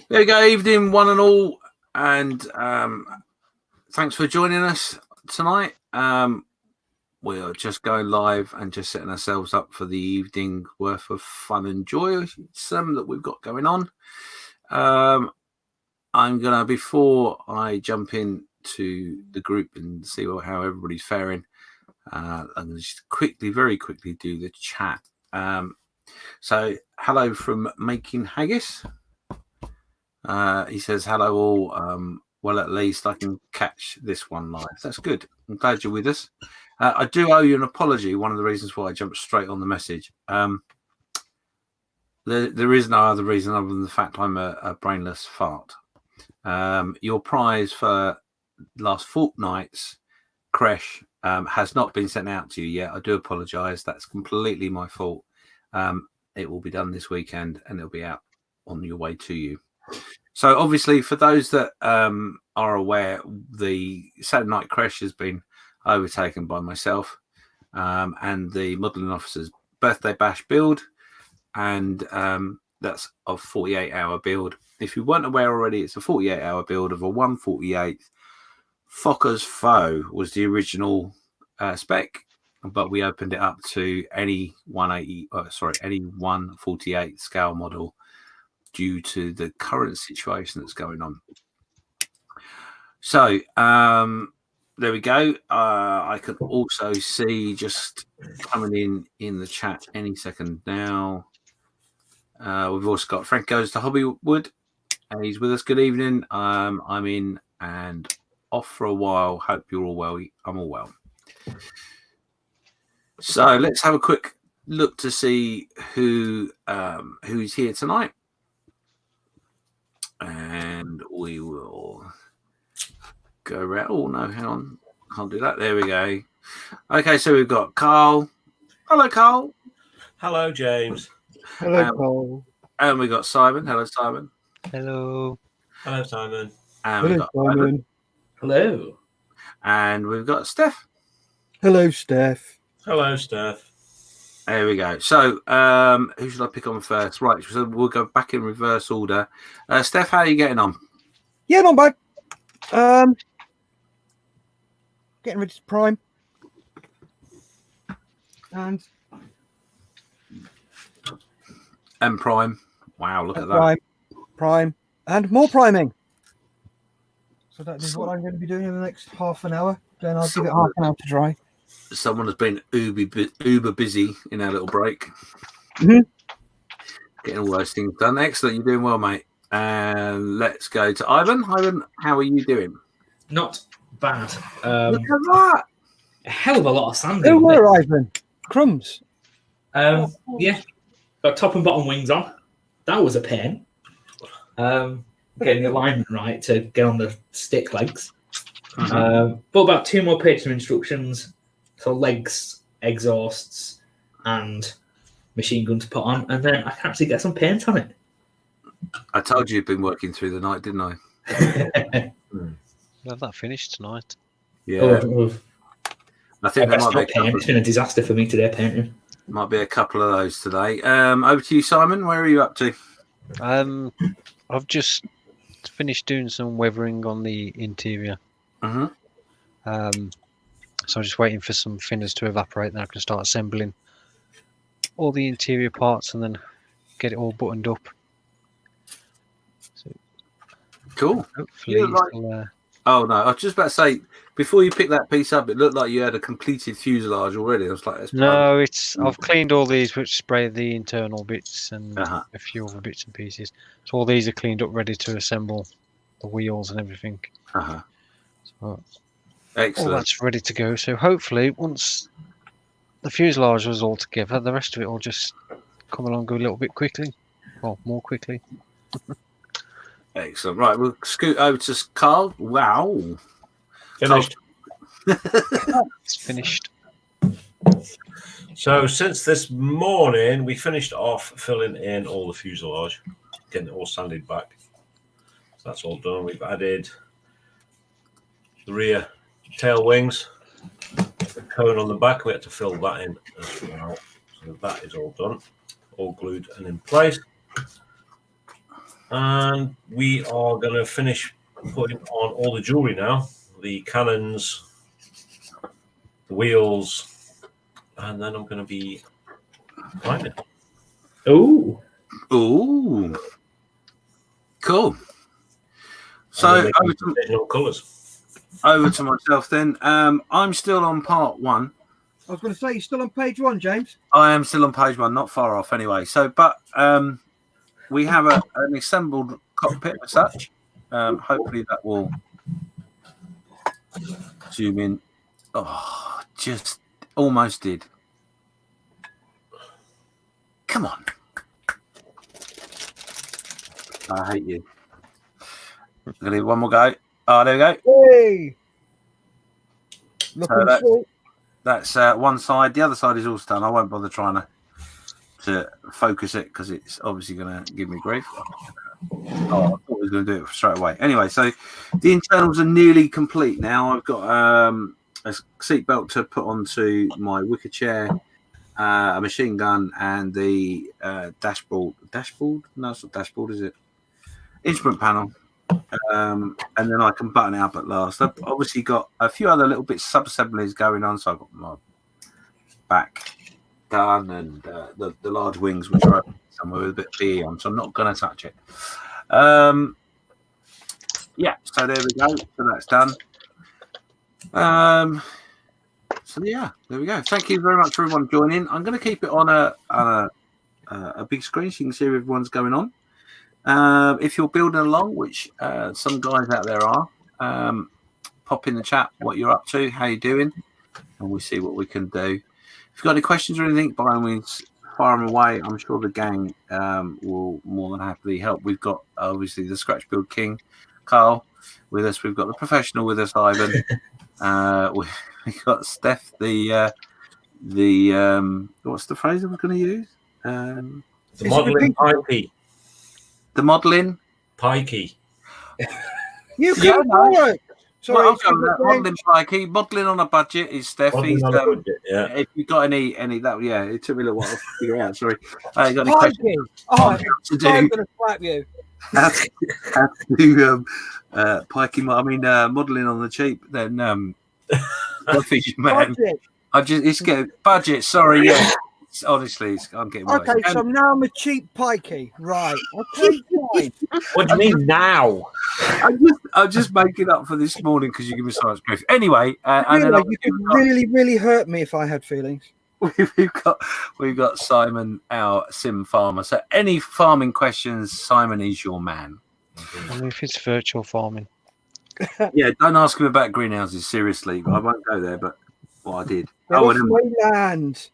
There you go, evening one and all, and thanks for joining us tonight. We are just going live and just setting ourselves up for the evening worth of fun and joy that we've got going on. I'm gonna, before I jump into the group and see how everybody's faring, I'm gonna just very quickly do the chat. So hello from Making Haggis. He says, hello all. Well, at least I can catch this one live. That's good. I'm glad you're with us. I do owe you an apology. One of the reasons why I jumped straight on the message. There is no other reason other than the fact I'm a brainless fart. Your prize for last fortnight's crash has not been sent out to you yet. I do apologise. That's completely my fault. It will be done this weekend and it'll be out on your way to you. So obviously, for those that are aware, the Saturday night crash has been overtaken by myself and the modelling officer's birthday bash build, and that's a 48-hour build. If you weren't aware already, it's a 48-hour build of a 1/48. Fokker's Foe was the original spec, but we opened it up to any 1/48 scale model due to the current situation that's going on. So there we go. I can also see just coming in the chat any second now. We've also got Frank Goes to Hobbywood. He's with us. Good evening. I'm in and off for a while. Hope you're all well. I'm all well. So let's have a quick look to see who's here tonight. And we will go around. Oh, no, hang on. Can't do that. There we go. Okay, so we've got Carl. Hello, Carl. Hello, James. Hello, Carl. And we've got Simon. Hello, Simon. Hello. Hello, Simon. And we've got Simon. Hello. And we've got Steph. Hello, Steph. Hello, Steph. There we go. So, who should I pick on first? Right, so we'll go back in reverse order. Steph, how are you getting on? Yeah, not bad. Getting ready to prime. And Prime. Wow, look at that. Prime. And more priming. So that is what I'm going to be doing in the next half an hour. Then I'll give it half an hour to dry. Someone has been uber busy in our little break. Mm-hmm. Getting all those things done. Excellent. You're doing well, mate. And let's go to Ivan. Ivan, how are you doing? Not bad. Look at that. A hell of a lot of sand. Who were Ivan? Crumbs. Yeah. Got top and bottom wings on. That was a pain. Getting the alignment right to get on the stick legs. Mm-hmm. But about 2 more pages of instructions. So legs, exhausts, and machine gun to put on, and then I can actually get some paint on it. I told you you'd been working through the night, didn't I? We'll have that finished tonight. Yeah. I think there might be It's been a disaster for me today painting. Might be a couple of those today. Over to you, Simon. Where are you up to? I've just finished doing some weathering on the interior. Mm-hmm. So I'm just waiting for some thinners to evaporate, then I can start assembling all the interior parts and then get it all buttoned up. So Cool. hopefully Oh no, I was just about to say, before you pick that piece up, it looked like you had a completed fuselage already. I was like, no, I've cleaned all these, which spray the internal bits and Uh-huh. a few other bits and pieces. So all these are cleaned up, ready to assemble the wheels and everything. Uh-huh. So Excellent. all that's ready to go. So hopefully, once the fuselage was all together, the rest of it will just come along a little bit quickly, well, more quickly. Excellent. Right, we'll scoot over to Carl. Wow. Finished. It's finished. So since this morning, we finished off filling in all the fuselage, getting it all sanded back. So that's all done. We've added the rear tail wings, the cone on the back. We had to fill that in as well. So that is all done, all glued and in place. And we are going to finish putting on all the jewellery now. The cannons, the wheels, and then I'm going to be priming. Oh, Ooh. Cool. So additional colours. over to myself then. I'm still on part 1. I was going to say, you're still on page 1, James. I am still on page 1, not far off anyway. So, but we have an assembled cockpit as such. Hopefully that will zoom in. Oh, just almost did. Come on. I hate you. I'm going to leave one more go. Oh, there we go. Hey! Looking sweet. That's one side. The other side is also done. I won't bother trying to focus it because it's obviously going to give me grief. Oh, I thought I was going to do it straight away. Anyway, so the internals are nearly complete now. I've got a seat belt to put onto my wicker chair, a machine gun, and the dashboard. Dashboard? No, it's not dashboard, is it? Instrument panel. And then I can button it up at last. I've obviously got a few other little bits sub-assemblies going on. So I've got my back done and the large wings, which are somewhere with a bit of PE on. So I'm not going to touch it. Yeah, so there we go. So that's done. So yeah, there we go. Thank you very much for everyone joining. I'm going to keep it on a big screen so you can see everyone's going on. If you're building along, which some guys out there are, pop in the chat what you're up to, how you're doing, and we'll see what we can do. If you've got any questions or anything, by all means, fire them away. I'm sure the gang will more than happily help. We've got obviously the Scratch Build King, Carl, with us. We've got the professional with us, Ivan. We've got Steph, the what's the phrase I was going to use? The modelling IP. The modelling Pikey. You can do it. Sorry, modelling pikey. Modelling on a budget is Steph. Yeah. If you got any that, yeah, it took me a little while to figure out. Sorry, you got any Pikey. questions? Oh, To do? I'm going to slap you. How to do pikey? I mean, modelling on the cheap. Then Duffy's man. Budget. It's good budget. Sorry, yeah. Honestly, I'm getting worse. Okay, so now I'm a cheap pikey. Right. Okay, fine. What do you mean now? I'm just making up for this morning because you give me so much grief. Anyway, and then You could really, really hurt me if I had feelings. we've got Simon, our sim farmer. So any farming questions, Simon is your man. Only if it's virtual farming. Yeah, don't ask him about greenhouses. Seriously, I won't go there. But I did. Land.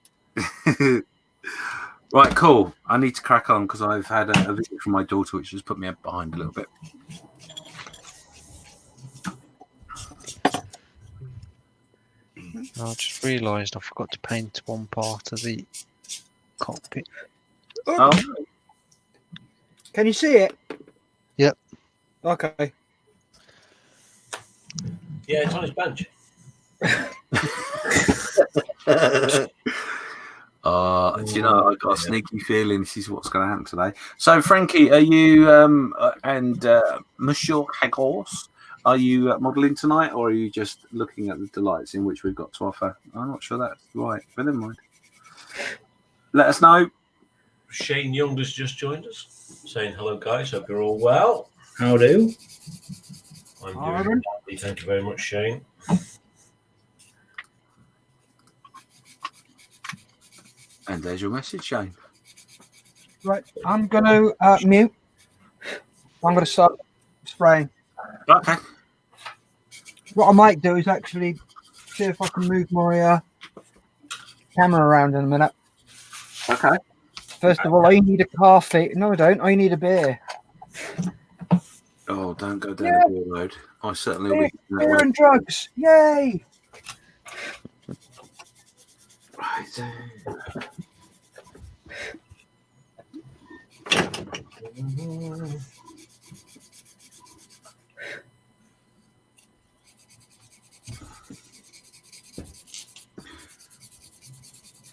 Right, cool. I need to crack on because I've had a visit from my daughter, which has put me behind a little bit. I just realised I forgot to paint one part of the cockpit. Oh, Can you see it? Yep. Okay. Yeah, it's on his bench. Do you know, I've got a sneaky feeling this is what's going to happen today. So, Frankie, are you and Monsieur Hagos, are you modelling tonight, or are you just looking at the delights in which we've got to offer? I'm not sure that's right, but never mind. Let us know. Shane Young has just joined us, saying hello, guys. Hope you're all well. how do? I'm doing badly. Thank you very much, Shane. And there's your message, Shane. Right. I'm going to mute. I'm going to start spraying. Okay. What I might do is actually see if I can move my camera around in a minute. Okay. First of all, I need a coffee. No, I don't. I need a beer. Oh, don't go down the beer road. I certainly will. Beer and drugs. Yay! Right.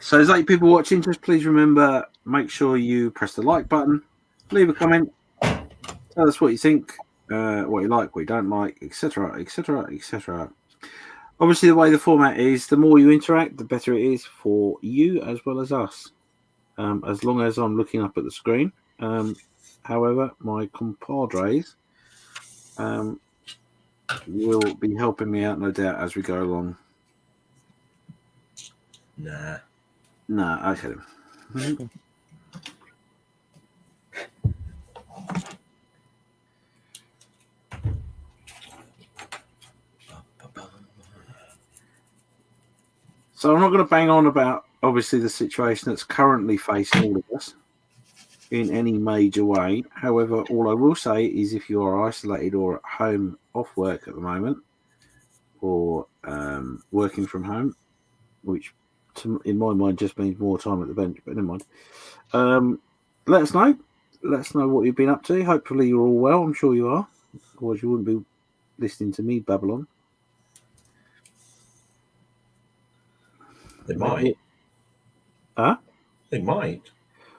So there's 8 people watching. Just please remember, make sure you press the like button, leave a comment, Tell us what you think, what you like, what you don't like, etc., etc., etc. Obviously, the way the format is, the more you interact, the better it is for you as well as us. As long as I'm looking up at the screen. However, my compadres will be helping me out, no doubt, as we go along. Nah. Nah, okay. So I'm not going to bang on about, obviously, the situation that's currently facing all of us in any major way. However, all I will say is if you are isolated or at home off work at the moment or working from home, which in my mind just means more time at the bench, but never mind. Let us know. Let us know what you've been up to. Hopefully you're all well. I'm sure you are. Otherwise you wouldn't be listening to me babble on. They might. Huh? They might.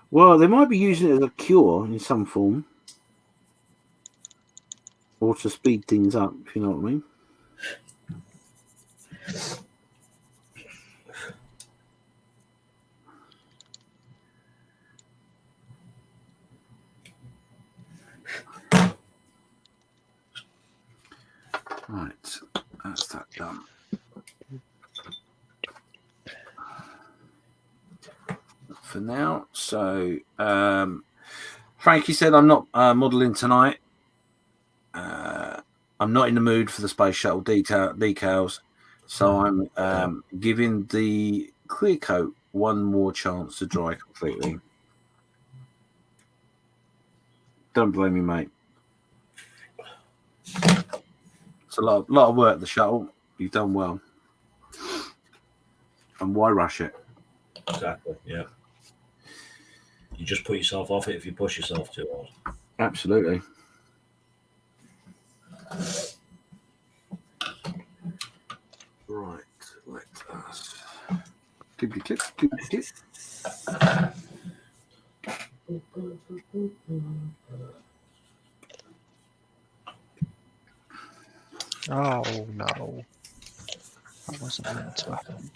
Well, they might be using it as a cure in some form. Or to speed things up, if you know what I mean. Right, that's that done. For now, so Frankie said I'm not modelling tonight. I'm not in the mood for the space shuttle decals, so I'm giving the clear coat one more chance to dry completely. Don't blame me, mate. It's a lot of work, the shuttle. You've done well. And why rush it? Exactly, yeah. You just put yourself off it if you push yourself too hard. Absolutely. Right, let us clip, clip, clip, clip. Oh no. That wasn't meant to happen.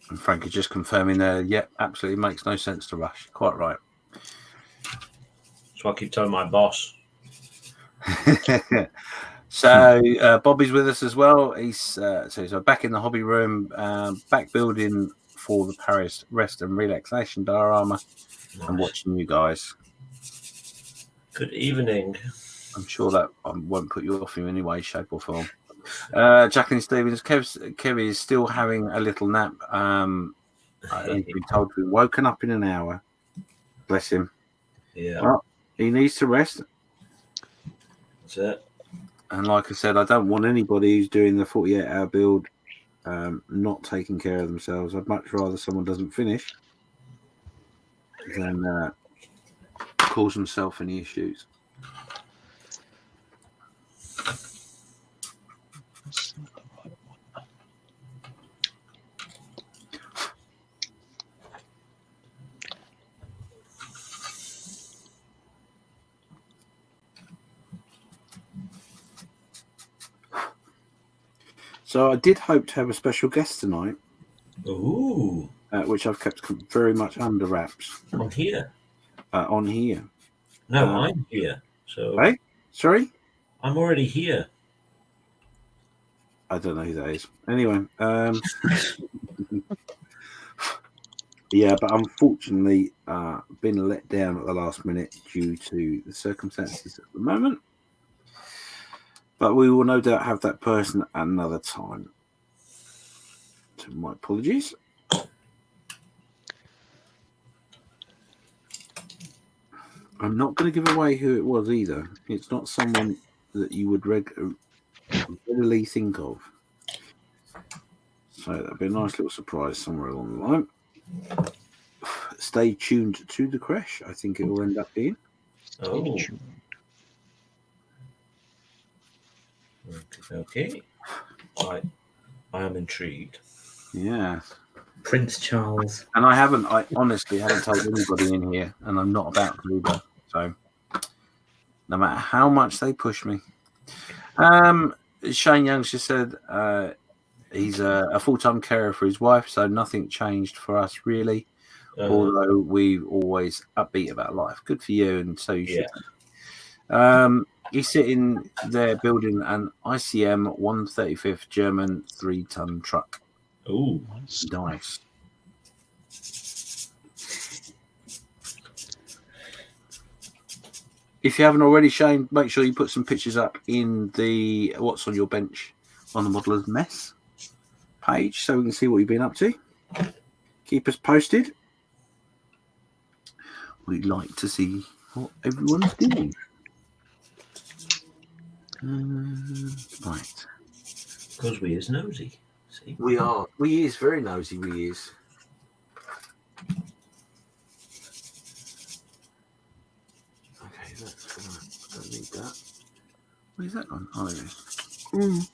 And Frankie just confirming there, yep, absolutely makes no sense to rush. Quite right. So I keep telling my boss. So Bobby's with us as well. He's so back in the hobby room, back building for the Paris rest and relaxation diorama, and watching you guys. Good evening. I'm sure that won't put you off in any way, shape, or form. Jacqueline Stevens, Kev is still having a little nap. He's been told to be woken up in an hour. Bless him. Yeah. Well, he needs to rest. That's it. And like I said, I don't want anybody who's doing the 48-hour build not taking care of themselves. I'd much rather someone doesn't finish than cause themselves any issues. So I did hope to have a special guest tonight. Ooh. Which I've kept very much under wraps. On here? On here. No, I'm here. So. Hey? Sorry? I'm already here. I don't know who that is. Anyway. Yeah, but unfortunately, been let down at the last minute due to the circumstances at the moment. But we will no doubt have that person another time. So my apologies. I'm not going to give away who it was either. It's not someone that you would readily think of. So that'll be a nice little surprise somewhere along the line. Stay tuned to the crash. I think it will end up being. Stay Oh. tuned. Okay. Right. I am intrigued. Yeah. Prince Charles. And I honestly haven't told anybody in here, and I'm not about to either. So, no matter how much they push me. Shane Young's just said he's a full-time carer for his wife, so nothing changed for us really. Although we've always upbeat about life. Good for you, and so you should. He's sitting there building an ICM 135th German 3-ton truck. Oh, Nice. If you haven't already, Shane, make sure you put some pictures up in the What's on Your Bench on the Modeller's Mess page so we can see what you've been up to. Keep us posted. We'd like to see what everyone's doing. Right. because we is nosy. See? We are. We is very nosy, we is. Okay, that's fine. I don't need that. Where's that one? Oh, there it is.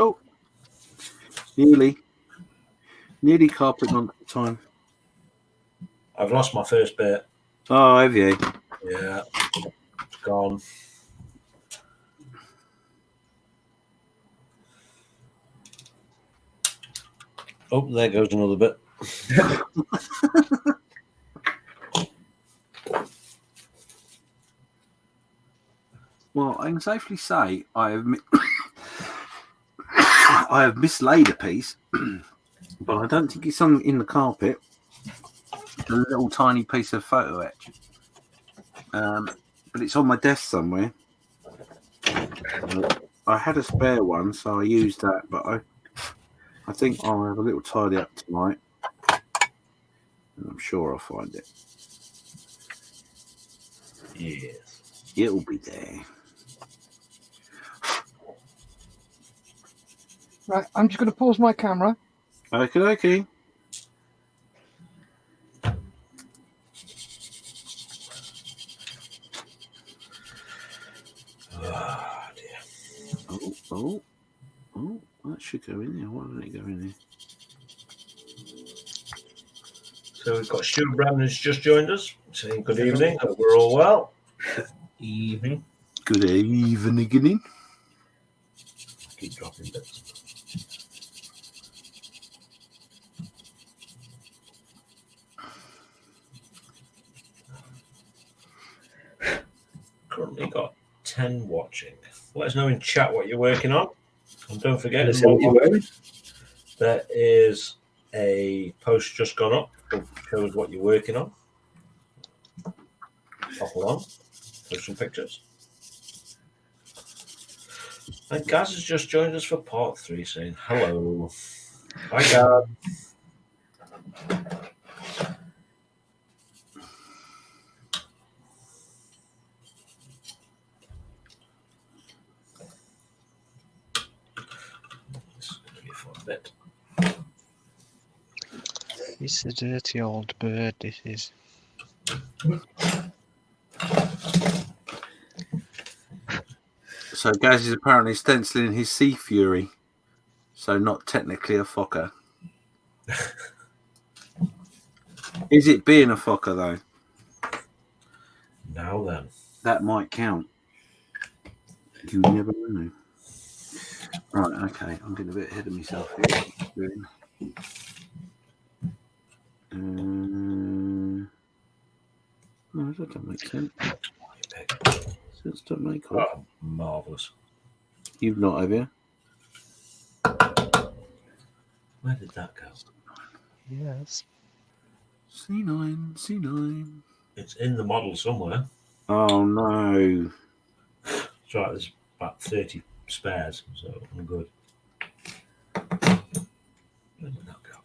Oh, nearly carpet on time. I've lost my first bit. Oh, have you? Yeah, it's gone. Oh, there goes another bit. Well, I can safely say I have I have mislaid a piece, but I don't think it's on in the carpet. It's a little tiny piece of photo etch, but it's on my desk somewhere. I had a spare one, so I used that, but I think I'll have a little tidy up tonight, and I'm sure I'll find it. Yes. It'll be there. Right, I'm just going to pause my camera. Okay. Oh, dear. Oh, that should go in there. Why didn't it go in there? So we've got Stu Brown who's just joined us, saying good evening. Hope we're all well. Evening. Good evening. Keep dropping bits. Currently got 10 watching. Let us know in chat what you're working on. And don't forget, Let's see what you're wearing. there is a post just gone up that shows what you're working on. Pop along, post some pictures. And Gaz has just joined us for part 3 saying hello. Hi, Gaz. This is going to be a fun bit. It's a dirty old bird, this is. So Gaz is apparently stenciling his Sea Fury, so not technically a Fokker. Is it being a Fokker though? Now then. That might count. You never know. Right, okay. I'm getting a bit ahead of myself here. No, that doesn't make sense. Sense don't make sense. Oh, marvellous. You've not, have you? Where did that go? Yes. C9, C9. It's in the model somewhere. Oh no. That's right, there's about 30 spares, so I'm good. Where did that go?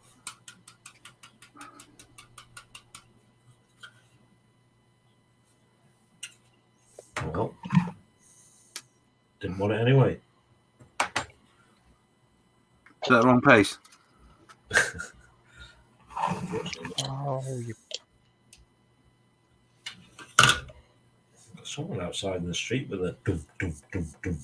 Well, didn't want it anyway. Is that the wrong pace? Oh, you. Got someone outside in the street with a dum dum dum dum.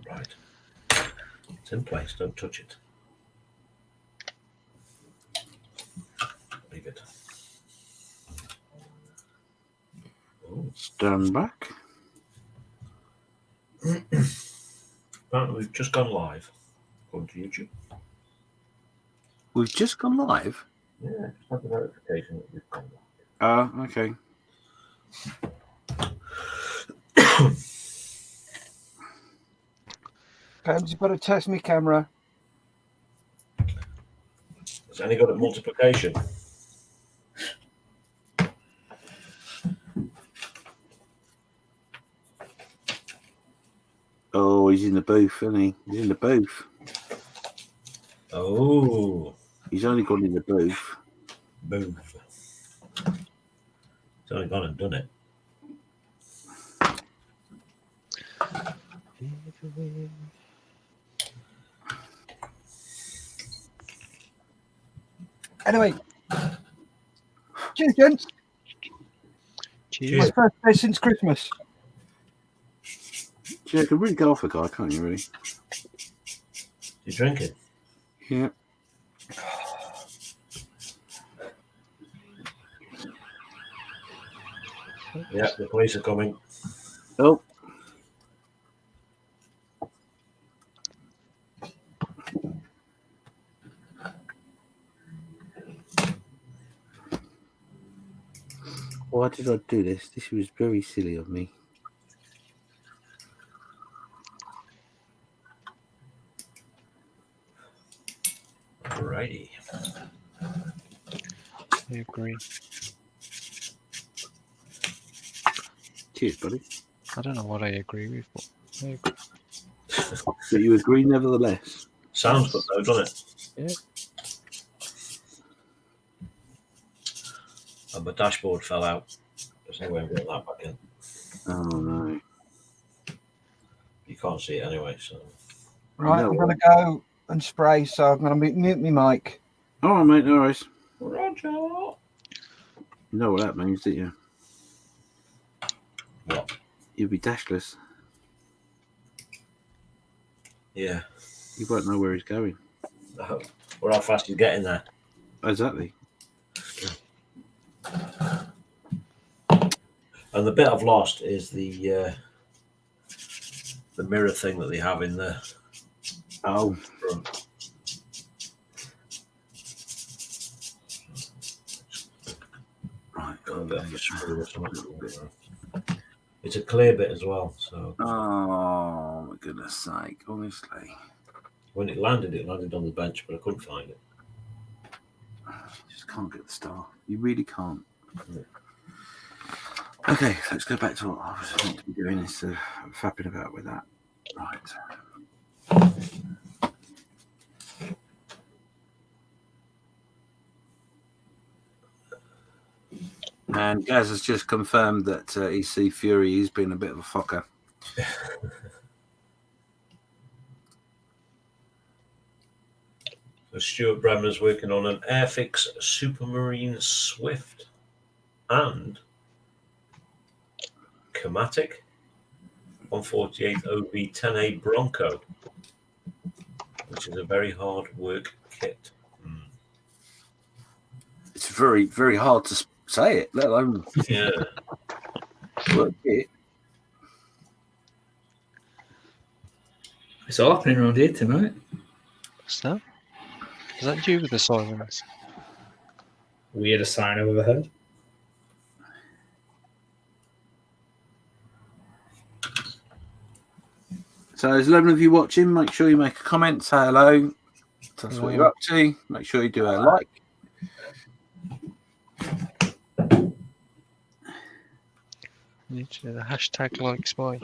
Right. It's in place, don't touch it. Leave it. Oh, Stand back. apparently we've just gone live on YouTube. We've just gone live. Yeah, just had the notification that we've gone live. Okay. James, you've got to test my camera. It's only got a multiplication. Oh, he's in the booth, isn't he? He's in the booth. Oh, He's only gone in the booth. boom. It's only gone and done it. Anyway, cheers, gents. Cheers. My first day since Christmas. Yeah, you can really go off a guy, can't you, really? You drinking? Yeah. Yeah, the police are coming. Oh. Why did I do this? This was very silly of me. Alrighty. I agree. Cheers, buddy. I don't know what I agree with, but I agree. But you agree nevertheless. Sounds good though, doesn't it? Yeah. And my dashboard fell out. There's no way I'm getting that back in. Oh no. You can't see it anyway, so. Right, No. I'm going to go and spray, so I'm going to mute my mic. All right, mate. No worries. Roger. You know what that means, don't you? What? You'll be dashless. Yeah. You won't know where he's going. Or how fast you getting there. Exactly. And the bit I've lost is the mirror thing that they have in the Oh. front. Right. Got a bit of a screw or something. It's a clear bit as well, so Oh, my goodness sake. Honestly. when it landed on the bench, but I couldn't find it. You just can't get the star. You really can't. Okay, so let's go back to what I was meant to be doing instead of fapping about with that. Right. And Gaz has just confirmed that EC Fury has been a bit of a Fokker. So Stuart Bremner's working on an Airfix Supermarine Swift and Chromatic. 148 OV10A Bronco, which is a very hard work kit. It's very, very hard to say it, let alone Yeah. work it. It's all happening around here tonight. What's that? Is that you with the sirens? Weirdest sign I've ever heard. So there's 11 of you watching. Make sure you make a comment, say hello. Tell us what you're up to. Make sure you do a like. Need to do the hashtag like spy.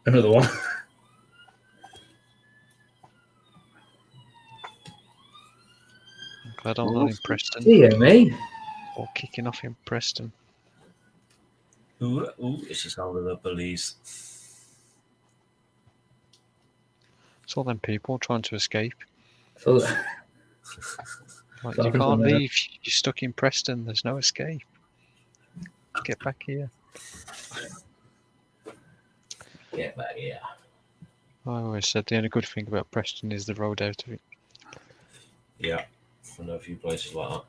Another one. I'm glad I'm not in Preston Dear me. or kicking off in Preston. Ooh, it's the sound of the police. It's all them people trying to escape. So, Like, So you I think can't I'm gonna- leave. You're stuck in Preston. There's no escape. Get back here. Get back here. I always said the only good thing about Preston is the road out of it. Yeah, I know a few places like that.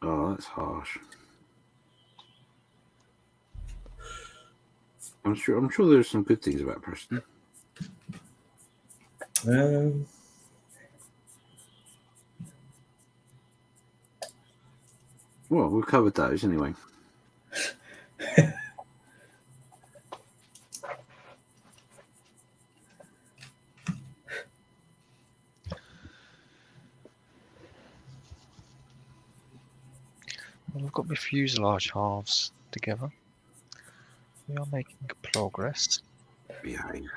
Oh, that's harsh. I'm sure there's some good things about Preston. Well, we've covered those anyway. Well, I've got my fuselage halves together. We are making progress. Behave.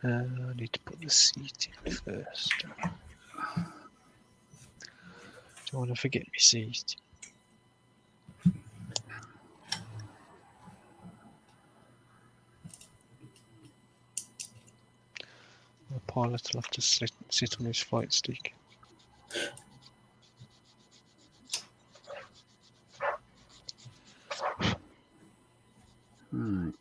I need to put the seat in first. Don't want to forget my seat. The pilot will have to sit on his flight stick. Right.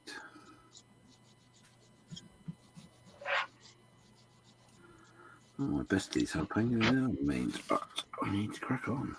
Oh, my besties are playing with their means, but I need to crack on.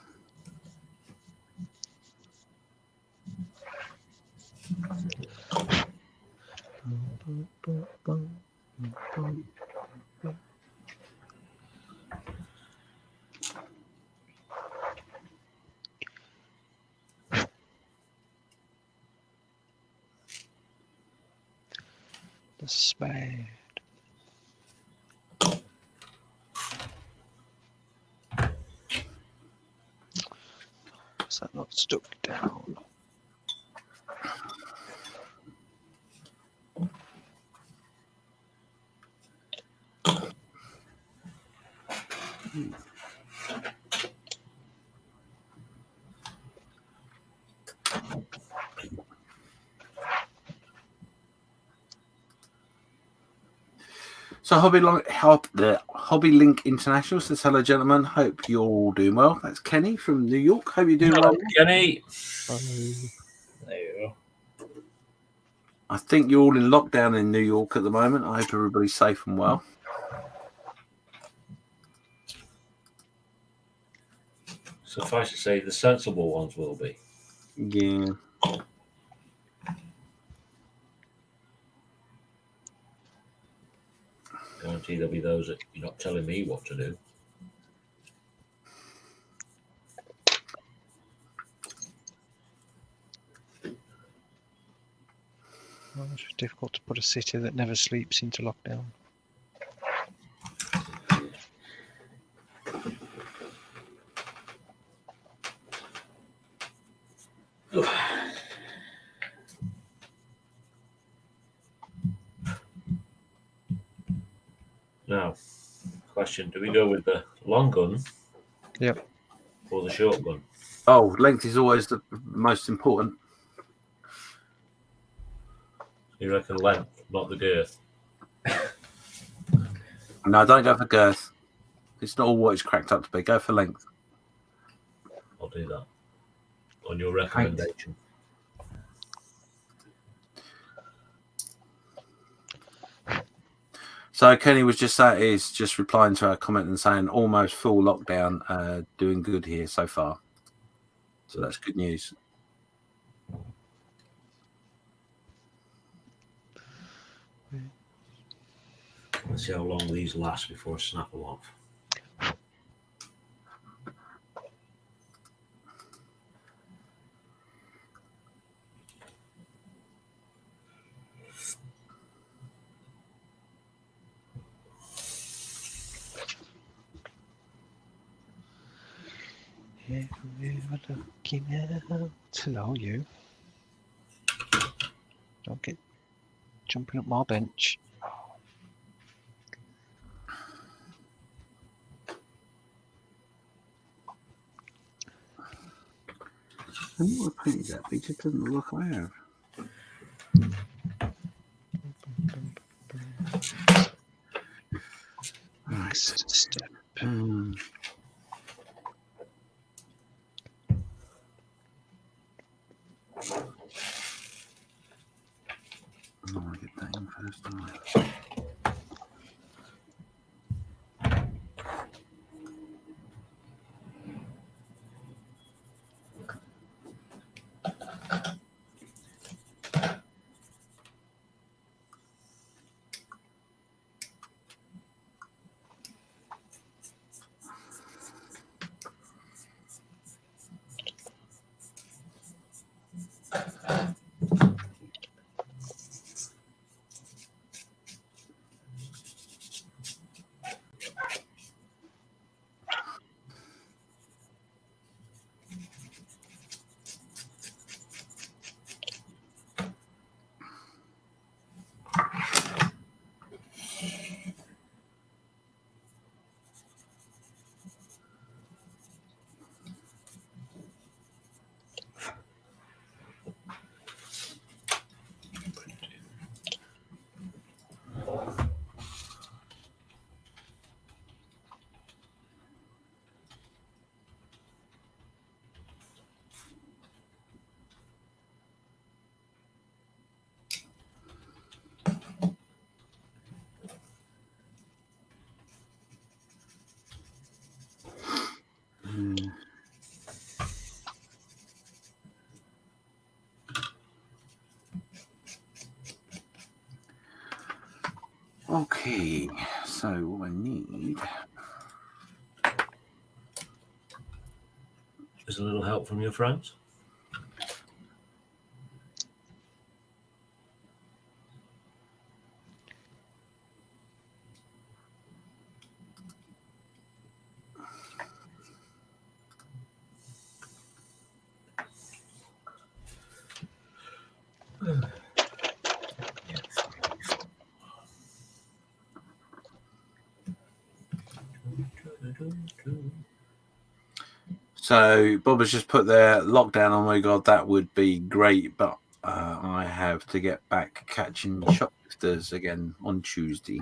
The spade. Is that not stuck down? So Hobby Link International says hello, gentlemen. Hope you're all doing well. That's Kenny from New York. Hope you're doing well. Kenny. there you go. I think you're all in lockdown in New York at the moment. I hope everybody's safe and well. Suffice to say, the sensible ones will be. Yeah. Guarantee there'll be those that you're not telling me what to do. Well, it's difficult to put a city that never sleeps into lockdown. Now, question: do we go with the long gun? Yep. or the shotgun? Oh, length is always the most important. You reckon length, not the girth? No, don't go for girth. It's not all what it's cracked up to be. Go for length. I'll do that on your recommendation. So Kenny was just replying to our comment and saying almost full lockdown, doing good here so far. So that's good news. Let's see how long these last before I snap them off. Hello, you. Don't get jumping up my bench. I know what I painted that, but it just doesn't look like I have. Next step. I want to get that in first time. Okay, so what I need. Is a little help from your friends? So Bob has just put their lockdown. Oh my god, that would be great, but I have to get back catching shoplifters again on Tuesday.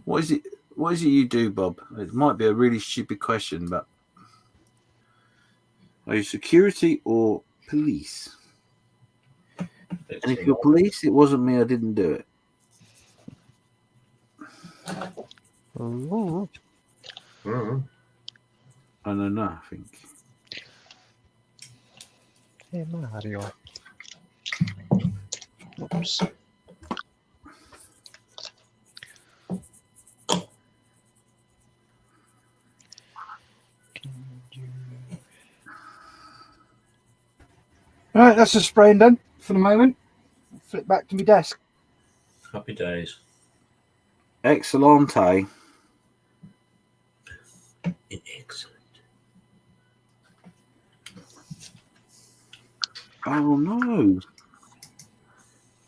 What is it? What is it you do, Bob? It might be a really stupid question, but are you security or police? And if you're police, it wasn't me. I didn't do it. Oh, I know nothing. hey Mario. Oops. Right, that's the spraying done for the moment. Flip back to my desk. Happy days. Excellente. Excellent. Oh no!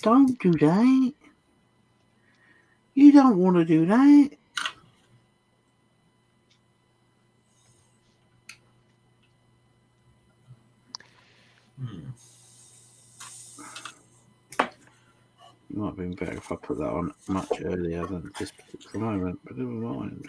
Don't do that. You don't want to do that. It might have been better if I put that on much earlier than this particular moment, but never mind.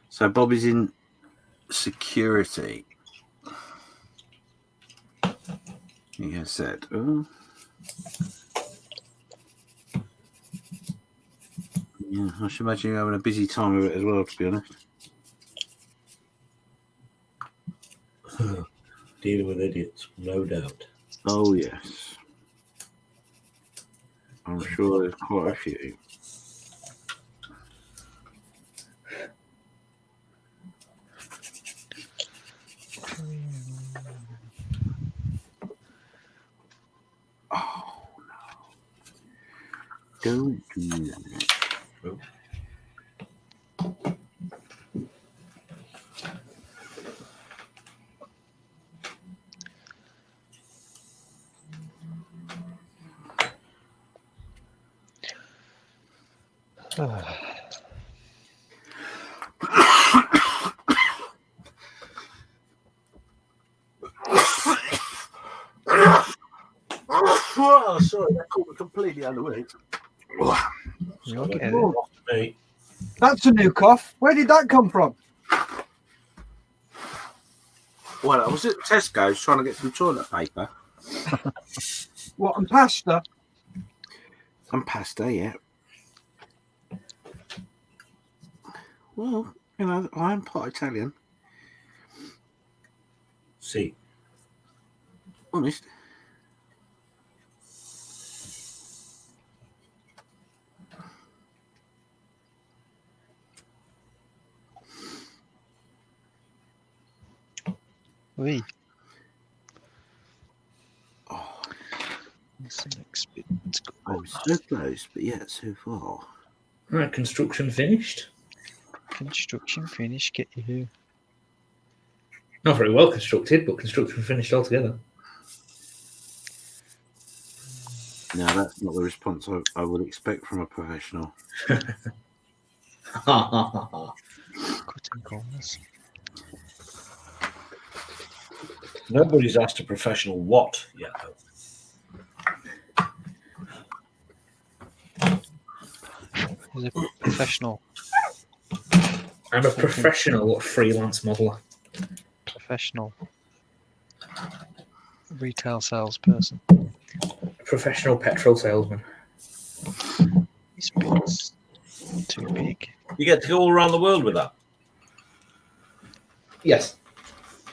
So Bobby's in security. He has said, oh. Yeah, I should imagine you're having a busy time with it as well, to be honest. Dealing with idiots, no doubt. Oh, yes. I'm sure there's quite a few. Oh, no. Don't do that. Oh. Oh, sorry, that caught me completely unaware. You'll get it. Oh, Me. that's a new cough. Where did that come from? Well, I was at Tesco's trying to get some toilet paper. What, and pasta? Some pasta, yeah. Well, you know, I'm part Italian. See. Honest. Oui. Oh, That's the next bit. I'm so close, but yet so far. Right, construction finished. Construction finished. Get you here. Not very well constructed, but construction finished altogether. No, that's not the response I would expect from a professional. Cutting corners. Nobody's asked a professional what yet, though. He's a professional. I'm a professional freelance modeler. Professional. Retail salesperson. Professional petrol salesman. This bit's too big. You get to go all around the world with that. Yes.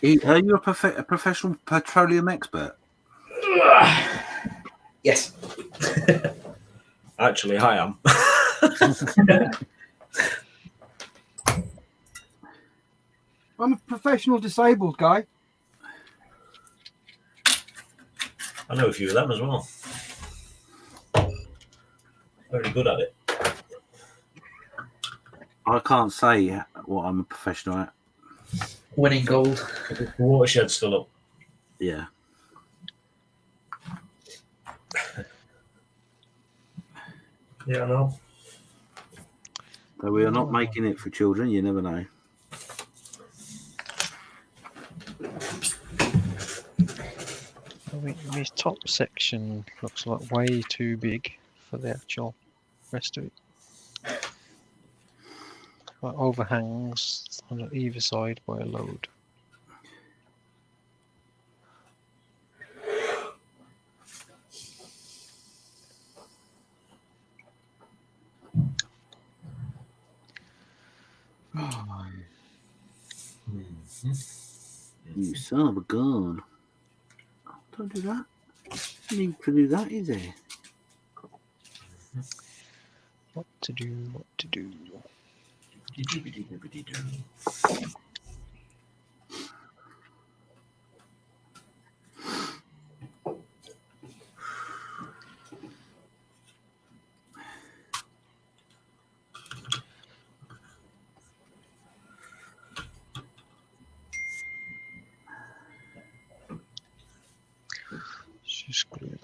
Are you a professional petroleum expert? Yes. Actually, I am. I'm a professional disabled guy. I know a few of them as well. Very good at it. I can't say what I'm a professional at. Winning gold. The watershed's still up. Yeah. Yeah, I know. So we are not making it for children, you never know. This top section looks like way too big for the actual rest of it. Like overhangs on either side by a load. You son of a gun. Oh, don't do that. You need to do that, is there? What to do, what to do.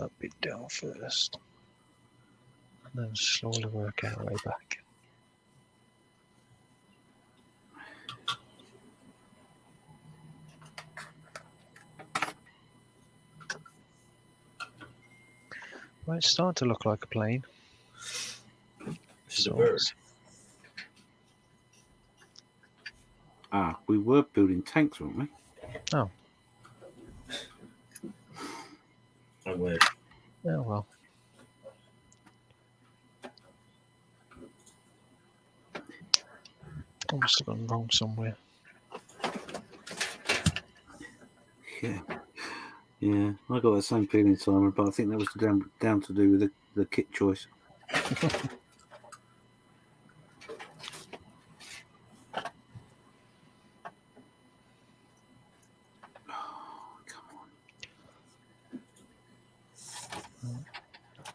that bit down first. And then slowly work our way back. Well, it's starting to look like a plane. This is a bird. We were building tanks, weren't we? Oh. I wish. Oh well. I must have gone wrong somewhere. Yeah. Yeah, I got that same feeling, Simon, but I think that was down to do with the kit choice.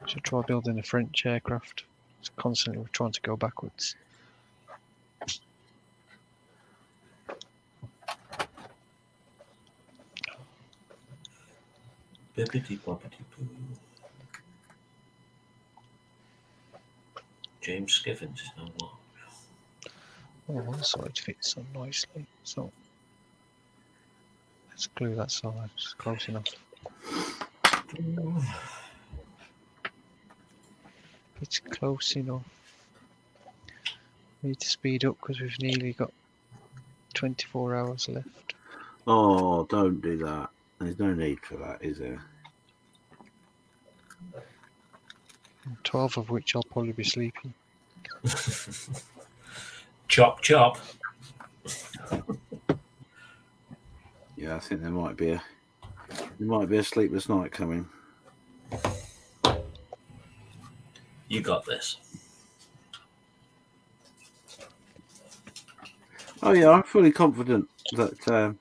Should try building a French aircraft. It's constantly trying to go backwards. Bippity boppity boo. James Skiffins is no more. Oh, one side fits so nicely. So let's glue that side. It's close enough. It's close enough. We need to speed up because we've nearly got 24 hours left. Oh, don't do that. There's no need for that, is there? 12 of which I'll probably be sleeping. Chop, chop. Yeah, I think there might be a sleepless night coming. You got this. Oh yeah, I'm fully confident that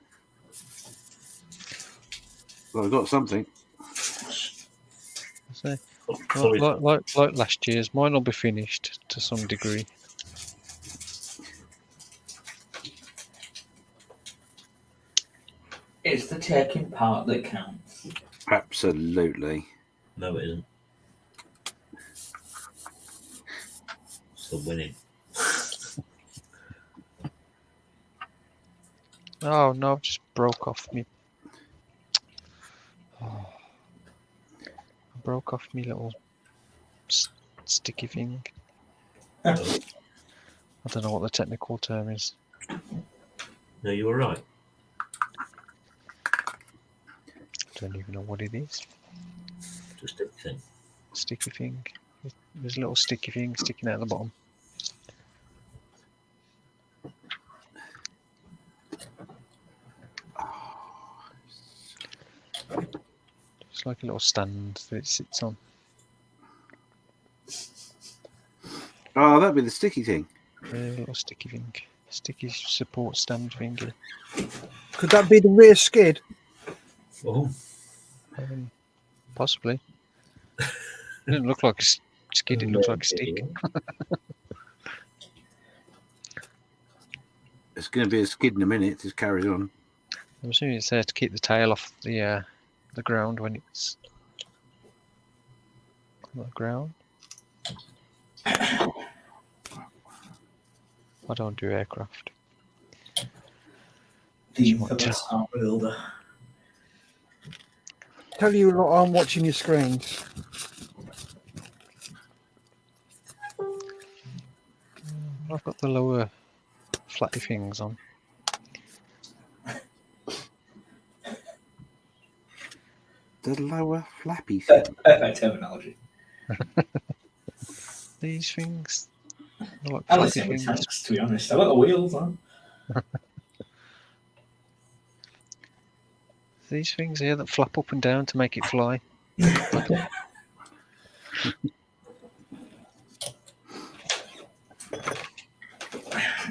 I've got something. So, Fully- like last year's, mine will be finished to some degree. It's the taking part that counts. Absolutely. No, it isn't. It's the winning. Oh no, I've just broke off me. Oh. I broke off me little sticky thing. I don't know what the technical term is. No, you were right. Don't even know what it is. Just a thing. Sticky thing. There's a little sticky thing sticking out the bottom. It's like a little stand that it sits on. Oh, that'd be the sticky thing. A little sticky thing. Sticky support stand thingy. Could that be the rear skid? Oh, Possibly. It didn't look like a skid, it looks like a stick. It's going to be a skid in a minute. Just carries on. I'm assuming it's there to keep the tail off the ground when it's on the ground. I don't do aircraft. The You might infamous art builder. Tell you a lot, I'm watching your screens. I've got the lower flappy things on. The lower flappy thing. Perfect terminology. These things. They're like I like flappy it with things. tanks, to be honest. I got the wheels on. These things here that flap up and down to make it fly.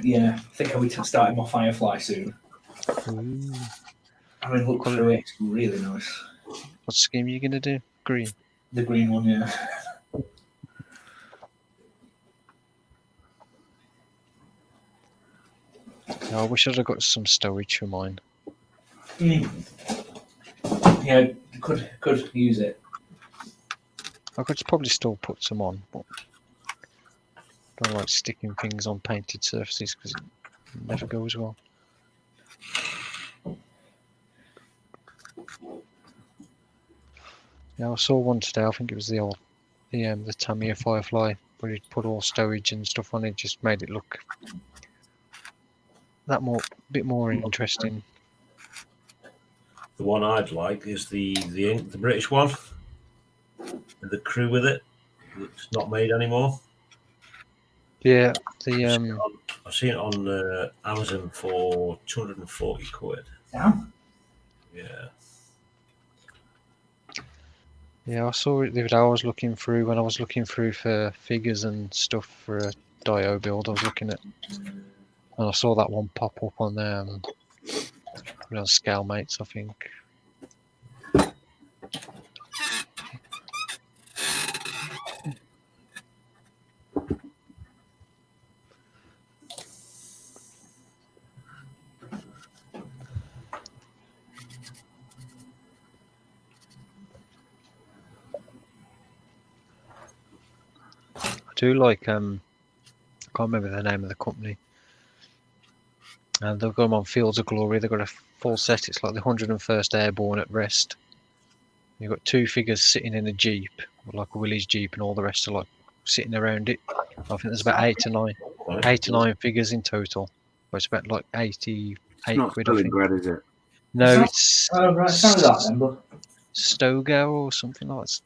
Yeah, I think I'll be starting my Firefly soon. Ooh. I mean, look through it. It's really nice. What scheme are you going to do? Green. The green one, yeah. No, I wish I'd have got some stowage for mine. Yeah, could use it. I could probably still put some on, but I don't like sticking things on painted surfaces because it never goes well. Yeah, I saw one today. I think it was the Tamiya Firefly, where he'd put all stowage and stuff on it, just made it look bit more interesting. The one I'd like is the British one, with the crew with it. It's not made anymore. Yeah, I've seen it on Amazon for 240 quid. Damn. Yeah. yeah, I saw it the other day. I was looking through when I was looking through for figures and stuff for a Dio build. I was looking at, and I saw that one pop up on Scale Mates, I think. I do like I can't remember the name of the company. And they've got them on Fields of Glory. They've got a full set. It's like the 101st Airborne at rest. You've got two figures sitting in a jeep, like a Willys jeep, and all the rest are like sitting around it. I think there's about 8 to 9 figures in total. But it's about like 88 Not quid, I think. Stalingrad, is it? No, it's Oh, right. Sounds like that then, but Stoger or something like that.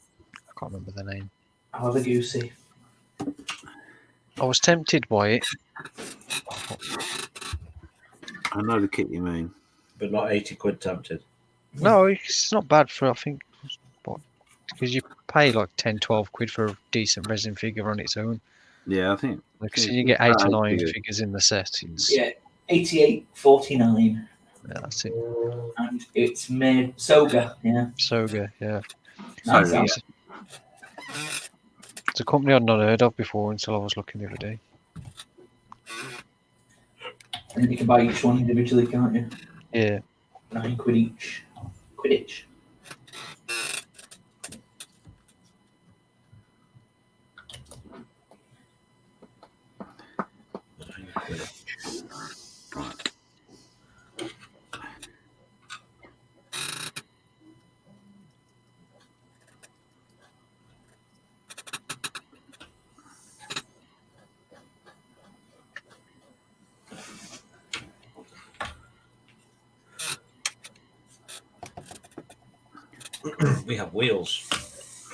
I can't remember the name. I'll have a goosey. I was tempted by it. I know the kit you mean. But not 80 quid tempted. No, it's not bad for, I think, because you pay like 10, 12 quid for a decent resin figure on its own. Yeah, I think. Like, Yeah, so you get 8 it's or about 9 figures. figures in the set. It's, Yeah, 88.49, yeah, that's it. and it's made Soga. Yeah, Soga, yeah. nice. yeah. It's a company I'd not heard of before until I was looking the other day. And then you can buy each one individually, can't you? Yeah. 9 quid each. Quidditch. Right. We have wheels.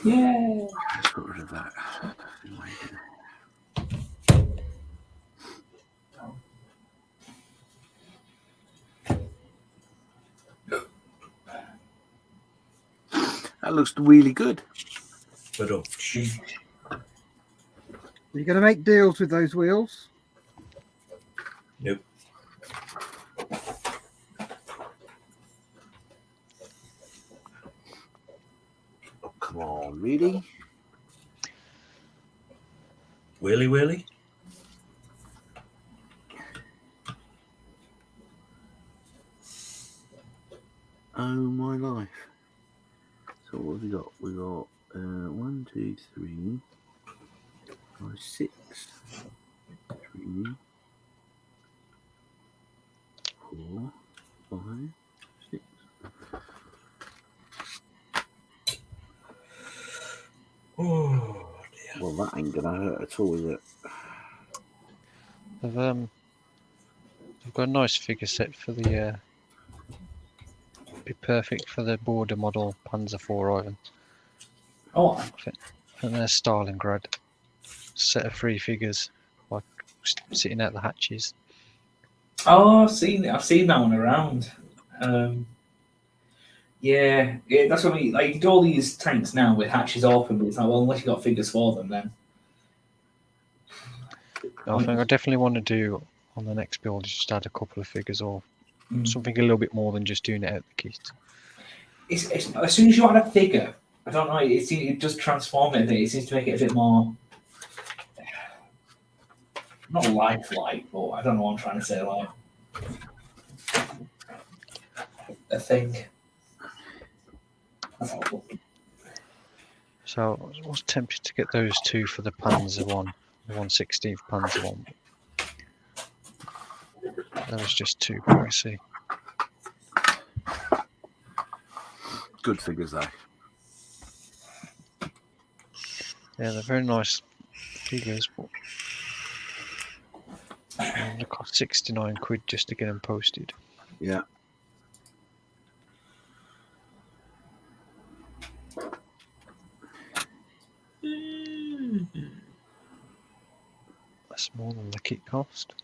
Yeah. Let's get rid of that. That looks really good. But Are you going to make deals with those wheels? nope. Oh, come on, really? Wheelie? Oh my life. So what have we got? We got 1, 2, 3, 5, 6, 3, 4, 5, 6. Oh dear. Well, that ain't gonna hurt at all, is it? They've got a nice figure set for the be perfect for the border model Panzer IV Ivan. Oh, I think they're Stalingrad. Set of 3 figures, like sitting out the hatches. I've seen that one around. Yeah, that's what I mean. Like, you do all these tanks now with hatches open, but it's like, well, unless you got figures for them, then. I think I definitely want to do on the next build is just add a couple of figures or Mm. something a little bit more than just doing it out the kit. It's as soon as you add a figure, I don't know. It does transform it a bit. It seems to make it a bit more. Not lifelike, but I don't know what I'm trying to say. Like a thing. That's helpful. So I was tempted to get those two for the Panzer one, the 116th Panzer one. That was just too pricey. Good figures though. Yeah, they're very nice figures, but they cost 69 quid just to get them posted. Yeah. That's more than the kit cost.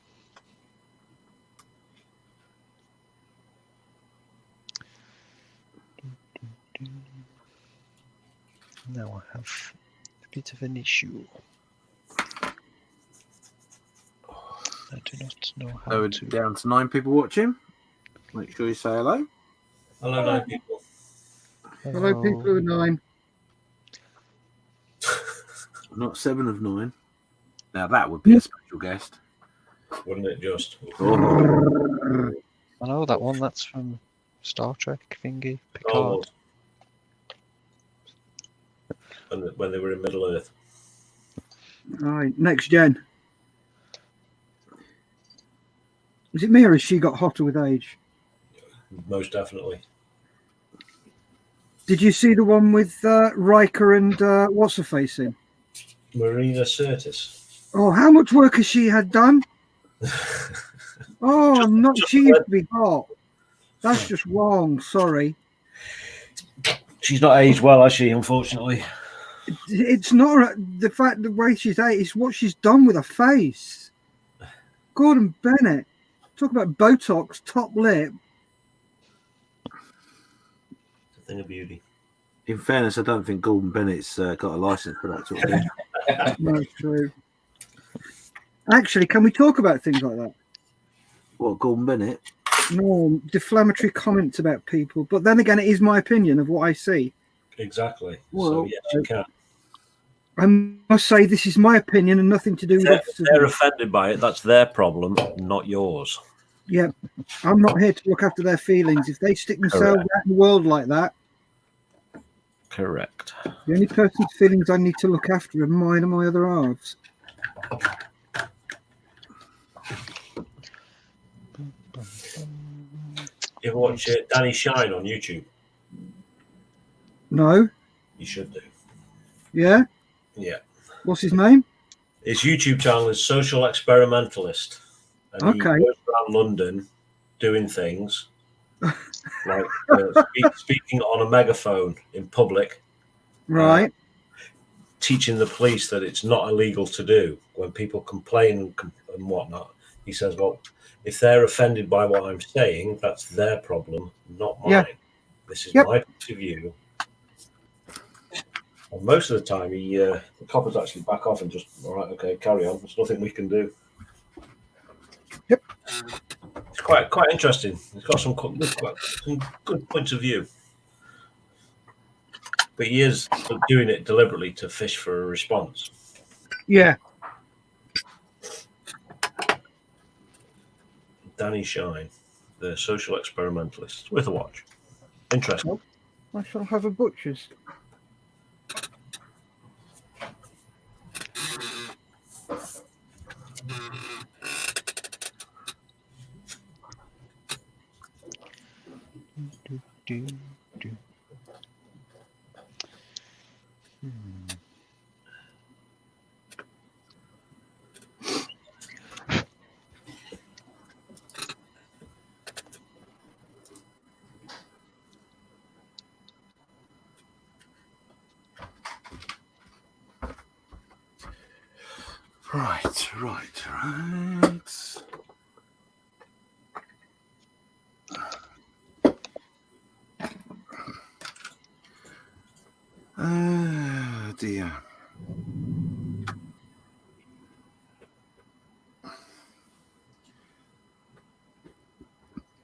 Now I have a bit of an issue. I do not know how So we're to. down to 9 people watching. Make sure you say hello. Hello, 9 people. Hello, people who are 9. Not 7 of 9. Now that would be a special guest. Wouldn't it just? Oh, I know that one. That's from Star Trek thingy. Picard. Almost. When they were in Middle Earth. Right, next gen. Is it me or has she got hotter with age? Most definitely. Did you see the one with Riker and what's her face in? Marina Sirtis. Oh, how much work has she had done? Oh, I'm not. She used to be hot. That's just wrong. Sorry. She's not aged well, has she, unfortunately? It's not the fact the way she's ate. It's what she's done with her face. Gordon Bennett. Talk about Botox, top lip. It's a thing of beauty. in fairness, I don't think Gordon Bennett's got a license for that sort of thing. No, true. Actually, can we talk about things like that? What, Gordon Bennett? No, deflammatory comments about people. But then again, it is my opinion of what I see. Exactly. Well, so, yes, you can. I must say this is my opinion and nothing to do with If officers. they're offended by it, that's their problem, not yours. Yeah, I'm not here to look after their feelings. If they stick themselves out in the world like that, Correct. the only person's feelings I need to look after are mine and my other halves. You ever watch Danny Shine on YouTube? No? You should do. Yeah? Yeah. What's his name? His YouTube channel is Social Experimentalist. And he Okay. goes around London doing things like speaking on a megaphone in public, Right. teaching the police that it's not illegal to do. When people complain and whatnot, he says, well, if they're offended by what I'm saying, that's their problem, not mine. Yeah. This is Yep. my point of view. And most of the time, the coppers actually back off and just, all right, okay, carry on. There's nothing we can do. Yep. It's quite interesting. It's got some good points of view. But he is doing it deliberately to fish for a response. Yeah. Danny Shine, the social experimentalist. It's worth a watch. Interesting. I shall have a butcher's. Do. Right. Oh dear.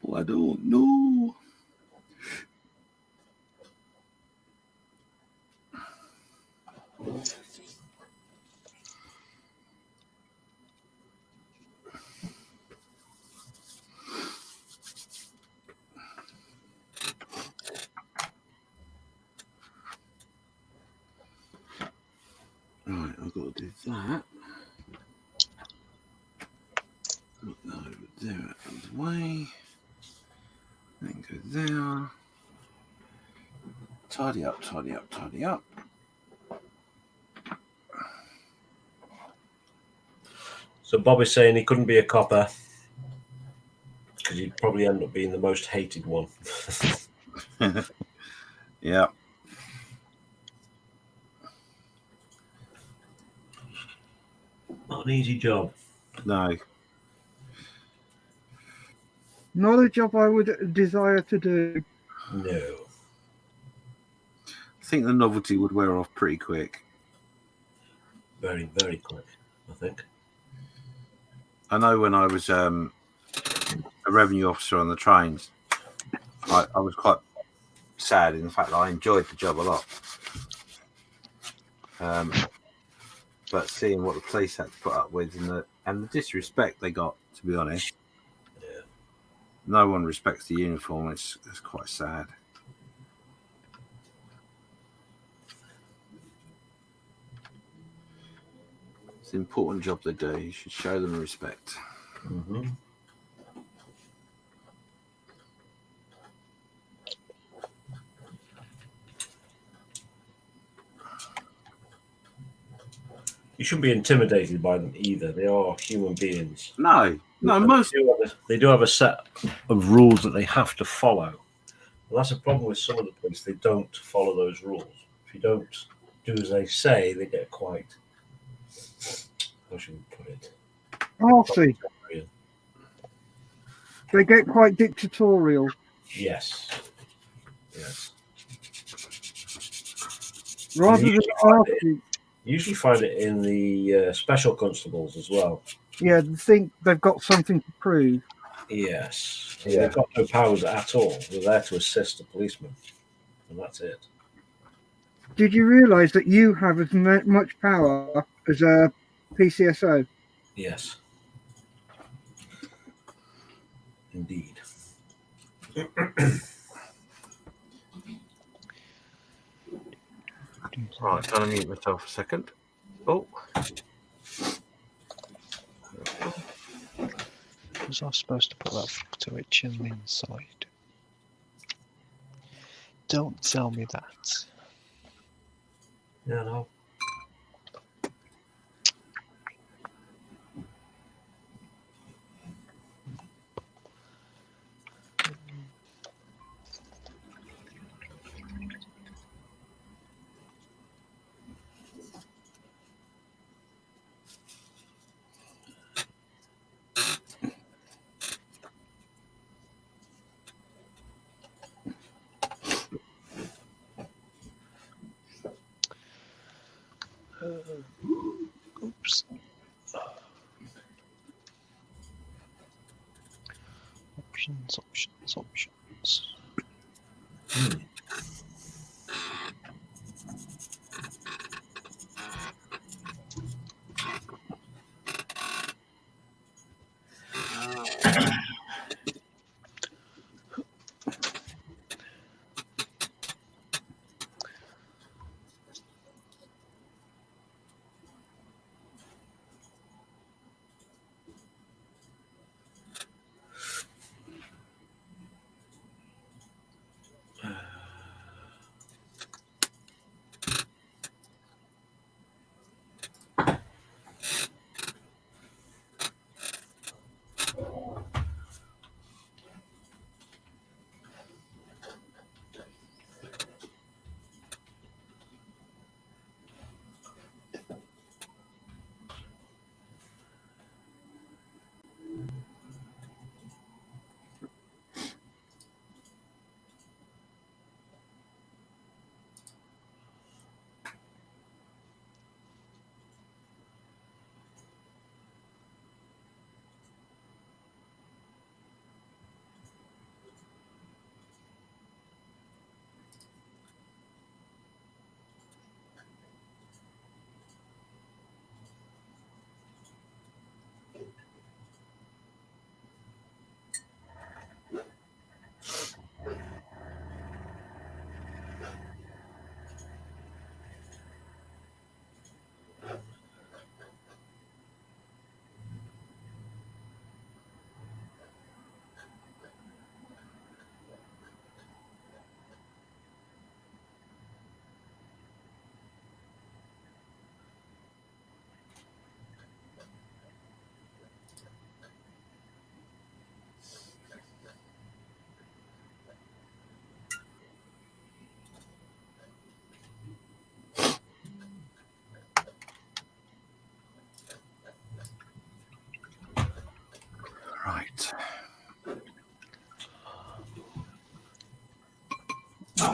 Well, I don't know. that. Put that over there out of the way. Then go there. Tidy up, tidy up, tidy up. So Bob is saying he couldn't be a copper because he'd probably end up being the most hated one. Yeah. Not an easy job. No. Not a job I would desire to do. No. I think the novelty would wear off pretty quick. Very, very quick, I think. I know when I was a revenue officer on the trains, I was quite sad in the fact that I enjoyed the job a lot. But seeing what the police had to put up with and the disrespect they got, to be honest, Yeah. no one respects the uniform. It's quite sad. It's an important job they do. You should show them respect. Mm-hmm. You shouldn't be intimidated by them either. They are human beings. No, And most. they do have a set of rules that they have to follow. And that's a problem with some of the police. They don't follow those rules. If you don't do as they say, they get quite. How should we put it? Arsey. They get quite dictatorial. Yes. Yes. Rather than arsey. You usually find it in the special constables as well. Yeah, they think they've got something to prove. Yes. Yeah. They've got no powers at all. They're there to assist the policeman. And that's it. Did you realise that you have as much power as a PCSO? Yes. Indeed. Right, I'll mute myself a second. Oh. Was I supposed to put that Fokker on the inside? Don't tell me that. Yeah, no. Oops. Options.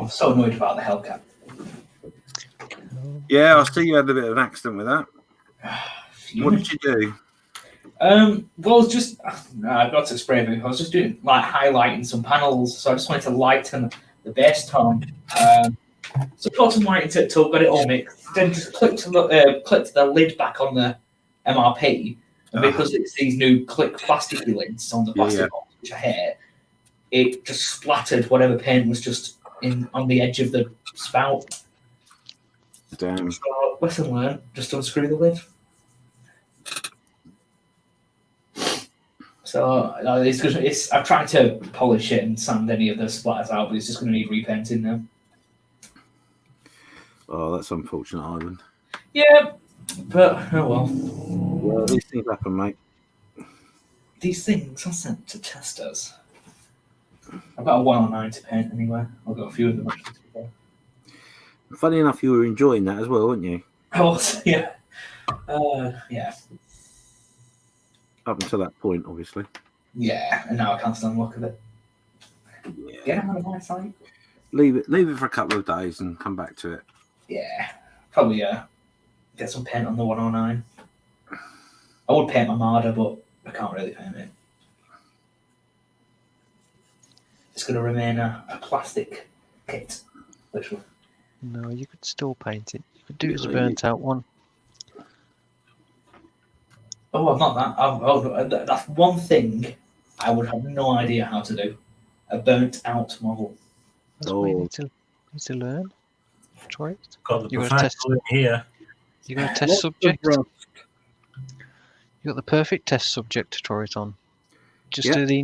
I'm so annoyed about the Hellcat. Yeah, I see you had a bit of an accident with that. What did you do? Well, I was just I got to spray me. I was just doing like highlighting some panels, so I just wanted to lighten the base tone. So got some white till got it all mixed. Then just clicked the lid back on the MRP, and because it's these new click plasticky lids on the plastic box, which I hate, it just splattered whatever paint was just in on the edge of the spout. Damn. So lesson learned: just unscrew the lid. So I'm trying to polish it and sand any of the splatters out, but it's just going to need repainting now. Oh, that's unfortunate, Ivan. Yeah, but oh well. Well, these things happen, mate. These things are sent to testers. I've got a 109 to paint anyway. I've got a few of them actually. Funny enough, you were enjoying that as well, weren't you? I was, yeah. Yeah. Up until that point, obviously. Yeah, and now I can't stand the look of it. Yeah. Get it out of my sight. Leave it for a couple of days and come back to it. Yeah. Probably get some paint on the 109. I would paint my Marder, but I can't really paint it. It's going to remain a plastic kit, literally. No, you could still paint it. You could do it as a burnt out one. Oh, I'm not that. That's one thing I would have no idea how to do. A burnt out model. That's what you need to learn. Try it. Got the You got a test. professional in here. You got a test Lots of subject. rust. You got the perfect test subject to try it on. Just Yeah. do the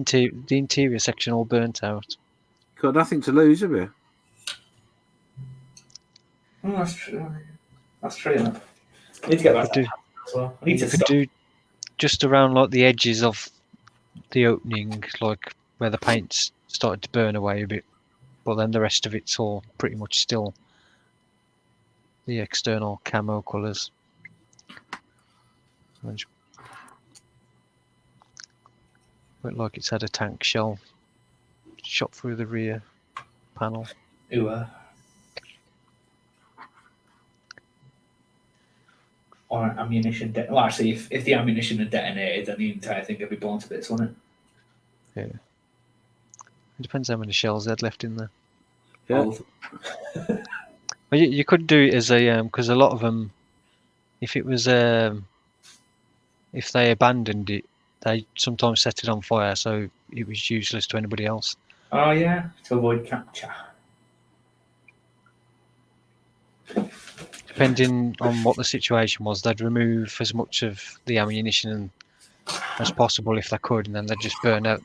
interior section all burnt out. Got nothing to lose, have you? Oh, that's true. That's true enough. I need to get back to that as well. I need to You could stop. do just around like the edges of the opening, like where the paint's started to burn away a bit, but then the rest of it's all pretty much still the external camo colours. Looked like it's had a tank shell shot through the rear panel. Ooh, or an ammunition. Well, actually, if the ammunition had detonated, then the entire thing would be blown to bits, wouldn't it? Yeah. It depends how many shells they had left in there. Yeah. Both. Well, you could do it as a because a lot of them, if it was if they abandoned it, they sometimes set it on fire, so it was useless to anybody else. Oh yeah, to avoid capture. Depending on what the situation was, they'd remove as much of the ammunition as possible if they could, and then they'd just burn out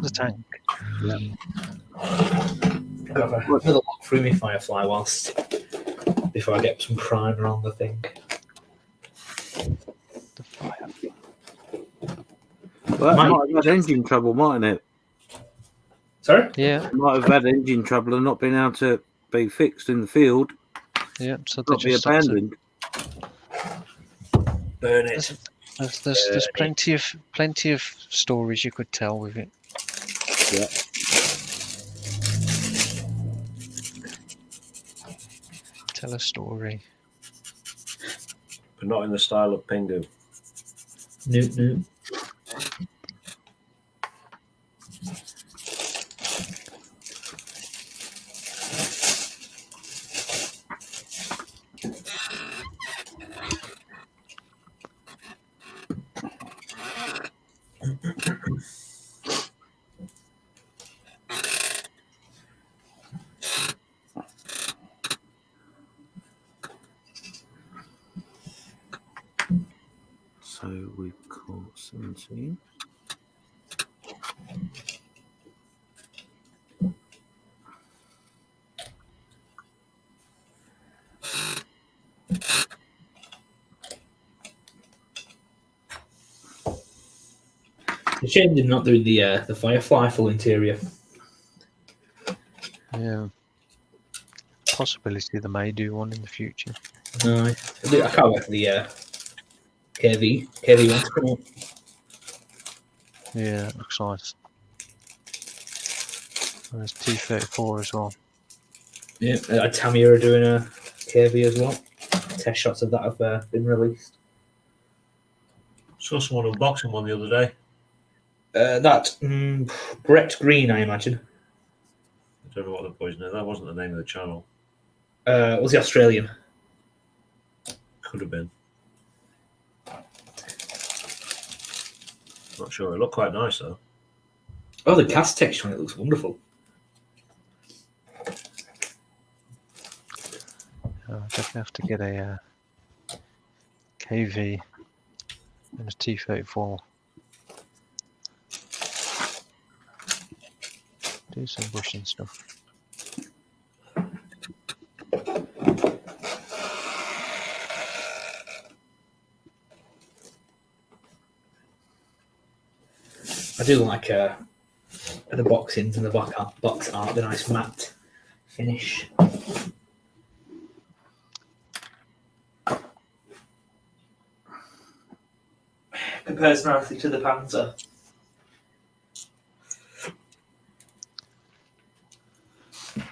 the tank. I've got another look through my Firefly before I get some primer on the thing. The fire. Well, that might have had engine trouble, mightn't it? Sorry? Yeah, Might have had engine trouble and not been able to be fixed in the field. yeah. So they Not be just stopped it. abandoned. Burn it. There's plenty of stories you could tell with it. Yeah. Tell a story. But not in the style of Pingu. Nope. So we've got 17. It's a shame they're not doing the Firefly full interior. Yeah. Possibility they may do one in the future. No, I can't wait for the KV one to come up. Yeah, it looks nice. And there's T34 as well. Yeah, Tamiya are doing a KV as well. Test shots of that have been released. Saw someone unboxing one the other day. Brett Green, I imagine. I don't know what the boy's name. That wasn't the name of the channel. Was he Australian? Could have been. Not sure. It looked quite nice though. Oh, the cast texture on it looks wonderful. I definitely have to get a KV and a T34. Do some bushing stuff. I do like the boxings and the box art, the nice matte finish. Compares nicely to the Panzer.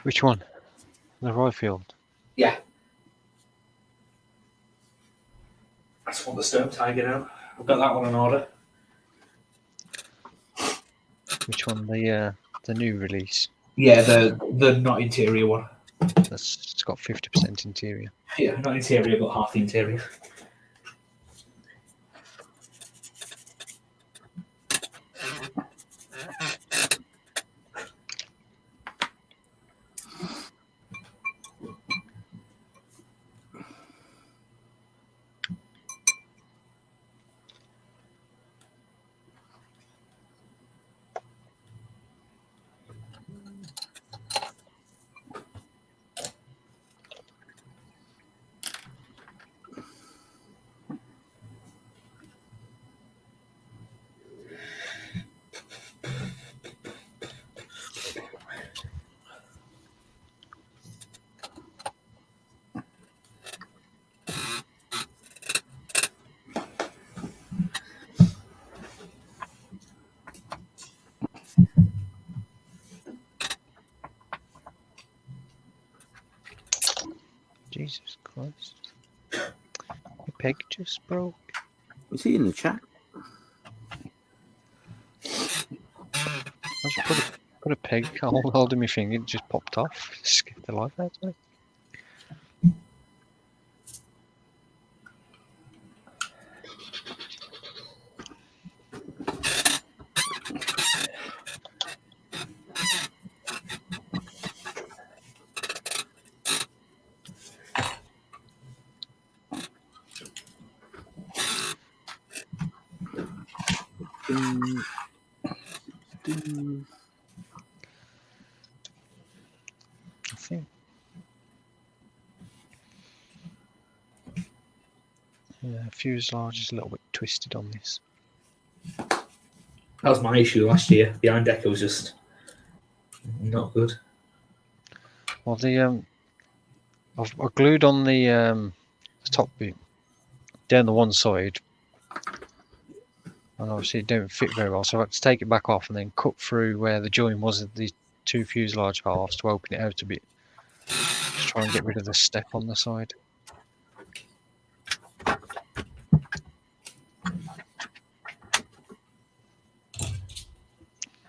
Which one? The Royfield. Yeah. I just want the Stone Tiger now. I've got that one on order. Which one? The new release. Yeah, the not interior one. It's got 50% interior. Yeah, not interior, but half the interior. Jesus Christ. Your peg just broke. Is he in the chat? I just put a peg holding my finger, it just popped off. Scared the life out of me. I think. Yeah, fuselage is a little bit twisted on this. That was my issue last year. The iron decker was just not good. Well, I've glued on the top bit down the one side, and obviously it didn't fit very well, so I had to take it back off and then cut through where the join was of the two fuselage halves to open it out a bit. Just try and get rid of the step on the side.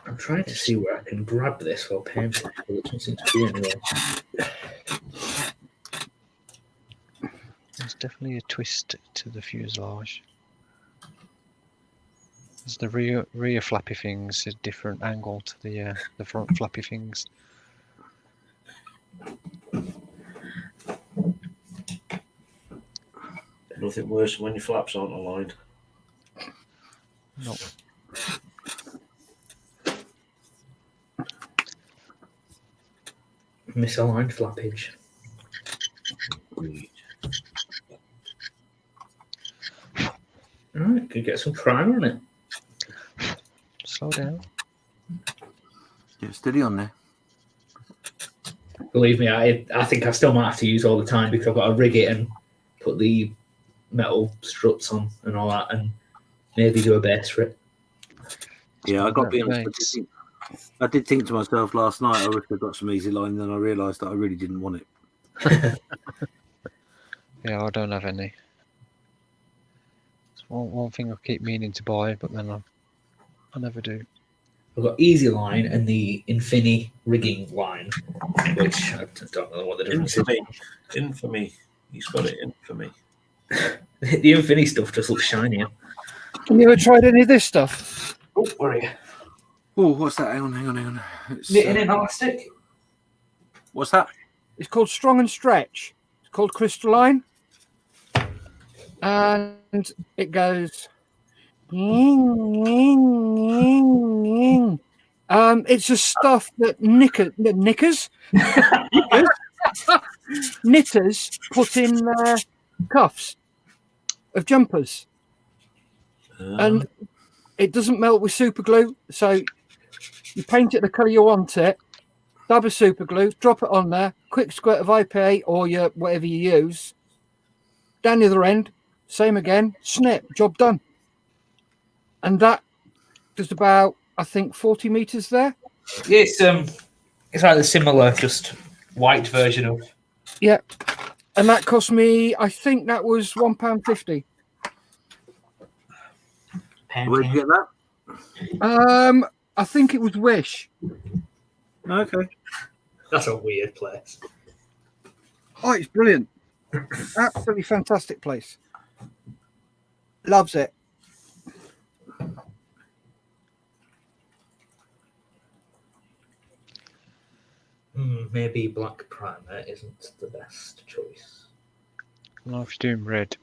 I'm trying to see where I can grab this while painting, but it doesn't seem to be anywhere. There's definitely a twist to the fuselage. There's the rear flappy things, a different angle to the front flappy things. Nothing worse than when your flaps aren't aligned. No. Misaligned flappage. Alright, could get some primer on it. Slow down. Yeah, steady on there. Believe me, I think I still might have to use all the time because I've got to rig it and put the metal struts on and all that, and maybe do a base for it. Yeah, I got to be honest. I did think to myself last night, I wish I got some easy line, then I realised that I really didn't want it. Yeah, I don't have any. It's one thing I keep meaning to buy, but then I never do. We've got Easy Line and the Infini rigging line, which I don't know what the difference Infamy. Infamy. He's got it in for me. is. The Infini stuff just looks shinier. Have you ever tried any of this stuff? Oh, worry. Oh, what's that? Hang on. It's, Knitting in elastic. what's that? It's called Strong and Stretch. It's called Crystalline. And it goes. It's a stuff that knitters put in their cuffs of jumpers. And it doesn't melt with super glue, so you paint it the colour you want it, dab of super glue, drop it on there, quick squirt of IPA or your whatever you use, down the other end, same again, snip, job done. And that just about, I think, 40 meters there. It's like a similar, just white version of. Yeah. And that cost me, I think that was £1.50. Where'd you get that? I think it was Wish. Okay. That's a weird place. Oh, it's brilliant. Absolutely fantastic place. Loves it. Maybe black primer isn't the best choice. No, if you're doing red.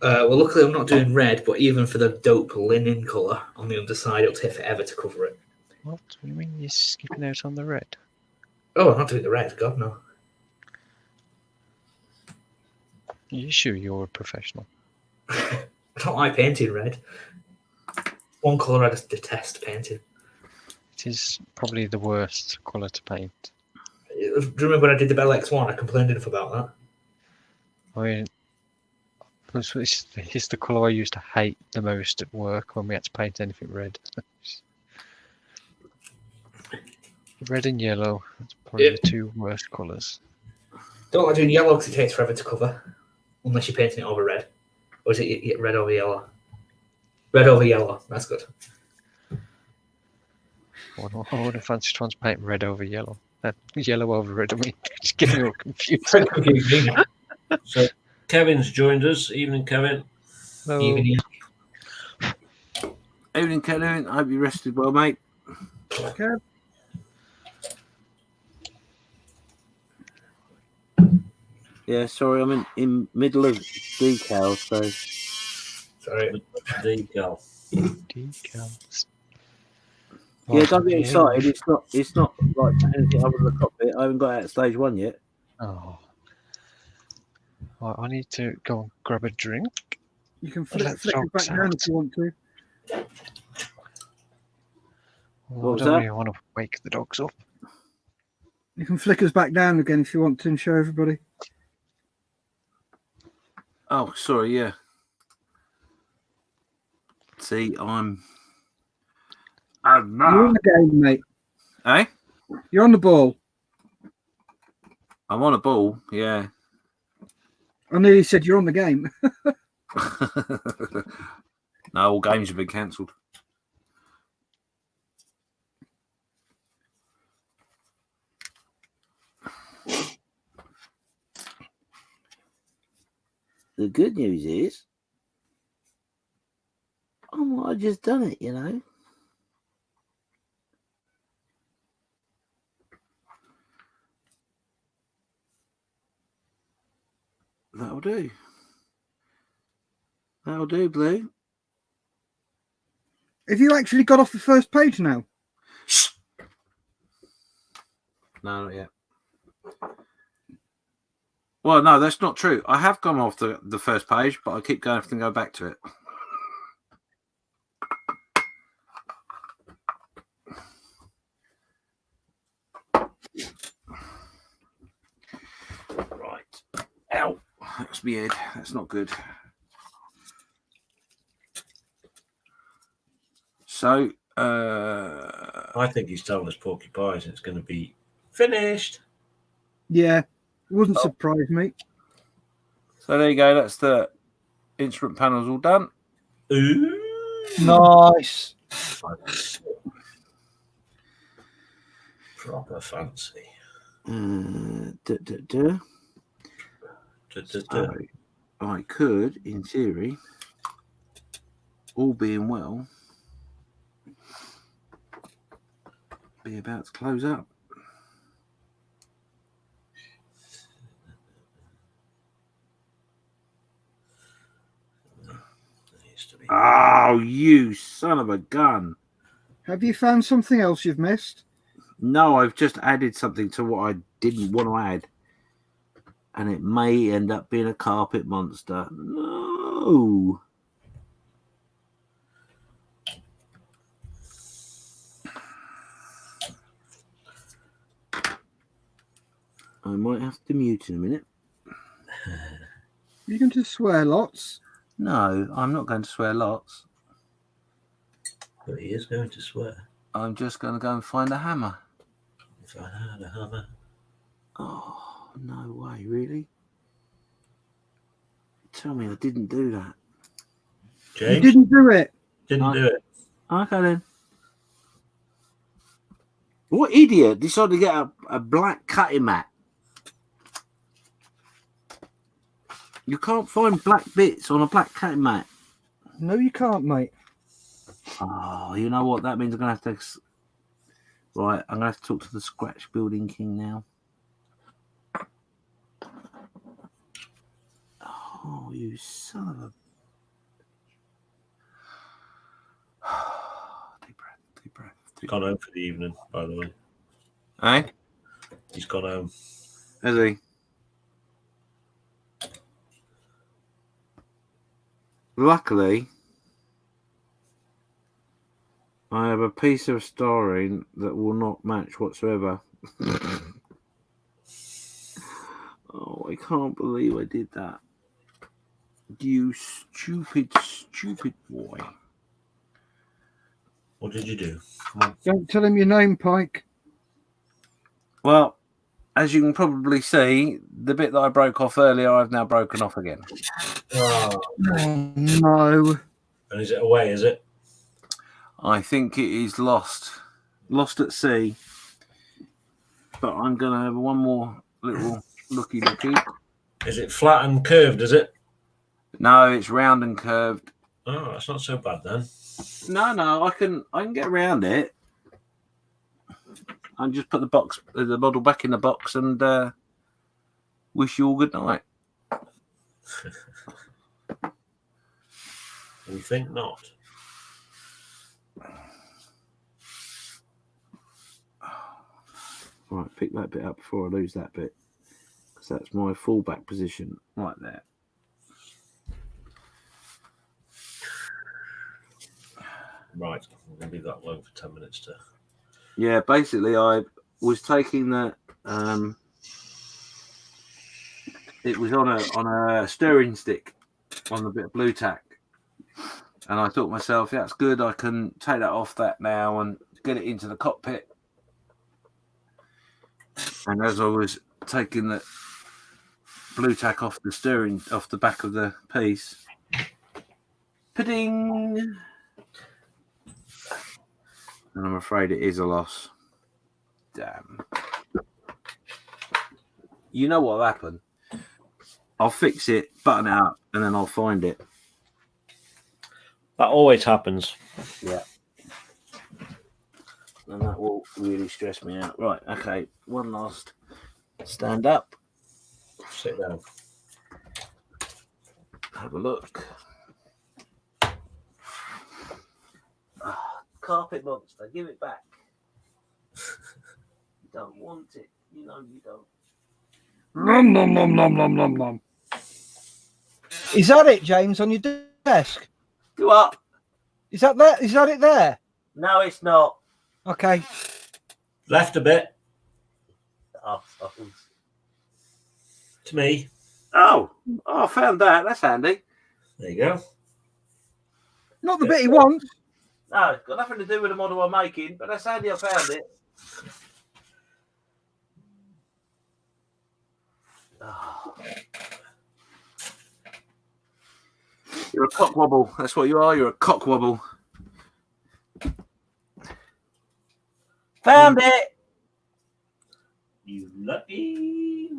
Well, luckily I'm not doing red, but even for the dope linen colour on the underside, it'll take forever to cover it. What do you mean you're skipping out on the red? Oh, I'm not doing the red. God, no. Are you sure you're a professional? I don't like painting red. One colour I just detest painting. It is probably the worst colour to paint. Do you remember when I did the Bell X1? I complained enough about that. I mean, it's the colour I used to hate the most at work when we had to paint anything red. Red and yellow, that's probably the two worst colours. Don't like doing yellow because it takes forever to cover, unless you're painting it over red. Or is it red over yellow? Red over yellow, that's good. I wouldn't fancy trying to paint red over yellow. Yellow over red, I mean, it's getting all confused. So Kevin's joined us. Evening, Kevin. Hello. Evening. Evening, Kevin. I hope you rested well, mate. Okay. Yeah, sorry, I'm in middle of decal, so Sorry. Decal. Decals. yeah, don't get excited. It's not like anything other than the cockpit. I haven't got out of stage 1 yet. Oh. Well, I need to go and grab a drink. You can Let flick it back dogs down out. if you want to. Well, was I don't that? really want to wake the dogs up. You can flick us back down again if you want to and show everybody. Oh, sorry, yeah. See, I'm You're on the game, mate. Eh? You're on the ball. I'm on a ball, yeah. I nearly said you're on the game. No, all games have been cancelled. The good news is, I just done it, you know. That'll do. That'll do, Blue. Have you actually got off the first page now? No, not yet. Well, no, that's not true. I have gone off the first page, but I keep going to go back to it. Right. Ow. That's my head. That's not good. So, I think he's telling us porcupines. It's going to be finished. Yeah, wouldn't surprise me. So there you go. That's the instrument panels all done. Ooh. Nice. Proper fancy. So I could, in theory, all being well, be about to close up. Oh, you son of a gun. Have you found something else you've missed? No, I've just added something to what I didn't want to add. And it may end up being a carpet monster. No. I might have to mute in a minute. You're going to swear lots? No, I'm not going to swear lots. But he is going to swear. I'm just going to go and find a hammer. If I had a hammer. Oh, no way, really? Tell me I didn't do that. James? You didn't do it. Didn't do it. Okay then. What idiot decided to get a black cutting mat? You can't find black bits on a black cutting mat. No, you can't, mate. Oh, you know what? That means I'm going to have to... Right, I'm going to have to talk to the Scratch Building King now. Oh, you son of a... Deep breath, deep breath. He's gone home for the evening, by the way. Eh? He's gone home. Is he? Luckily, I have a piece of styrene that will not match whatsoever. Oh, I can't believe I did that. You stupid, stupid boy. What did you do? Come on. Don't tell him your name, Pike. Well, as you can probably see, the bit that I broke off earlier, I've now broken off again. Oh, Oh, no. and is it away, is it? I think it is lost at sea. But I'm going to have one more little looky. Is it flat and curved, is it? No, it's round and curved. Oh, that's not so bad then. No, I can get around it. I just put the model back in the box and wish you all good night. We think not. Right, pick that bit up before I lose that bit, because that's my fallback position right there. Right, we're going to leave that alone for 10 minutes to... Yeah, basically I was taking the it was on a stirring stick on a bit of blue tack, and I thought to myself, yeah, that's good, I can take that off that now and get it into the cockpit. And as I was taking the blue tack off the back of the piece, pa-ding! And I'm afraid it is a loss. Damn. You know what'll happen? I'll fix it, button it up, and then I'll find it. That always happens. Yeah. And that will really stress me out. Right, okay. One last stand up. Sit down. Have a look. Carpet monster, give it back. You don't want it. You know you don't. Nom, nom, nom, nom, nom, nom, nom. Is that it, James, on your desk? Do up. Is that it there? No, it's not. Okay. Left a bit. Oh, To me. oh, I found that. That's handy. There you go. Not the bit he wants. No, it's got nothing to do with the model I'm making, but that's handy I found it. Oh. You're a cockwobble. That's what you are. You're a cockwobble. Found it. You lucky.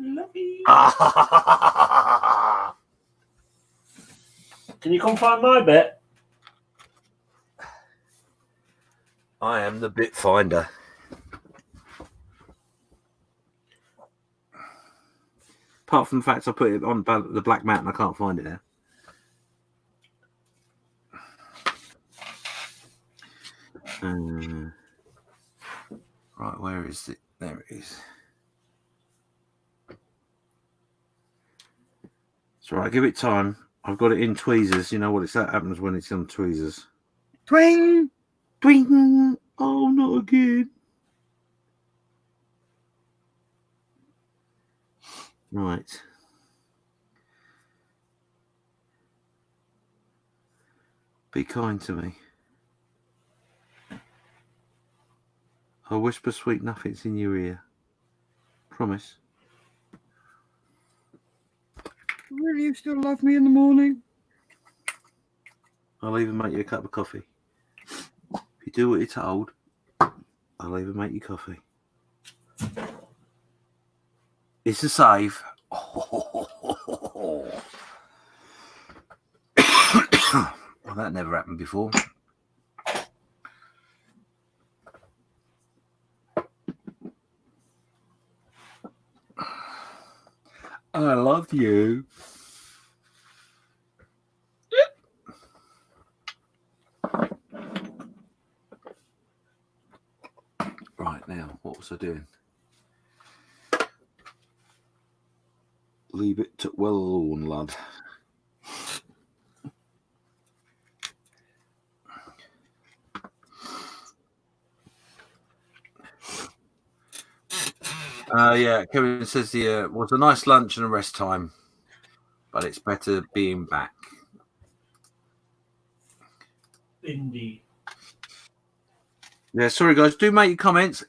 Can you come find my bit? I am the bit finder. Apart from the fact I put it on the black mat and I can't find it there. Right, where is it? There it is. It's all right, give it time. I've got it in tweezers. You know what that happens when it's on tweezers. Twing! Twing! Oh, not again. Right. Be kind to me. I'll whisper sweet nothings in your ear. Promise. Will you still love me in the morning? I'll even make you a cup of coffee. If you do what you're told, I'll even make you coffee. It's a save. Well, that never happened before. I love you. Right, now, what was I doing? Leave it to well alone, lad. Yeah, Kevin says here was a nice lunch and a rest time, but it's better being back. Indeed. Yeah, sorry guys, do make your comments.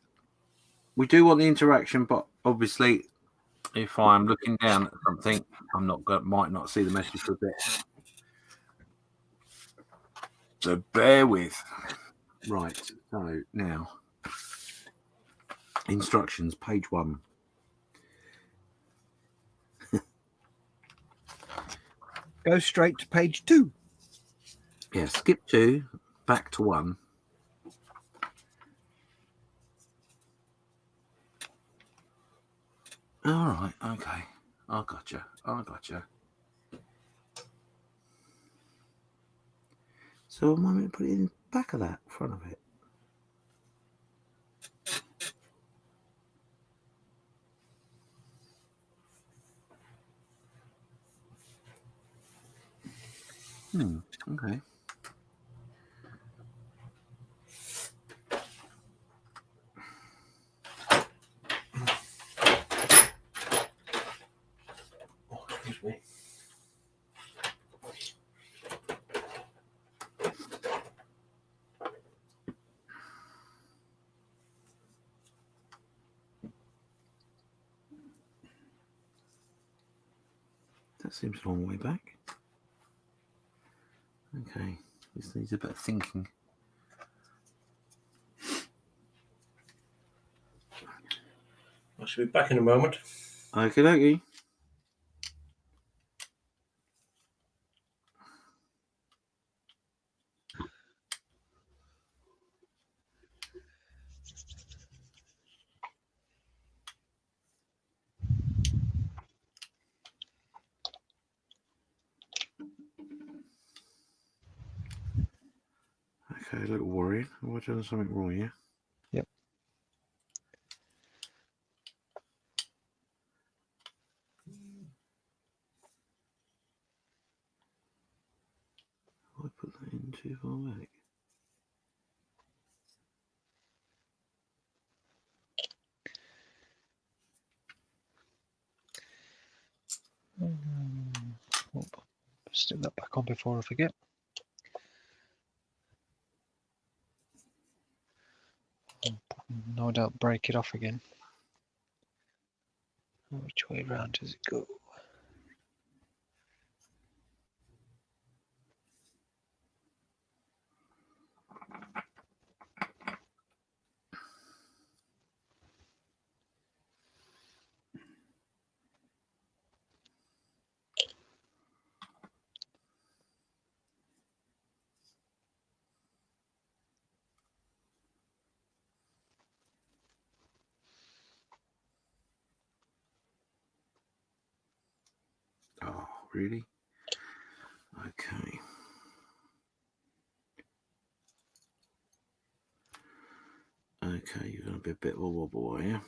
We do want the interaction, but obviously, if I'm looking down at something, I'm not might not see the message for a bit. So bear with. Right. So now, instructions, page 1. Go straight to page 2. Yeah, skip 2, back to 1. All right. Okay. I gotcha. So am I going to put it in the back of that, front of it? Okay. Oh, excuse me. That seems a long way back. Okay. This needs a bit of thinking. I should be back in a moment. Okie dokie. Okay, a little worried. Have I done something wrong here? Yep. I put that in too far back. Stick that back on before I forget. no doubt break it off again. Which way round does it go? Oh, really? Okay. Okay, you're going to be a bit of a wobble, are you?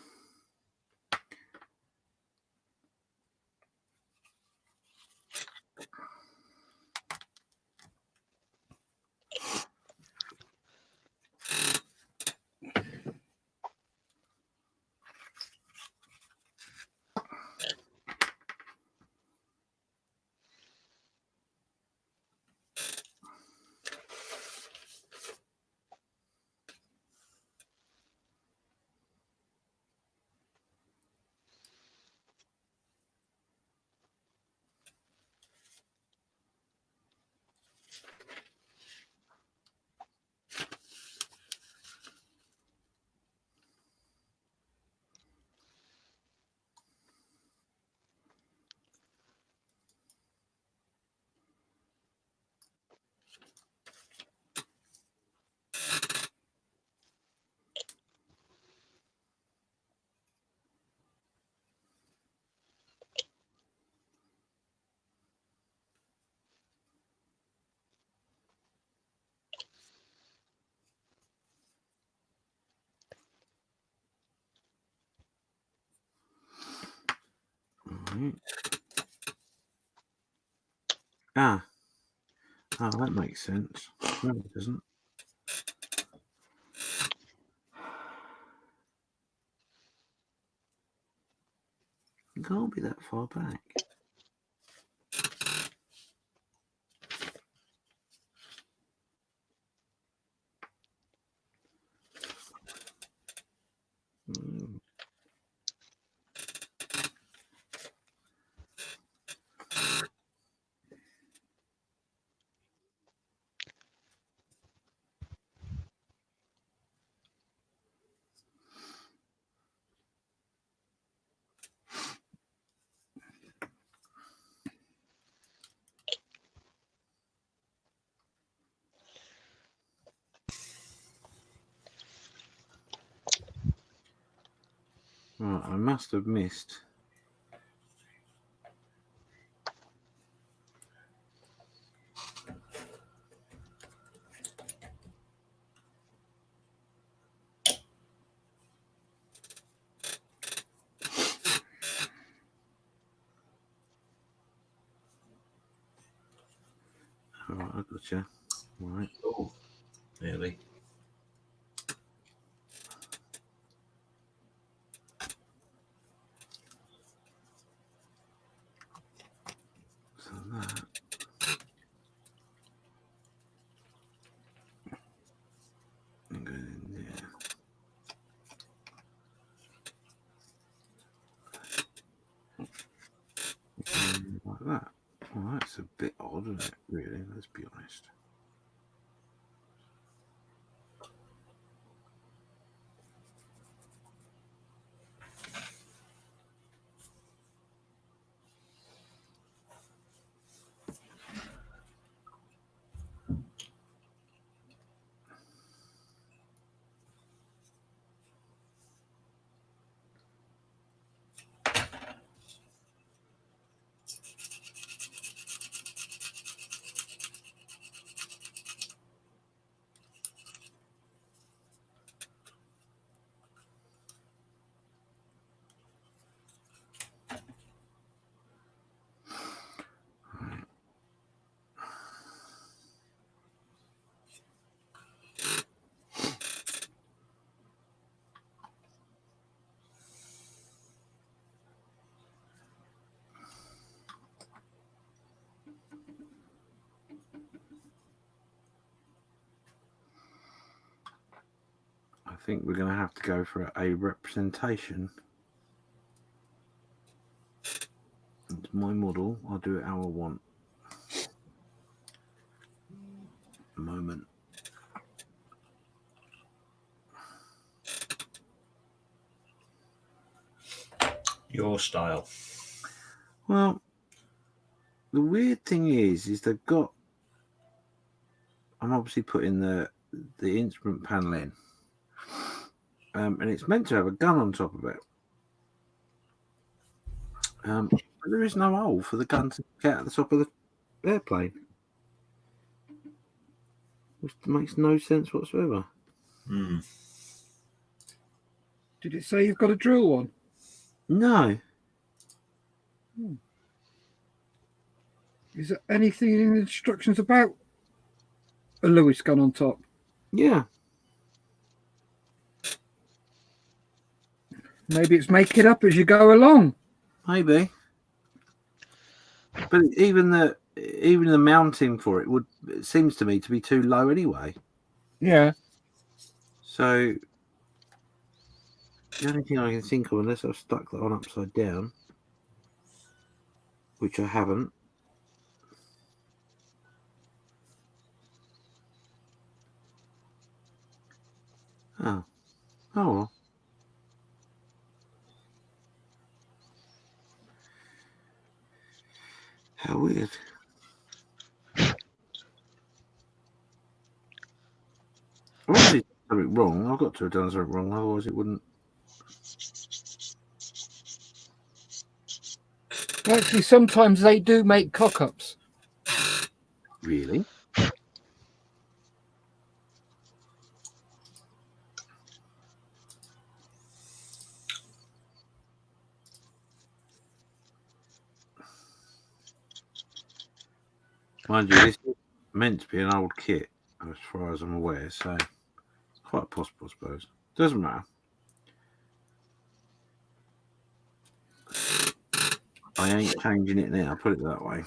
Right. Ah, that makes sense. No, it doesn't. It can't be that far back. Mm. Right, I must have missed. All right, I gotcha. All right. Oh, nearly. So that. And go in there. Like that. Well, that's a bit odd, isn't it? Really, let's be honest. think we're going to have to go for a representation. It's my model. I'll do it how I want. A moment. Your style. Well, the weird thing is they've got. I'm obviously putting the instrument panel in, and it's meant to have a gun on top of it. But there is no hole for the gun to get at the top of the airplane, which makes no sense whatsoever. Hmm. Did it say you've got to drill one? No. Is there anything in the instructions about a Lewis gun on top? Yeah. Maybe it's make it up as you go along. Maybe. But even the mounting for it seems to me to be too low anyway. Yeah. So the only thing I can think of, unless I've stuck that on upside down, which I haven't. Oh. Oh well. How weird. Obviously something wrong. I've got to have done something wrong, otherwise it wouldn't. Actually, sometimes they do make cock-ups. Really? Mind you, this is meant to be an old kit, as far as I'm aware, so it's quite possible, I suppose. Doesn't matter. I ain't changing it now, put it that way.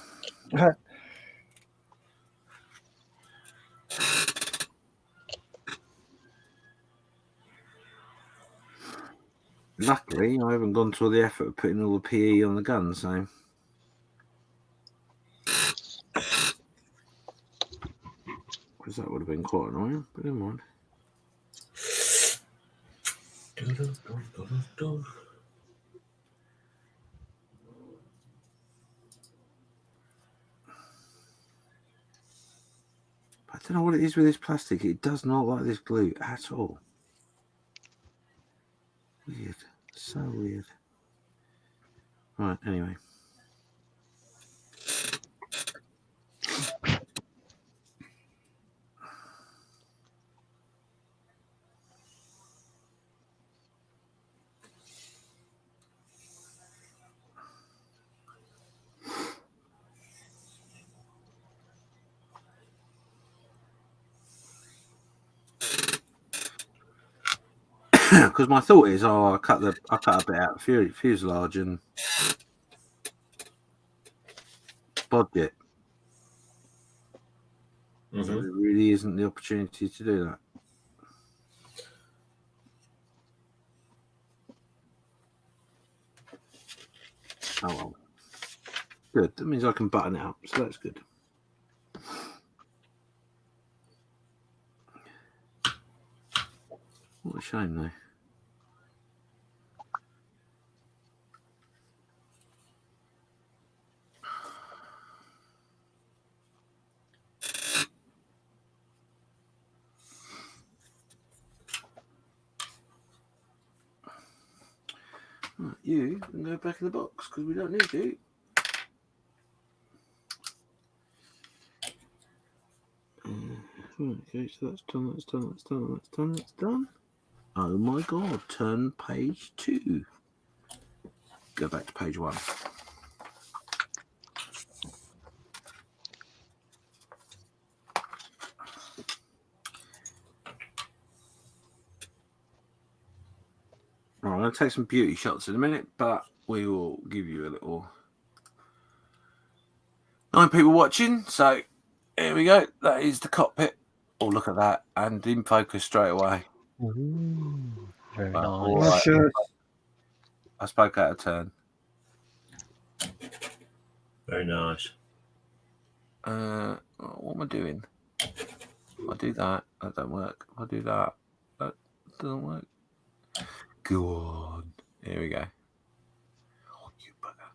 Luckily, I haven't gone to all the effort of putting all the PE on the gun, so. Because that would have been quite annoying, but never mind. I don't know what it is with this plastic. It does not like this glue at all. Weird. So weird. Right, anyway. Because my thought is, I cut a bit out of fuselage and bodged it. Mm-hmm. So there really isn't the opportunity to do that. Oh well. Good. That means I can button it up, so that's good. What a shame, though. Right, you can go back in the box because we don't need you. Okay, so that's done. Oh my god, turn page 2. Go back to page 1. Right, I'm going to take some beauty shots in a minute, but we will give you a little 9 people watching, so here we go. That is the cockpit. Oh, look at that, and in focus straight away. Ooh, very Right, nice. all right. Sure. I spoke out of turn. Very nice. What am I doing? I do that. That don't work. I do that. That doesn't work. Go on. Here we go. Oh, you bugger.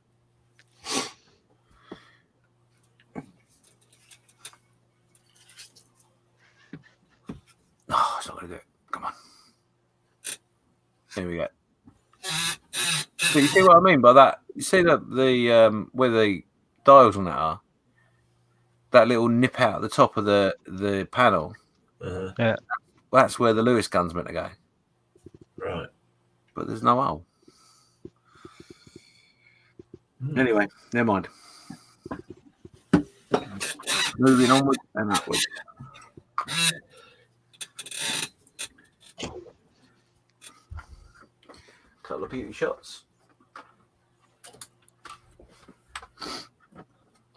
Oh, it's not going to do it. Come on. Here we go. So you see what I mean by that? You see that the where the dials on that are? That little nip out at the top of the panel. Uh-huh. That's where the Lewis gun's meant to go. Right. But there's no hole. Anyway, never mind. Moving onward and upwards. Couple of beauty shots.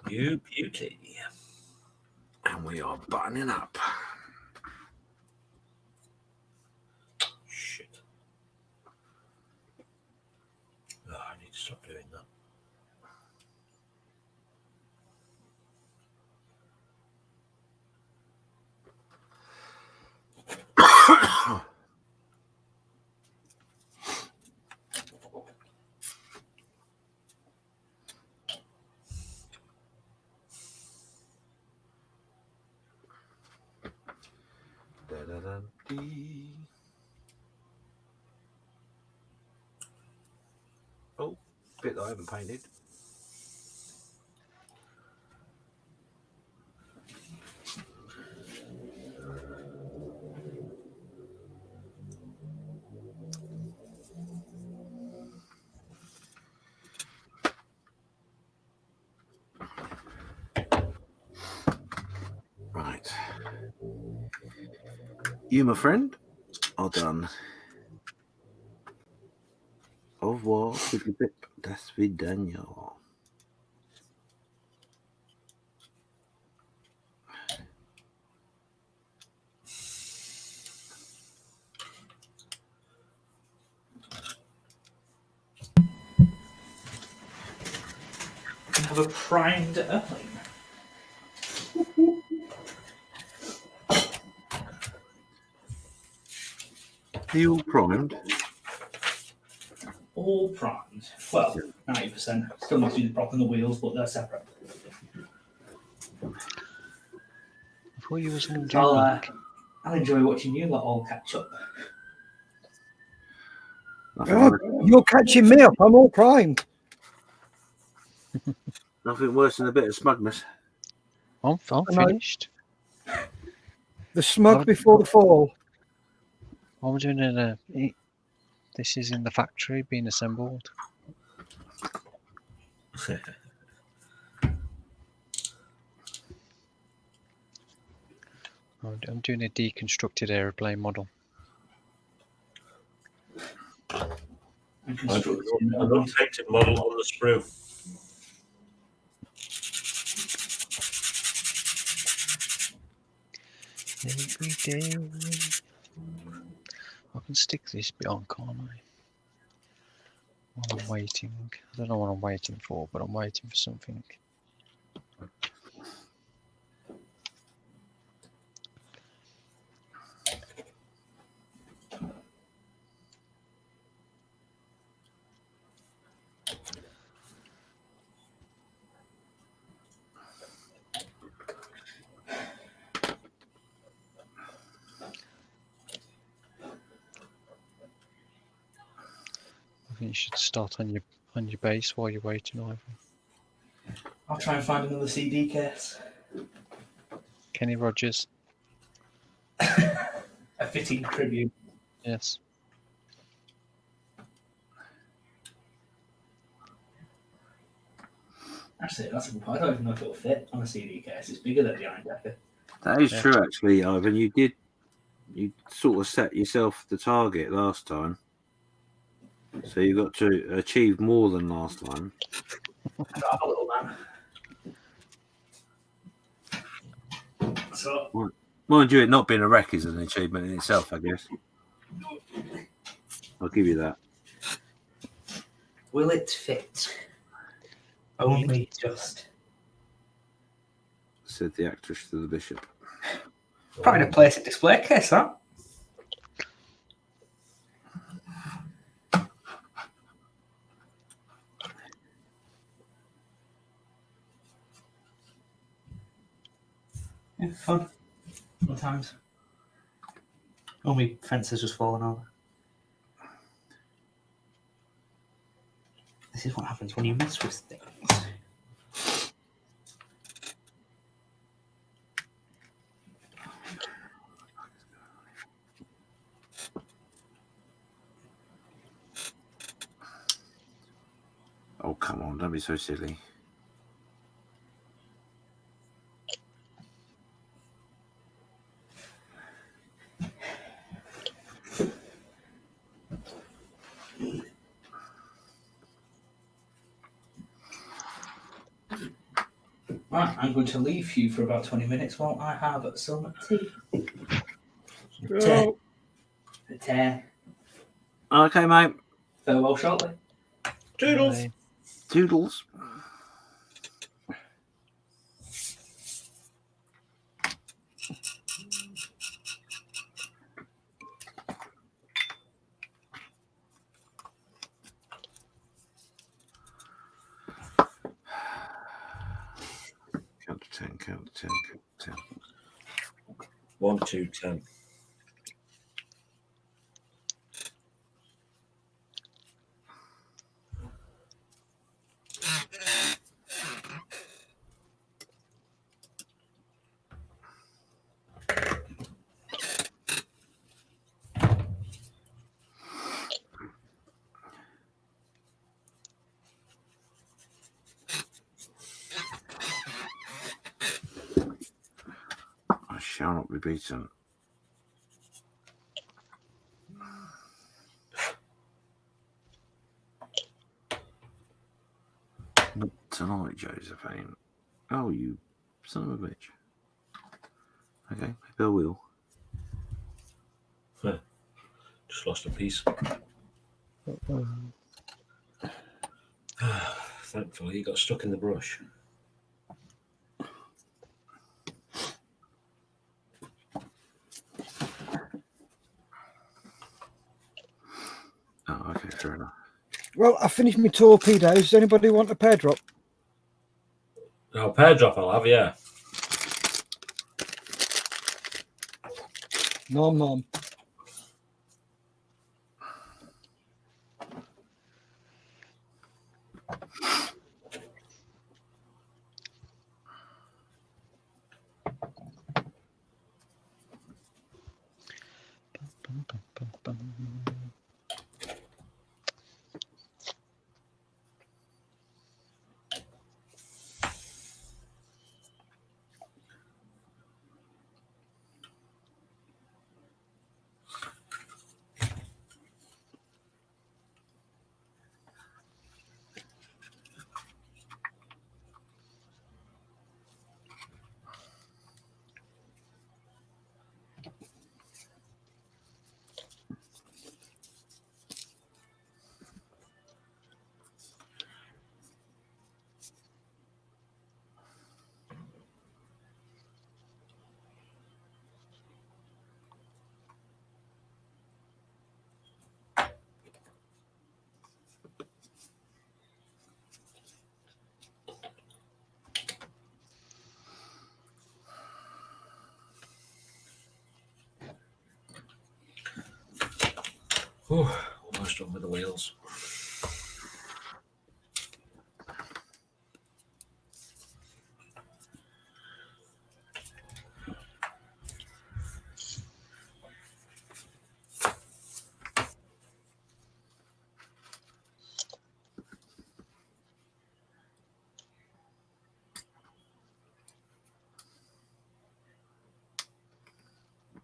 You beauty. And we are buttoning up. Shit. Oh, I need to stop doing that. Oh, bit that I haven't painted. Right. You, my friend, are done. Au revoir, Pip. До свидания. We have a primed airplane. Are you all primed? All primed. Well, 90%. Still must be the prop and the wheels, but they're separate. I thought you was going to do I'll enjoy watching you lot all catch up. God, you're catching me up. I'm all primed. Nothing worse than a bit of smugness. I'm finished. The smug before the fall. I'm doing this is in the factory being assembled. I'm doing a deconstructed aeroplane model. And An constructing unpainted model on the sprue. Every day. I can stick this bit on, can't I? While I'm waiting. I don't know what I'm waiting for, but I'm waiting for something. I think you should start on your base while you're waiting, Ivan. I'll try and find another CD case. Kenny Rogers. A fitting tribute. Yes. Actually, that's a good point. I don't even know if it'll fit on a CD case. It's bigger than the Iron Decker. That is Yeah. true, actually, Ivan. You sort of set yourself the target last time. So you got to achieve more than last time. I'm a little man. So, Mind you, it not being a wreck is an achievement in itself, I guess. I'll give you that. Will it fit? Only just. Said the actress to the bishop. Probably a place at display case, that. Yeah, fun. Sometimes. Oh, my fence has just fallen over. This is what happens when you mess with things. Oh, come on, don't be so silly. Right, I'm going to leave you for about 20 minutes while I have some tea. Oh, Tea. Okay, mate. Farewell shortly. Toodles. Bye. Toodles. Count to 10, count to 10, count to 10. 1, 2, 10. I shall not be beaten. Not tonight, Josephine. Oh, you son of a bitch. Okay, maybe I will. Just lost a piece. Thankfully, he got stuck in the brush. Oh, okay, fair enough. well, I finished my torpedoes. Does anybody want a pear drop? Now, pear drop I'll have, yeah. No, Mum. Whew, almost done with the wheels.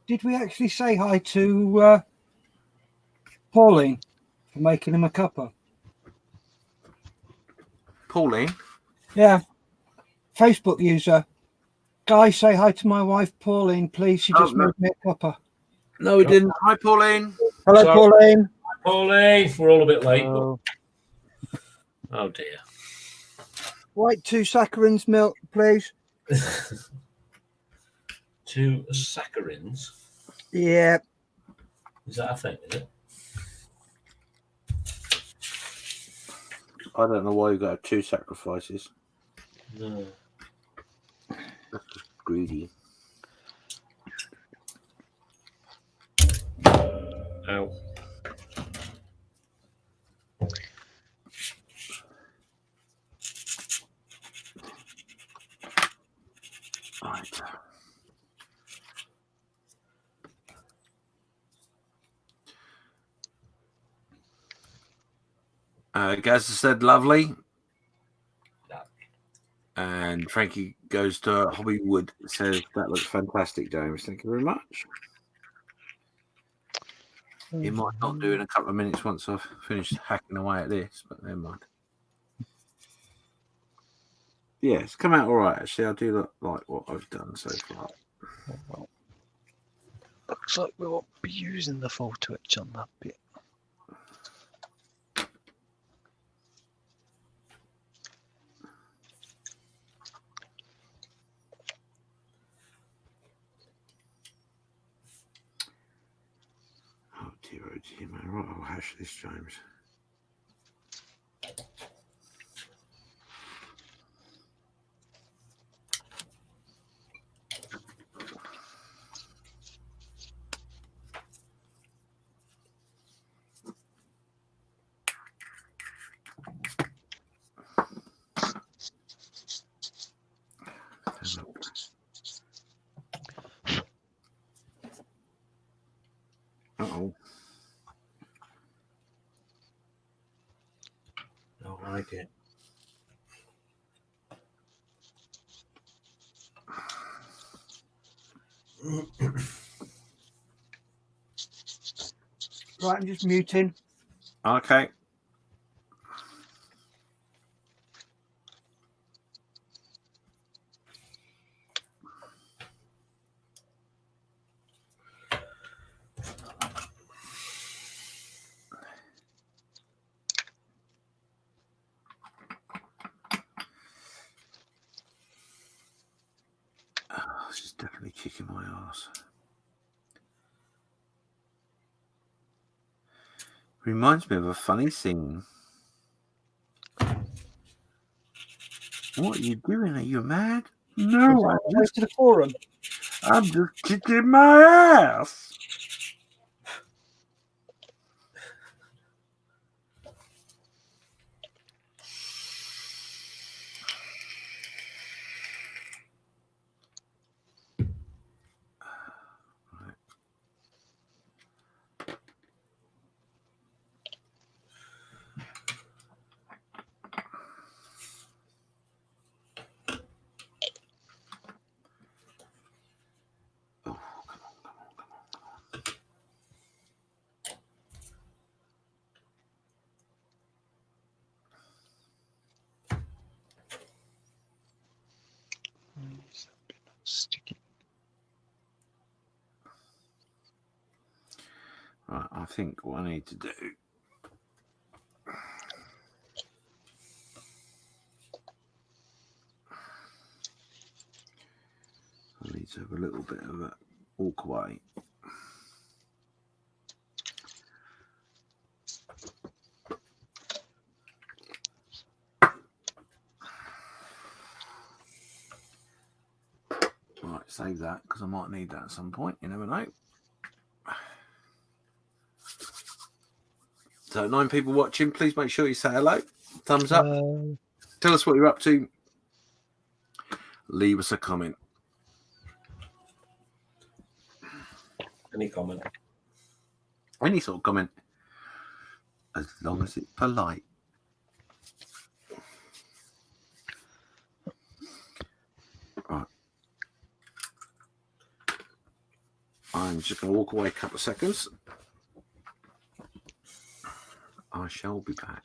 Did we actually say hi to Pauline for making him a cuppa? Pauline? Yeah. Facebook user. Guys, say hi to my wife, Pauline, please. She just no. made me a cuppa. No, we didn't. Hi, Pauline. Hello, So- Pauline. Pauline, we're all a bit late. Oh, But, oh dear. White 2 saccharins milk, please. 2 saccharins. Yeah. Is that a thing? Is it? I don't know why you've got 2 sacrifices. No. Greedy. Ow. Right. Gaz has said lovely. And Frankie goes to Hobbywood, says that looks fantastic, James. Thank you very much. It might not do in a couple of minutes once I've finished hacking away at this, but never mind. Yeah, it's come out all right, actually. I do like what I've done so far. well, looks like we won't be using the photo etch on that bit. Oh dear, man. Right, I'll hash this, James. Uh-oh. Don't like it. Right, I'm just muting. Okay. Oh, this is definitely kicking my ass. Reminds me of a funny scene. What are you doing? Are you mad? No, Wait to the forum. I'm just kicking my ass. Sticky. Right, I think what I need to do. I need to have a little bit of a walk away. Right, save that because I might need that at some point. You never know. So 9 people watching. Please make sure you say hello. Thumbs up. Tell us what you're up to. Leave us a comment. Any comment? Any sort of comment. As long as it's polite. Right. I'm just going to walk away a couple of seconds. I shall be back.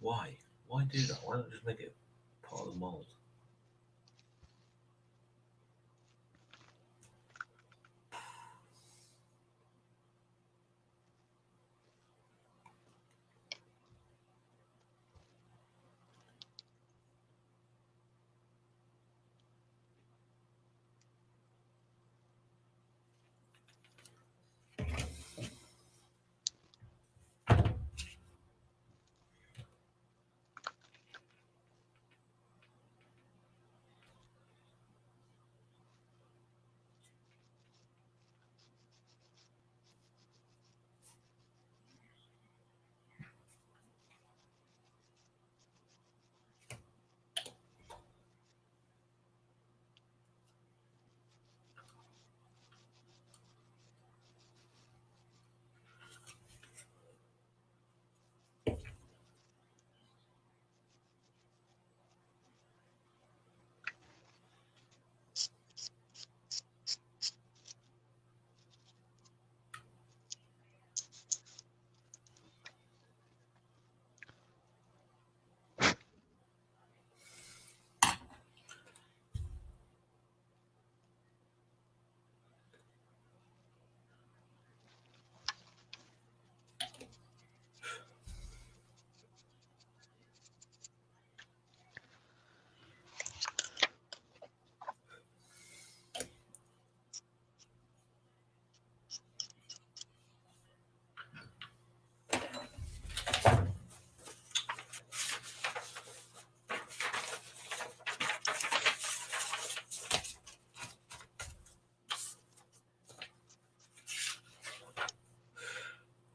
Why? Why do that? Why not just make it part of the mold?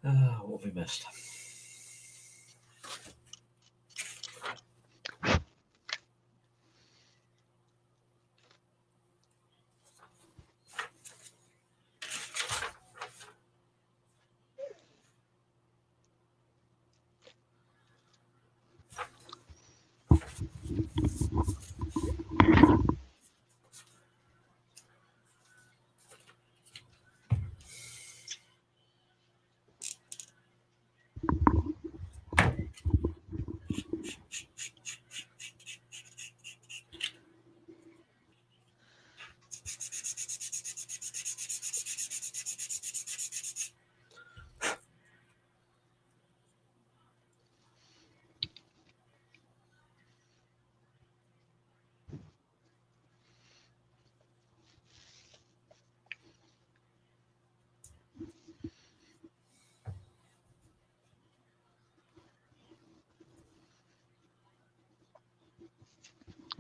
What have we missed?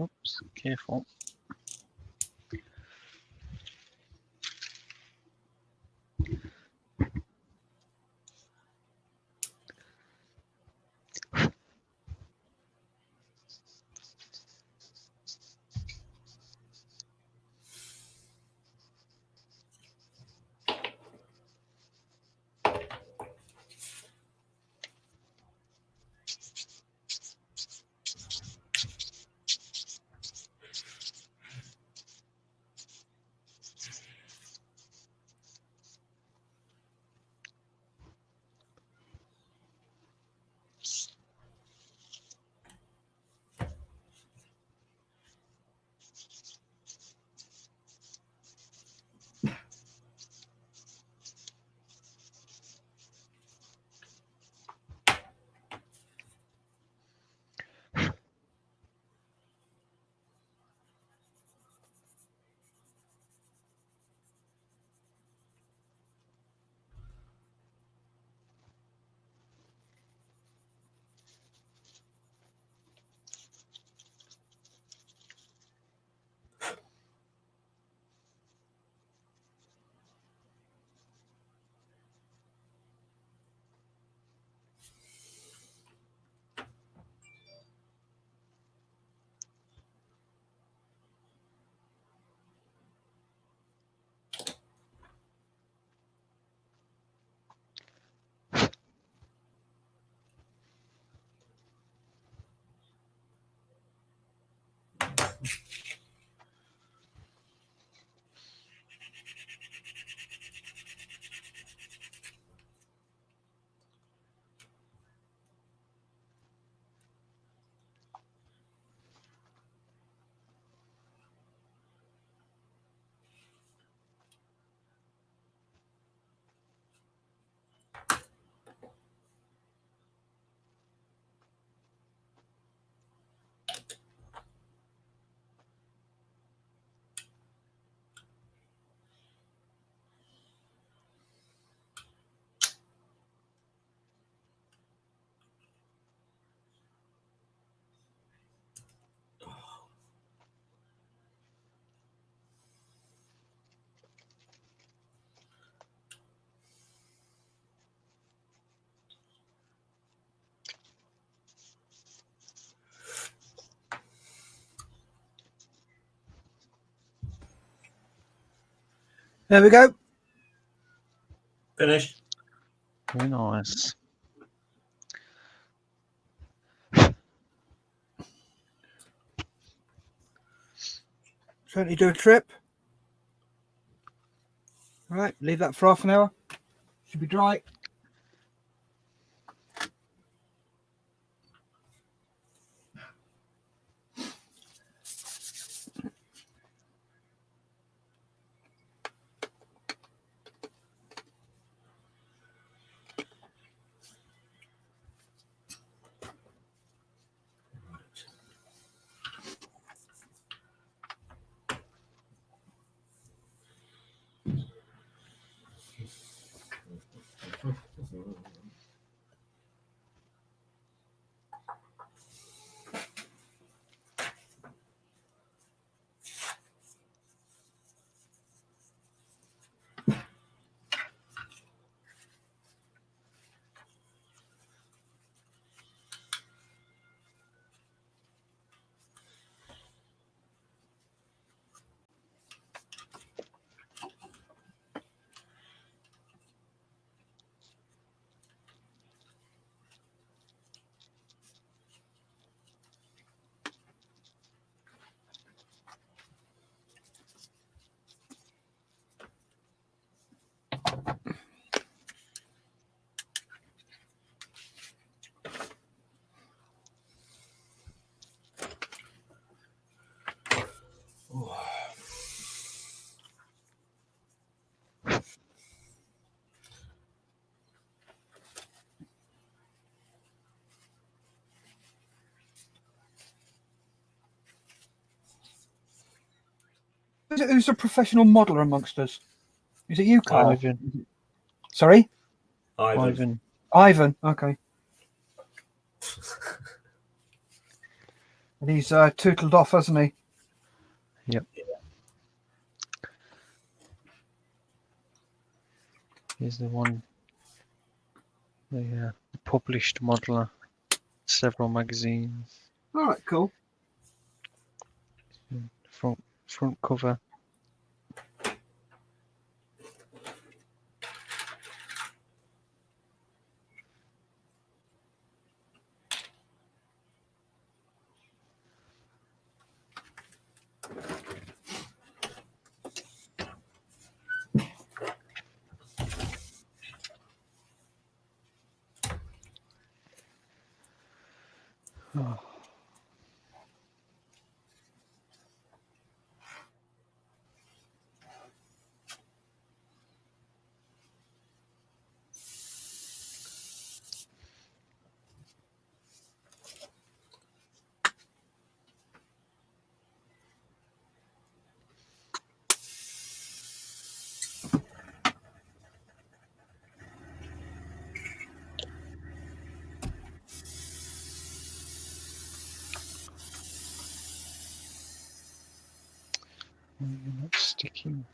Oops, careful. There we go. Finished. Very nice. Certainly do a trip. All right, leave that for half an hour. Should be dry. Who's a professional modeler amongst us? Is it you, Kyle? Ivan. Sorry? Ivan. Ivan, okay. And he's tootled off, hasn't he? Yep. He's the one, the published modeler, several magazines, All right, cool. front cover. Oh. You're not sticking.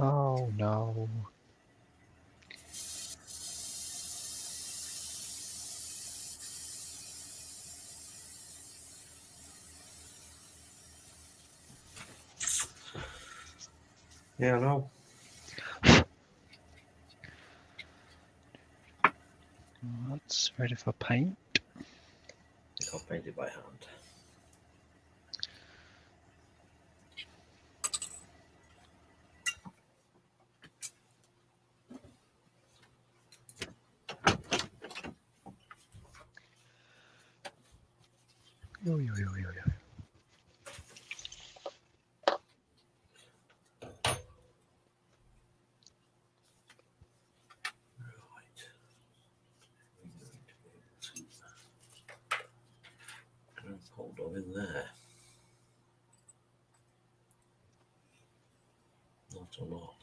Oh no. Yeah, I know. That's ready for paint. I can't paint it by hand. Hold on in there. Not a lot.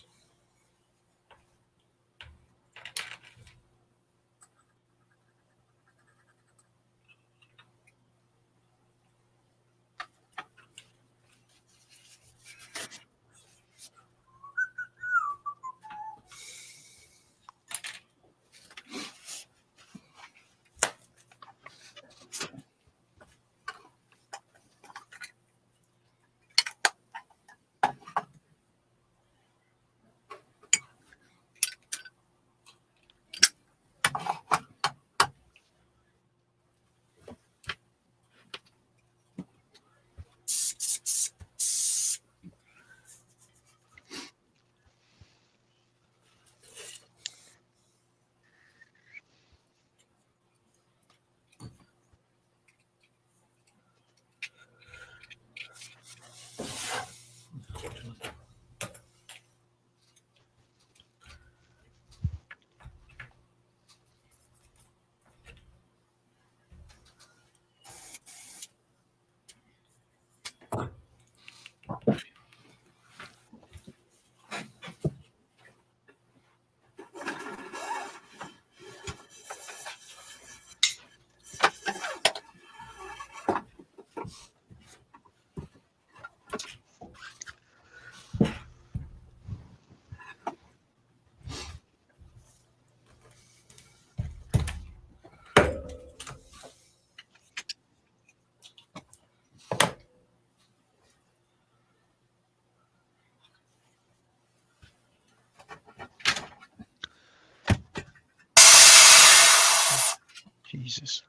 Jesus.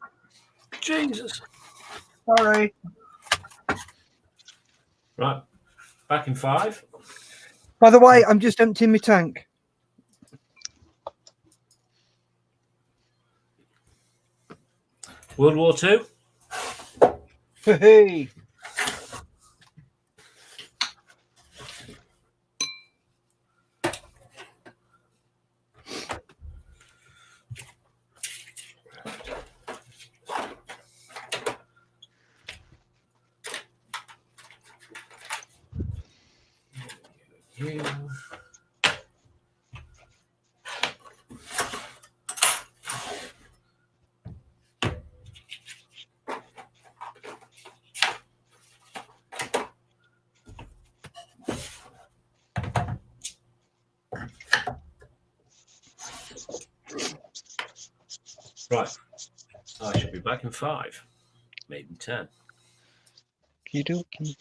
Jesus. Sorry. Right. Back in 5. By the way, I'm just emptying my tank. World War II. Hey. You. Right. I should be back in 5. Maybe 10. Okey-dokey.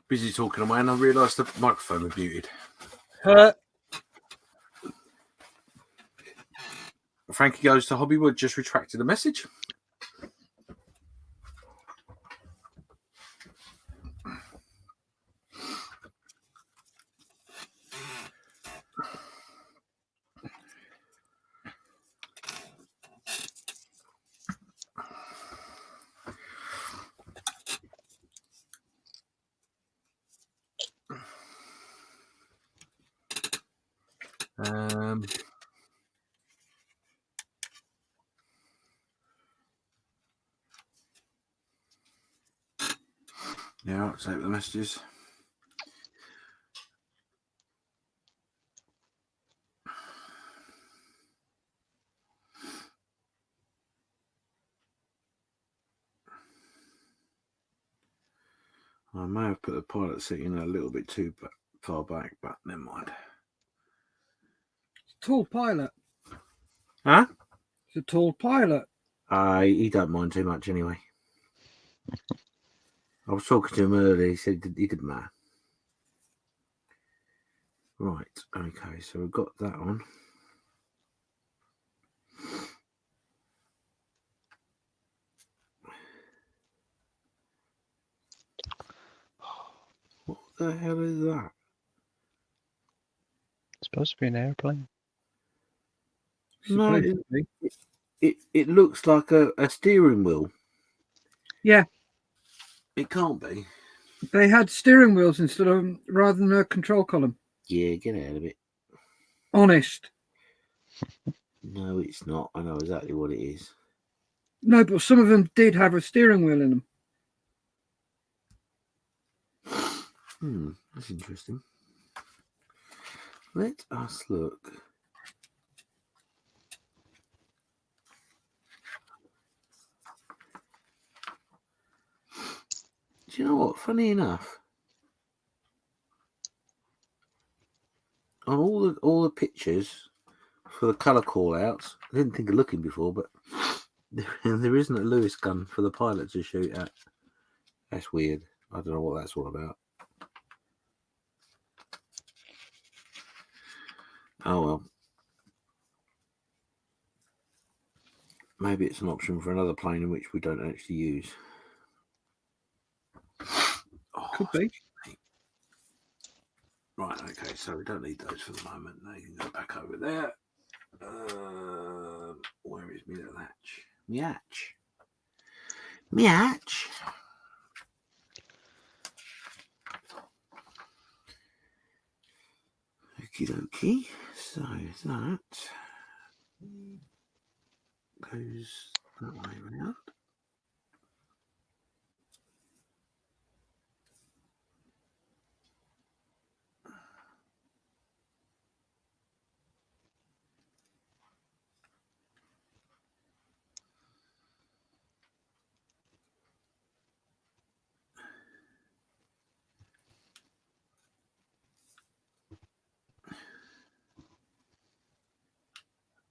Busy talking away, and I realised the microphone was muted. Frankie goes to Hobbywood, just retracted a message. Yeah, I'll save the messages. I may have put the pilot seat in a little bit too far back, but never mind. Tall pilot. Huh? It's a tall pilot. He don't mind too much anyway. I was talking to him earlier. He said he didn't matter. Right. Okay. So we've got that on. What the hell is that? It's supposed to be an airplane. No, Supposed to be. it looks like a steering wheel. Yeah, It can't be. they had steering wheels instead of rather than a control column. Yeah, get out of it. Honest. No, it's not. I know exactly what it is. No, but some of them did have a steering wheel in them. That's interesting. Let us look. Do you know what? Funny enough, on all the pictures for the colour call outs, I didn't think of looking before, but there isn't a Lewis gun for the pilot to shoot at. That's weird. I don't know what that's all about. Oh well. Maybe it's an option for another plane in which we don't actually use. Oh, Could be. Right, okay, so we don't need those for the moment. They can go back over there. Where is me little hatch? Me hatch. Me hatch. Okie dokie. So that goes that way around.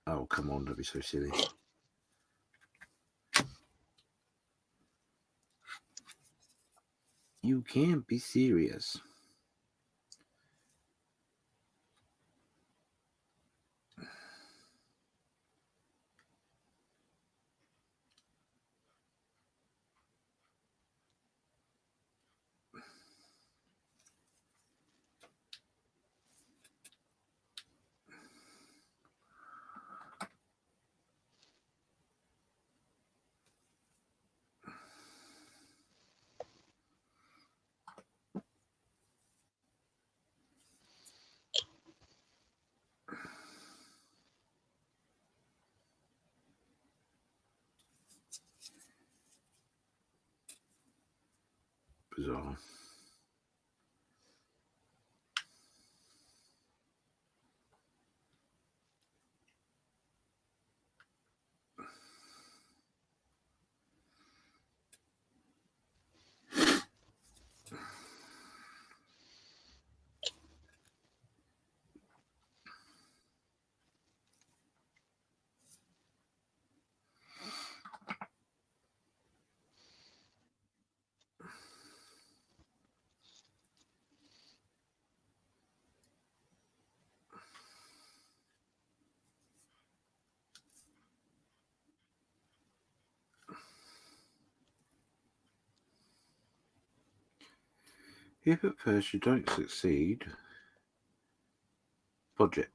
Oh, come on, don't be so silly. You can't be serious. Bizarre. If at first you don't succeed, podge it.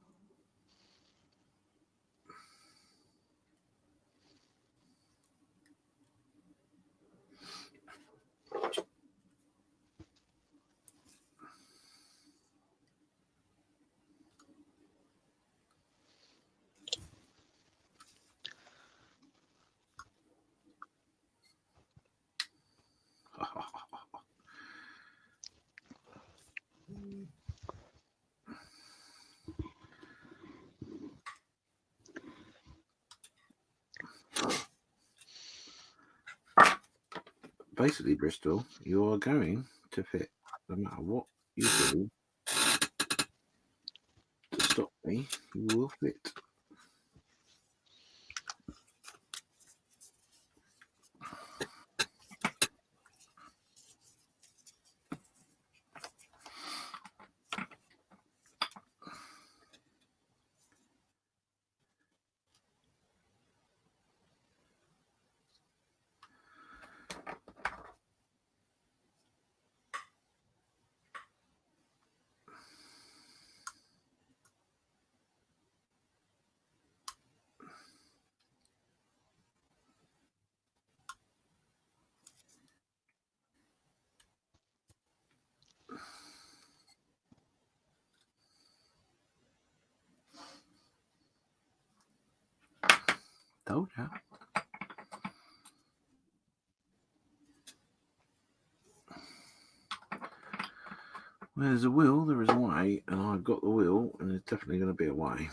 Basically, Bristol, you are going to fit no matter what you do to stop me, you will fit. Told ya. Where there's a will, there is a way, and I've got the will, and there's definitely going to be a way.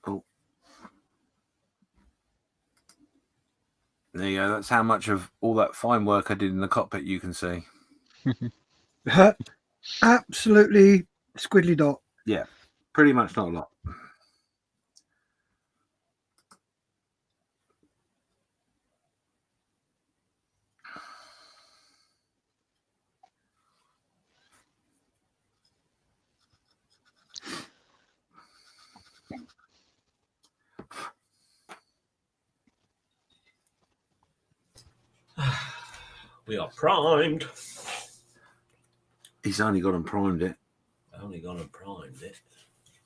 Oh. There you go. That's how much of all that fine work I did in the cockpit you can see. Absolutely squiddly dot. Yeah, pretty much not a lot. We are primed. He's only gone and primed it. Only gone and primed it.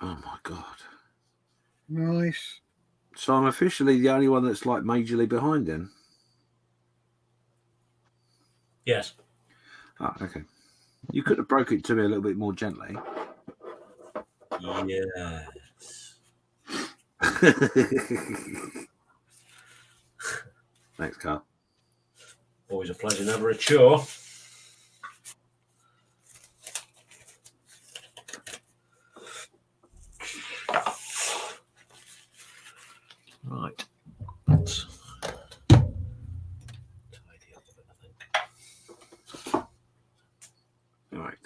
Oh my god. Nice. So I'm officially the only one that's like majorly behind then. Yes. Oh, okay. You could have broke it to me a little bit more gently. Yes. Thanks, Carl. Always a pleasure, never a chore. Right. Let's tidy up a bit, I think. All right.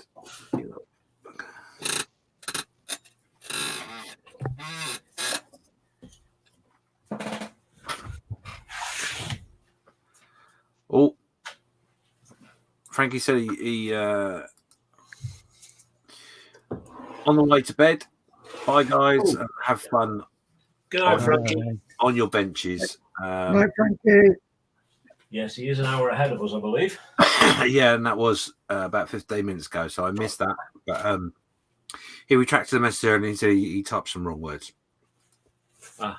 Oh, Frankie said he on the way to bed. Bye, guys. Have fun. Good night, Frankie. On your benches. Right, Frankie. Yes, he is an hour ahead of us, I believe. Yeah, and that was about 15 minutes ago, so I missed that. But he retracted the message and he said he typed some wrong words. Ah.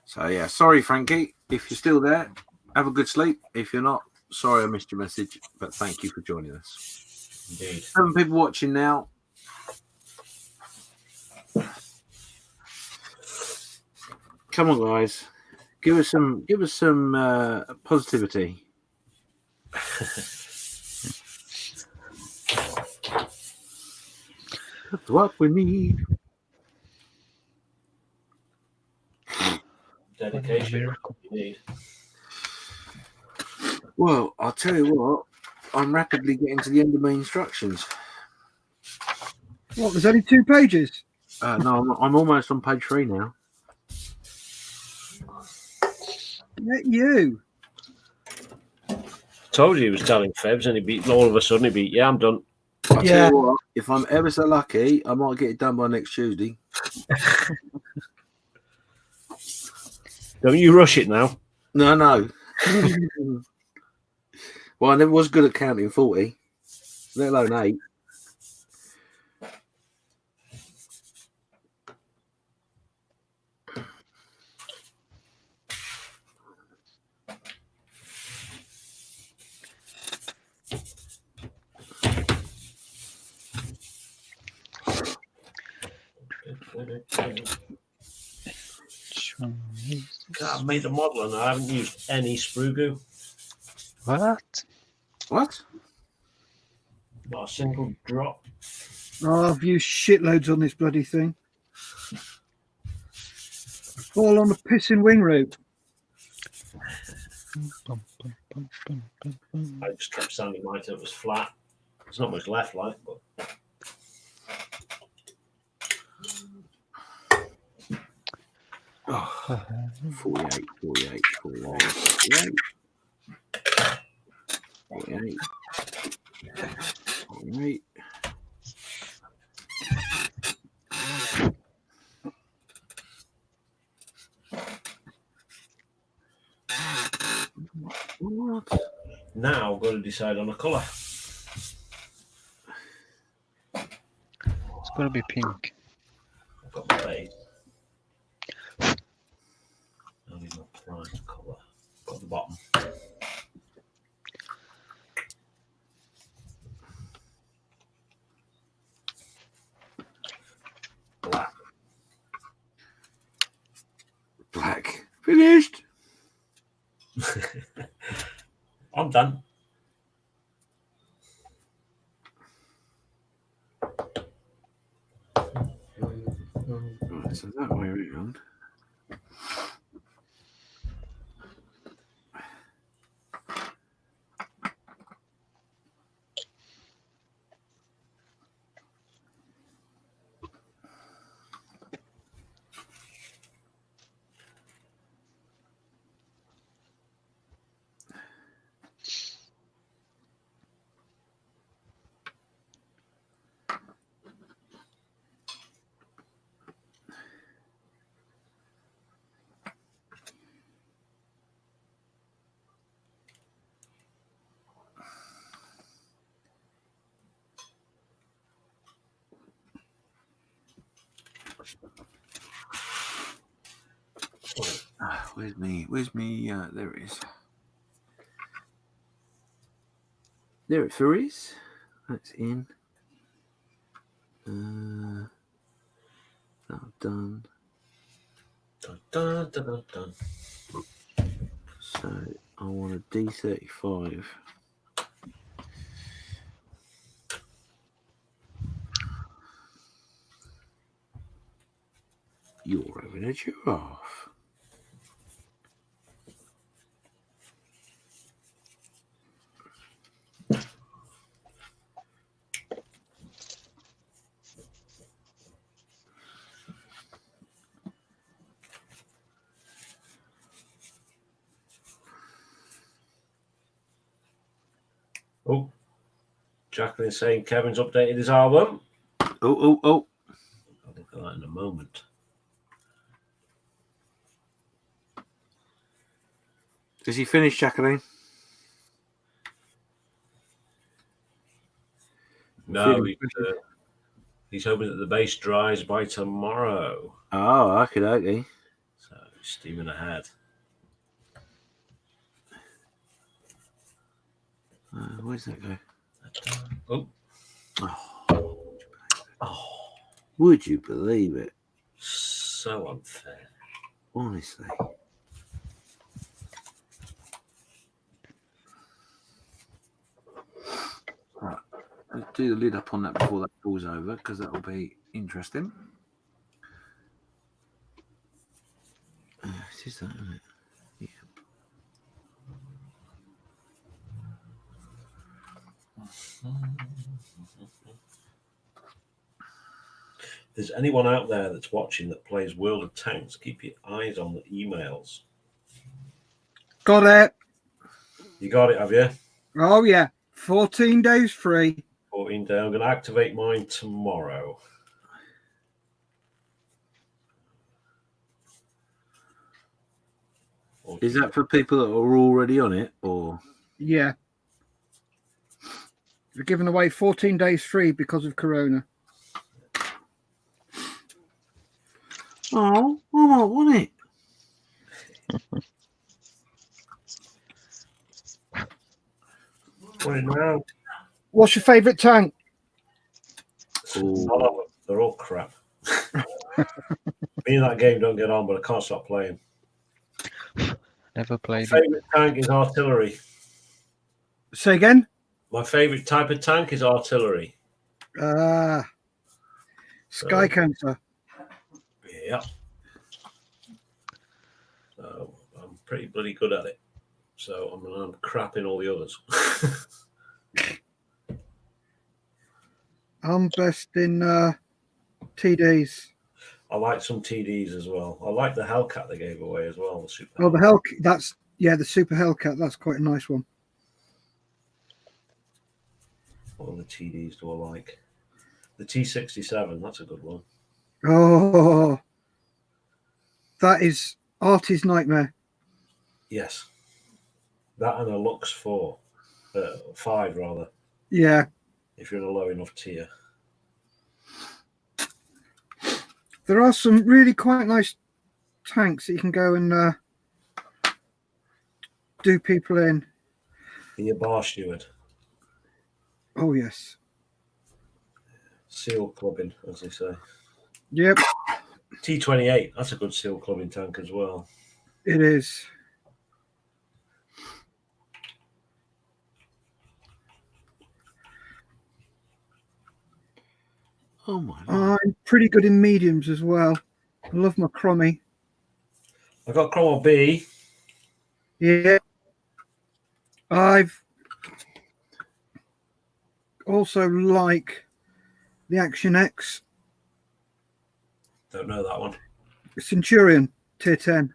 So, yeah, sorry, Frankie. If you're still there, have a good sleep. If you're not, sorry I missed your message, but thank you for joining us. Indeed. 7 people watching now. Come on, guys. Give us some positivity. That's what we need. Dedication. You need. Well, I'll tell you what. I'm rapidly getting to the end of my instructions. What? There's only 2 pages. No, I'm almost on page 3 now. Not you. Told you he was telling fibs, and he beat. All of a sudden, he beat. Yeah, I'm done. I'll Yeah. tell you what, if I'm ever so lucky, I might get it done by next Tuesday. Don't you rush it now. No. Well, I never was good at counting 40, let alone 8. I've made a model and I haven't used any sprue goo. What? What? Not a single drop. Oh, I've used shitloads on this bloody thing. All on the pissing wing route. I just kept sanding mine till it was flat. There's not much left, like, but. Oh, 48, 48, 48, 48, 48. What? Now I've got to decide on a colour. It's got to be pink. I've got my base. I need my prime colour. Got the bottom. Black. Black. Finished. I'm done. Right, so that way around. Where's me? There it is. There it is. That's in. That done. Dun, dun, dun, dun, dun. So I want a D35. You're having a giraffe. Oh, Jacqueline's saying Kevin's updated his album. Oh. I'll look at that in a moment. Is he finished, Jacqueline? No, he's hoping that the base dries by tomorrow. Oh, okay. So steaming ahead. Where's that go? Oh. Would you believe it? So unfair. Honestly. Right. Let's do the lid up on that before that falls over, because that will be interesting. It is that, isn't it? If there's anyone out there that's watching that plays World of Tanks, keep your eyes on the emails. Got it. You got it, have you? Oh, yeah. 14 days free. 14 days. I'm going to activate mine tomorrow. Is that for people that are already on it, or? Yeah. They're giving away 14 days free because of Corona. Oh, I might want it. Right now. What's your favourite tank? None of them. They're all crap. Me and that game don't get on, but I can't stop playing. Never My played it. favourite tank is artillery. Say again? My favourite type of tank is artillery. Sky Cancer. Yeah. So I'm pretty bloody good at it. So I'm crap in all the others. I'm best in TDs. I like some TDs as well. I like the Hellcat they gave away as well. The Super Oh, the Hellcat. The Super Hellcat. That's quite a nice one. What other TDs do I like? The T67. That's a good one. Oh, that is Artie's nightmare. Yes. That and a Lux 4. 5, rather. Yeah. If you're in a low enough tier. There are some really quite nice tanks that you can go and do people in. Be a bar steward. Oh, yes. Seal clubbing, as they say. Yep, T28. That's a good seal clubbing tank as well. it is. Oh my God. I'm pretty good in mediums as well. I love my Crommy. I've got Cromwell B. Yeah. I've also like the Action X Don't know that one. Centurion tier 10.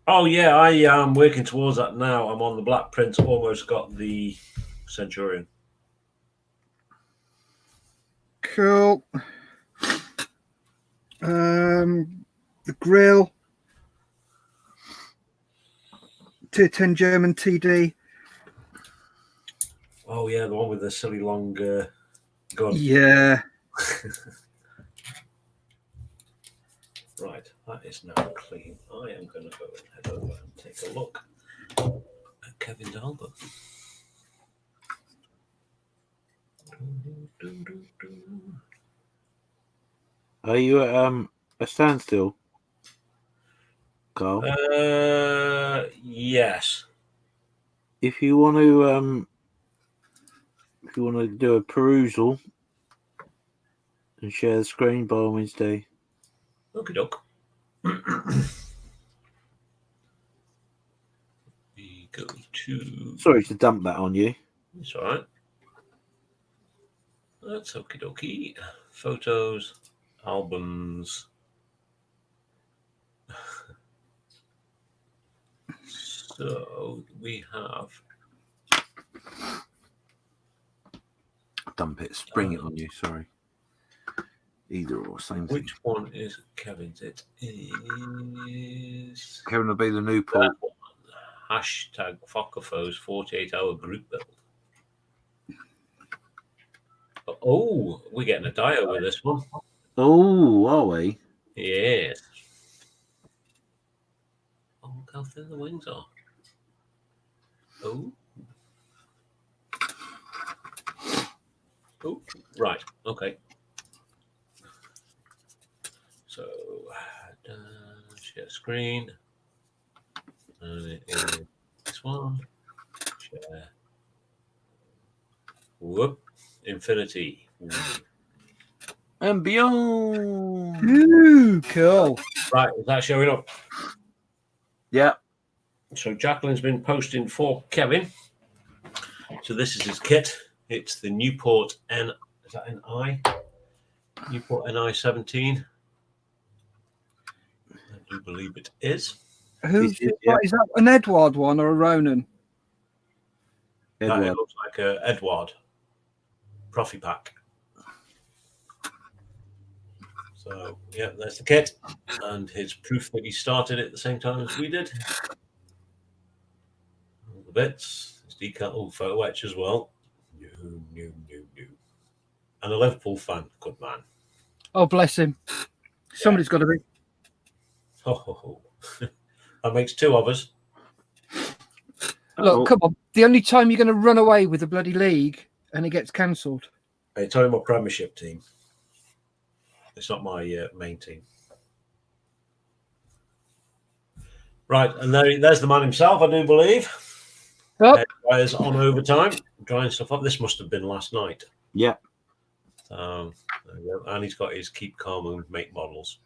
Oh, yeah, I am working towards that now. I'm on the Black Prince, almost got the Centurion. Cool. The Grill tier 10 German TD. Oh, yeah, the one with the silly long gun. Yeah. Right, that is now clean. I am going to go and head over and take a look at Kevin's album. Are you at a standstill, Carl? Yes. If you want to do a perusal and share the screen, by all means do. Okie doke. We go to. Sorry to dump that on you. It's all right. That's okie dokie. Photos, albums. So we have. Dump it, spring it on you. Sorry. Either or, same thing. Which one is Kevin's? It is. Kevin will be the new Paul. That one. Hashtag Fockerfoes 48-hour group build. Oh, we're getting a dio with this one. Oh, are we? Yes. Oh, look how thin the wings are. Oh. Oh, right. Okay. So, share screen. And it is this one. Share. Whoop. Infinity. And beyond. Ooh, cool. Right, is that showing up? Yeah. So Jacqueline's been posting for Kevin. So this is his kit. It's the Newport N. Is that NI? Newport NI 17. I do believe it is. Who's Is it? Yeah. is that an Edward one or a Ronan? That it Edward. looks like a Edward Profi Pack. So yeah, there's the kit and his proof that he started at the same time as we did. All the bits, his decal, photo etch as well. New. And a Liverpool fan, good man. Oh, bless him. Somebody's got to be. Oh. That makes two of us. Look, come on. The only time you're going to run away with the bloody league and it gets cancelled. It's only my Premiership team. It's not my main team. Right, and there's the man himself, I do believe. Oh. Is on overtime, drying stuff up. This must have been last night. Yeah. There we go. And he's got his keep calm and make models.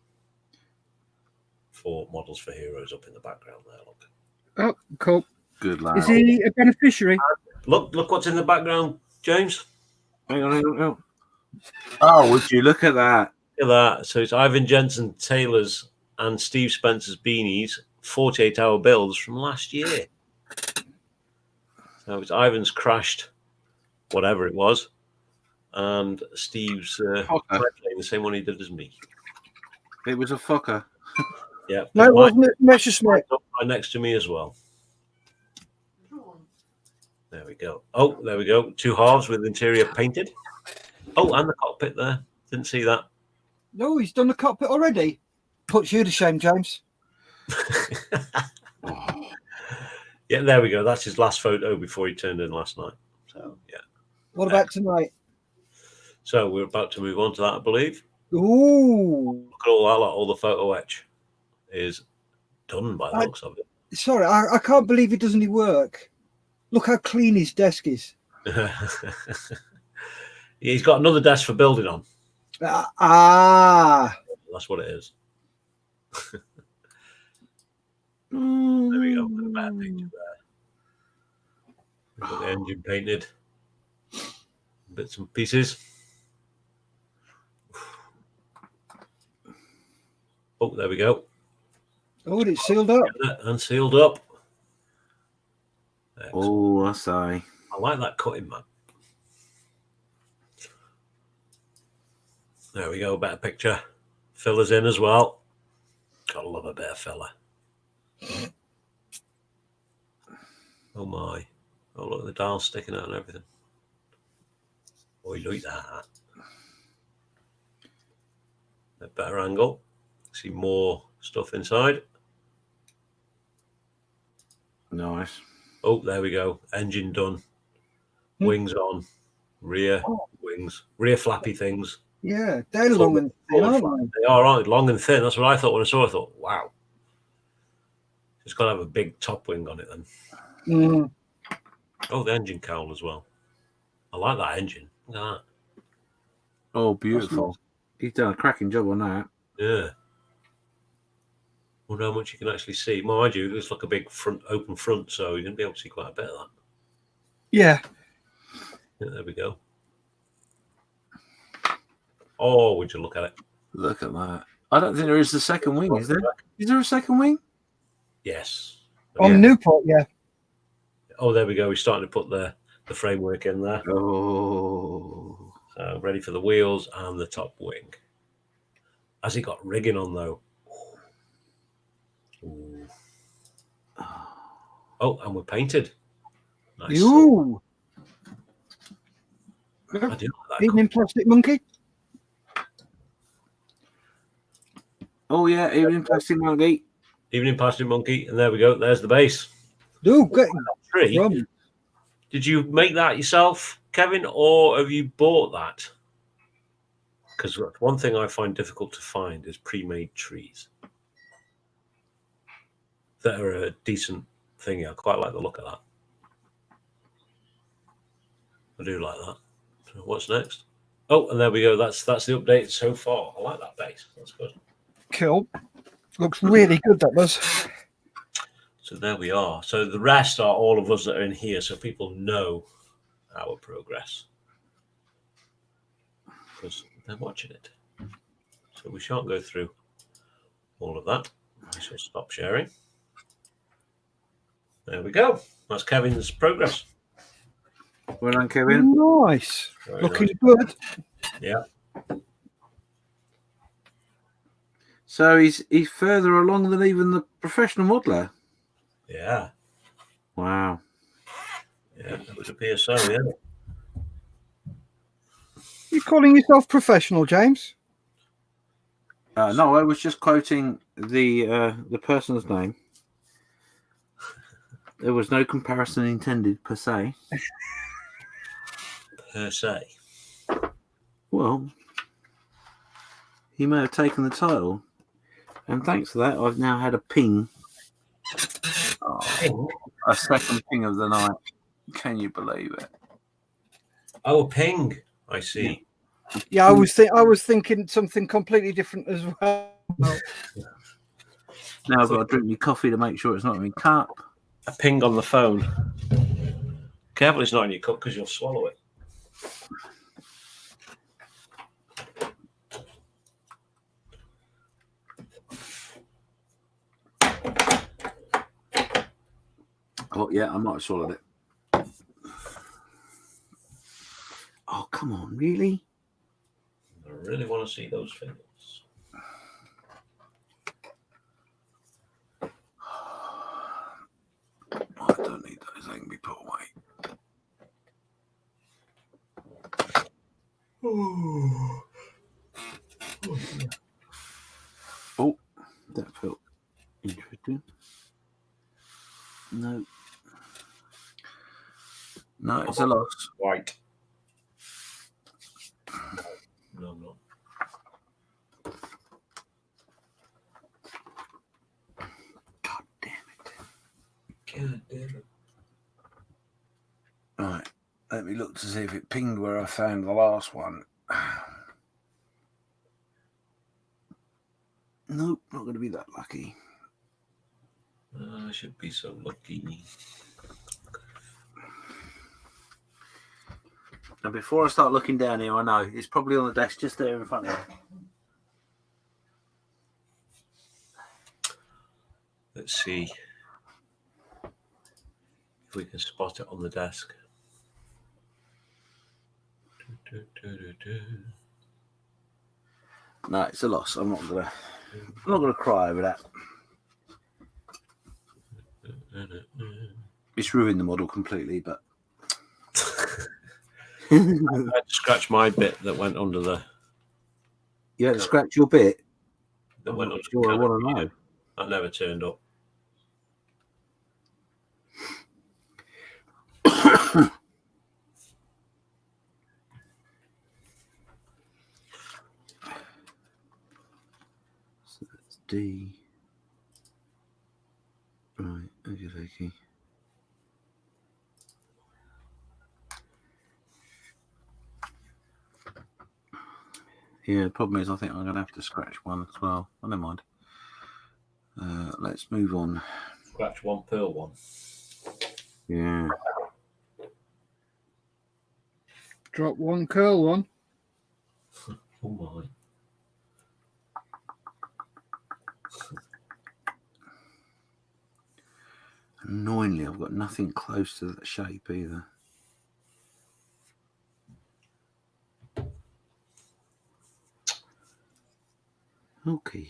For models for heroes up in the background there. Look. Oh, cool. Good lad. Is he a beneficiary? Look what's in the background, James. Hang on. Oh, would you look at that? Look at that. So it's Ivan Jensen Taylor's and Steve Spencer's beanies, 48-hour builds from last year. So it's Ivan's crashed, whatever it was, and Steve's playing the same one he did as me. It was a Fokker. Yeah. No, wasn't it Messerschmitt? Right next to me as well. There we go. Oh, there we go. Two halves with interior painted. Oh, and the cockpit there. Didn't see that. No, he's done the cockpit already. Puts you to shame, James. Yeah, there we go. That's his last photo before he turned in last night. So, yeah. What about tonight? So we're about to move on to that, I believe. Ooh. Look at all that. All the photo etch is done by the looks of it. Sorry, I can't believe it doesn't work. Look how clean his desk is. He's got another desk for building on. That's what it is. There we go. A better picture there. We've got the engine painted. Bits and pieces. Oh, there we go. Oh, it's sealed up. And sealed up. Excellent. Oh, I say. I like that cutting, man. There we go, a better picture. Fillers in as well. Gotta love a bit of filler. Oh my. Oh, look at the dial sticking out and everything. Oh, look at that. A better angle. See more stuff inside. Nice. Oh, there we go. Engine done. Wings on. Rear wings. Rear flappy things. Yeah, they're long and thin, aren't they? They are, aren't they? Long and thin. That's what I thought when I saw it. I thought, wow. It's got to have a big top wing on it then. Mm. Oh, the engine cowl as well. I like that engine. Look at that. Oh, beautiful. He's done a cracking job on that. Yeah. Wonder how much you can actually see. Mind you, it's like a big front, open front, so you're going to be able to see quite a bit of that. Yeah. Yeah, there we go. Oh, would you look at it? Look at that. I don't think there is a second wing, is there? Is there a second wing? Yes. On Newport, yeah. Oh, there we go. We're starting to put the framework in there. Oh. So ready for the wheels and the top wing. Has he got rigging on, though? Ooh. Oh, and we're painted. Nice. Ooh. I do like that. Evening Plastic Monkey. Oh, yeah. Evening Plastic Monkey. Evening Plastic Monkey. And there we go. There's the base. Ooh, good. Tree. Did you make that yourself, Kevin, or have you bought that? Because one thing I find difficult to find is pre-made trees that are a decent thing. I quite like the look of that. I do like that. So what's next? Oh, and there we go. That's the update so far. I like that base. That's good. Cool. Looks really good, that does. So there we are. So the rest are all of us that are in here, so people know our progress because they're watching it. So we shan't go through all of that. I shall stop sharing. There we go. That's Kevin's progress. Well done, Kevin. Nice. Very Looking nice. good. Yeah. So he's further along than even the professional modeler. Yeah. Wow. Yeah. It would appear so, yeah. You calling yourself professional, James? No, I was just quoting the person's name. There was no comparison intended per se. Per se. Well, he may have taken the title, and thanks to that, I've now had a ping. Ping? A second ping of the night. Can you believe it? Oh, ping. I see. Yeah, I was thinking something completely different as well. Now I've got to drink my coffee to make sure it's not in my cup. A ping on the phone. Careful it's not in your cup because you'll swallow it. Oh, yeah, I might have swallowed it. Oh, come on, really? I really want to see those fingers. I don't need those. They can be put away. Oh, that felt interesting. No. No, it's a loss. White. No, no. God damn it. God damn it. Right. Let me look to see if it pinged where I found the last one. Nope, not going to be that lucky. I should be so lucky. And before I start looking down here, I know it's probably on the desk just there in front of you. Let's see if we can spot it on the desk. No, it's a loss. I'm not gonna cry over that. It's ruined the model completely, but I had to scratch my bit that went under the. you had to scratch your bit. That went under Sure, I want to know. That never turned up. So that's D. Right, okay. Yeah, the problem is I think I'm going to have to scratch one as well. Oh, never mind. Let's move on. Scratch one, pearl one. Yeah. Drop one, curl one. Oh my. Annoyingly, I've got nothing close to that shape either. Okay,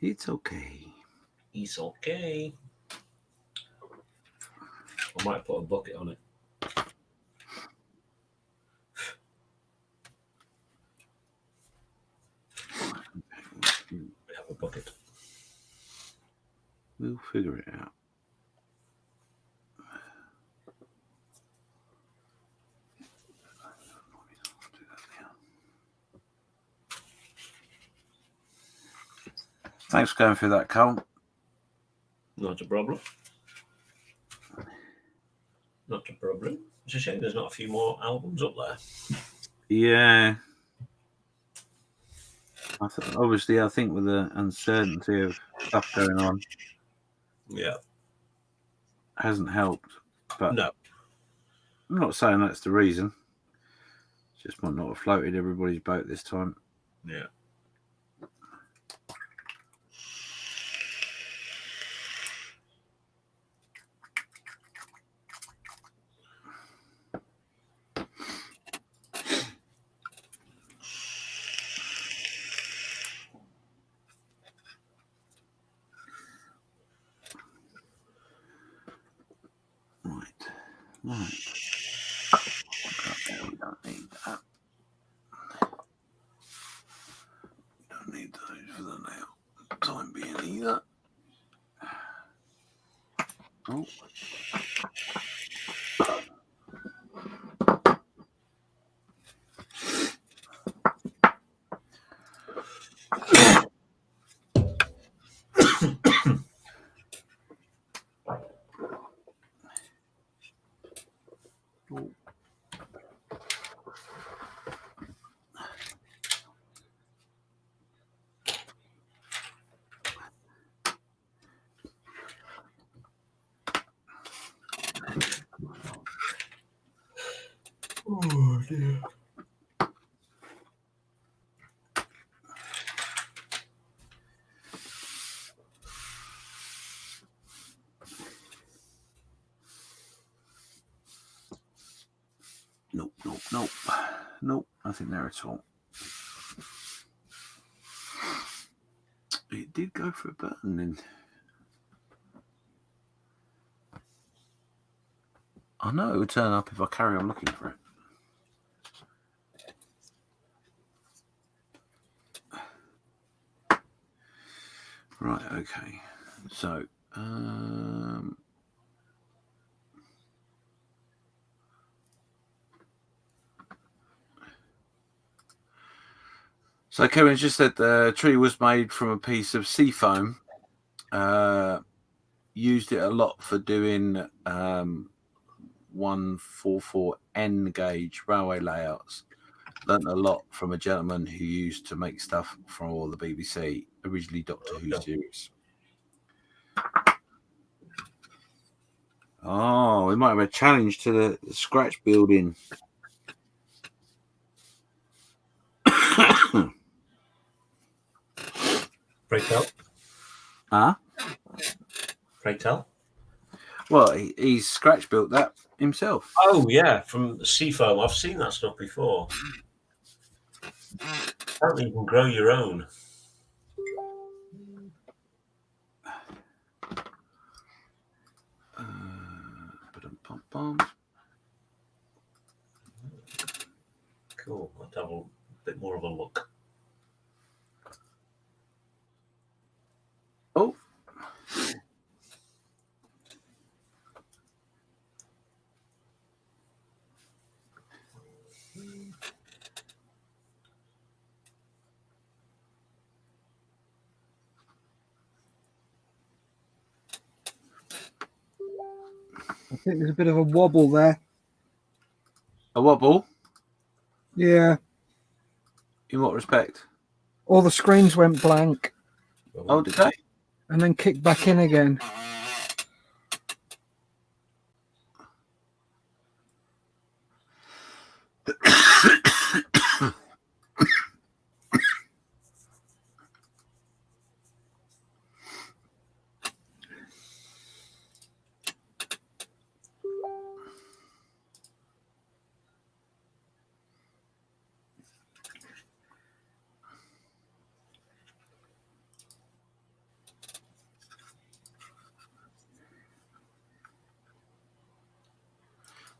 it's okay. It's okay. I might put a bucket on it. We have a bucket. We'll figure it out. Thanks for going through that, Carl. Not a problem. Not a problem. It's a shame there's not a few more albums up there. Yeah. Obviously, I think with the uncertainty of stuff going on, Yeah. hasn't helped. But No. I'm not saying that's the reason. Just might not have floated everybody's boat this time. Yeah. Right. Okay, we don't need that. Don't need those for the now. Time being either. Oh. Oh dear. Nope, nothing there at all. It did go for a burn then. I know it would turn up if I carry on looking for it. Right, okay. So, Kevin just said the tree was made from a piece of sea foam. Used it a lot for doing 144N gauge railway layouts. Learned a lot from a gentleman who used to make stuff for all the BBC, originally Doctor Who series. Oh, we might have a challenge to the scratch building. Pray tell. Huh? Pray tell. Well, he's scratch built that himself. Oh yeah, from seafoam. I've seen that stuff before. Apparently, you can grow your own. Cool. Let's have a bit more of a look. Oh. I think there's a bit of a wobble there. A wobble? Yeah. In what respect? All the screens went blank Oh, did they? and then kicked back in again.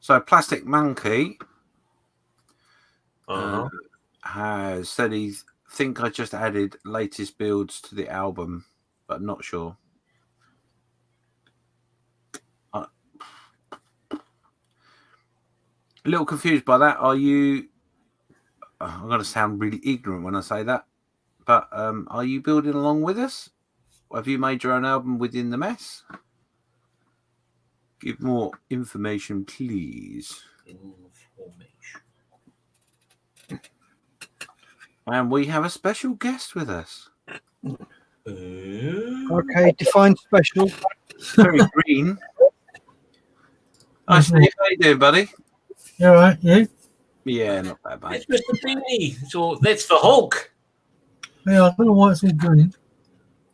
So, Plastic Monkey Uh-huh. has said he think I just added latest builds to the album, but not sure. A little confused by that. Are you? I'm going to sound really ignorant when I say that, but are you building along with us? Have you made your own album within the mess? Give more information, please. Information. And we have a special guest with us. Okay, define special. Very green. Hi, Steve. How you doing, buddy? You all right? Yeah? Yeah, not bad, mate. It's Mr. Beanie. So that's the Hulk. Yeah, I don't know why it's all green.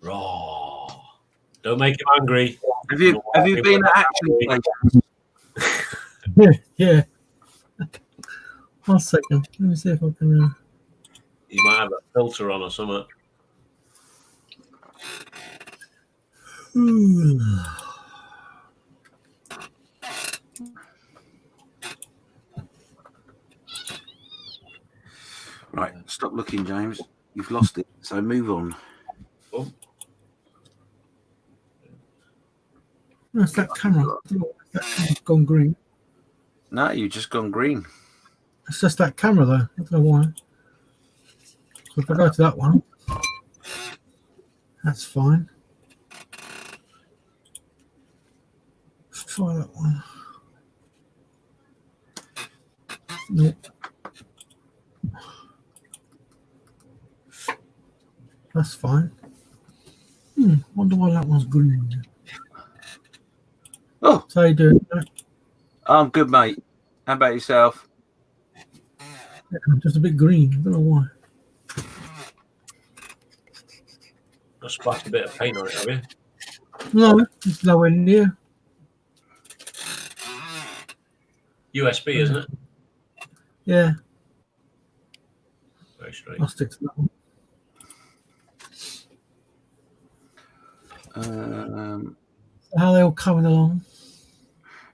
Raw. Don't make him angry. Have you been at Action Place? Yeah. 1 second. Let me see if I can. He might have a filter on or something. Right, stop looking, James. You've lost it, so move on. Oh, No, it's that camera. That camera's gone green. No, you've just gone green. It's just that camera, though. I don't know why. So if I go to that one, that's fine. Let's try that one. Nope. That's fine. Wonder why that one's green. Oh, So how you doing? I'm good, mate. How about yourself? Yeah, just a bit green. I don't know why. I splashed a bit of paint on it, have you? No, it's nowhere near. USB, isn't it? Yeah, Very straight. I'll stick to that one. How are they all coming along?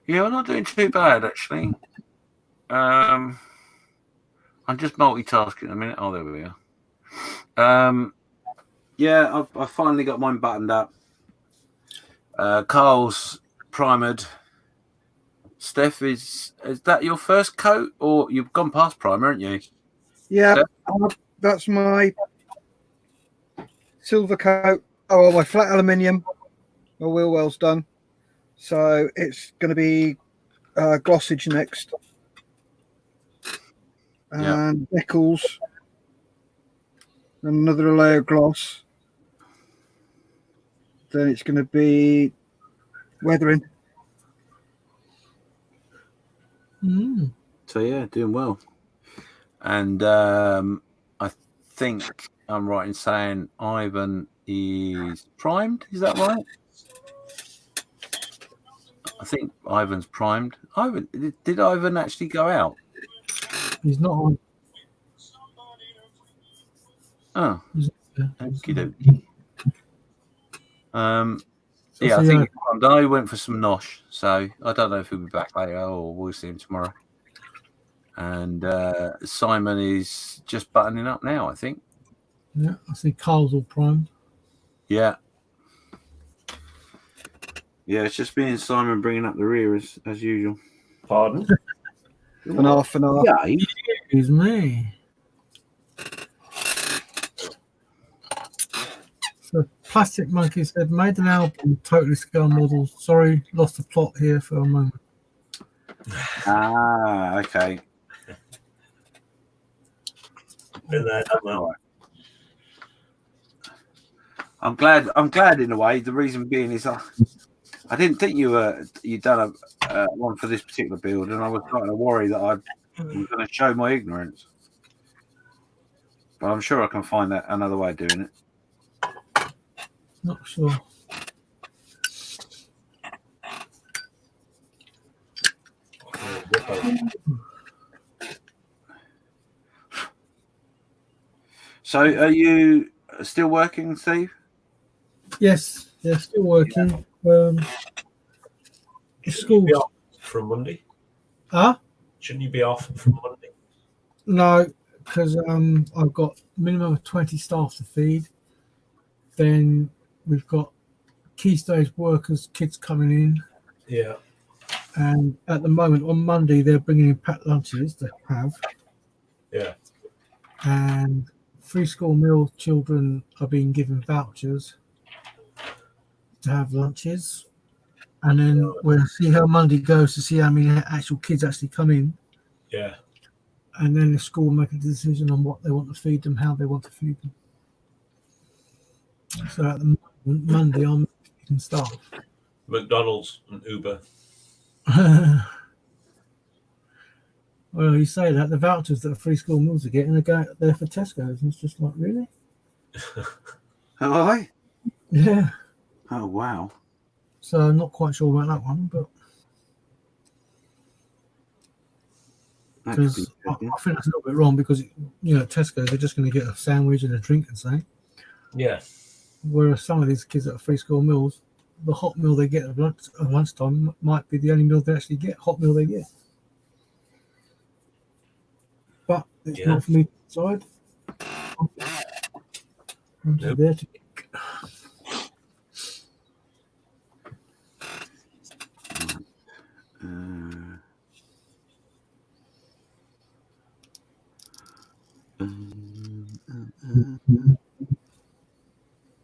Yeah, we're not doing too bad, actually. I'm just multitasking a minute. Oh, there we are. Yeah, I've finally got mine buttoned up. Carl's primered. Steph, is that your first coat, or you've gone past primer, haven't you? Yeah, Steph? that's my silver coat. Oh, my flat aluminium. My wheel well's done. So it's going to be glossage next. Yeah. And nickels. And another layer of gloss. Then it's going to be weathering. So yeah, doing well. And I think I'm right in saying Ivan is primed. Is that right? I think Ivan's primed. Ivan, did Ivan actually go out? He's not on. Oh, Yeah. okie dokie. Yeah, I think he went for some nosh, so I don't know if he'll be back later or we'll see him tomorrow. And Simon is just buttoning up now, I think. Yeah, I see Carl's all primed. Yeah. Yeah, it's just me and Simon bringing up the rear as usual. Pardon? And half and half. Yeah. Excuse me. So Plastic Monkey said, made an album, totally scale model. Sorry, lost the plot here for a moment. Ah, okay. Been there, done that. Right. I'm glad in a way. The reason being is I didn't think you'd done a one for this particular build, and I was starting to worry that I was going to show my ignorance. But I'm sure I can find another way of doing it. Not sure. So, are you still working, Steve? Yes, still working. School. Be off from Monday? Huh? Shouldn't you be off from Monday? No, because I've got minimum of 20 staff to feed. Then we've got key stage workers, kids coming in. Yeah. And at the moment, on Monday, they're bringing in packed lunches to have. Yeah. And free school meal children are being given vouchers to have lunches. And then we'll see how Monday goes to see how many actual kids actually come in. Yeah. And then the school will make a decision on what they want to feed them, how they want to feed them. So at the moment, Monday, I'm feeding staff. McDonald's and Uber. Well, you say that the vouchers that free school meals are getting are going there for Tesco's, and it's just like, really? Oh, are they? Yeah. Oh, wow. So I'm not quite sure about that one, but That could be because I interesting. think that's a little bit wrong because Tesco they're just going to get a sandwich and a drink and something. Yeah. Whereas some of these kids at free school meals, the hot meal they get at lunchtime might be the only meal they actually get. Hot meal they get, but it's Yeah. not for me to decide. I'm just Nope. there to.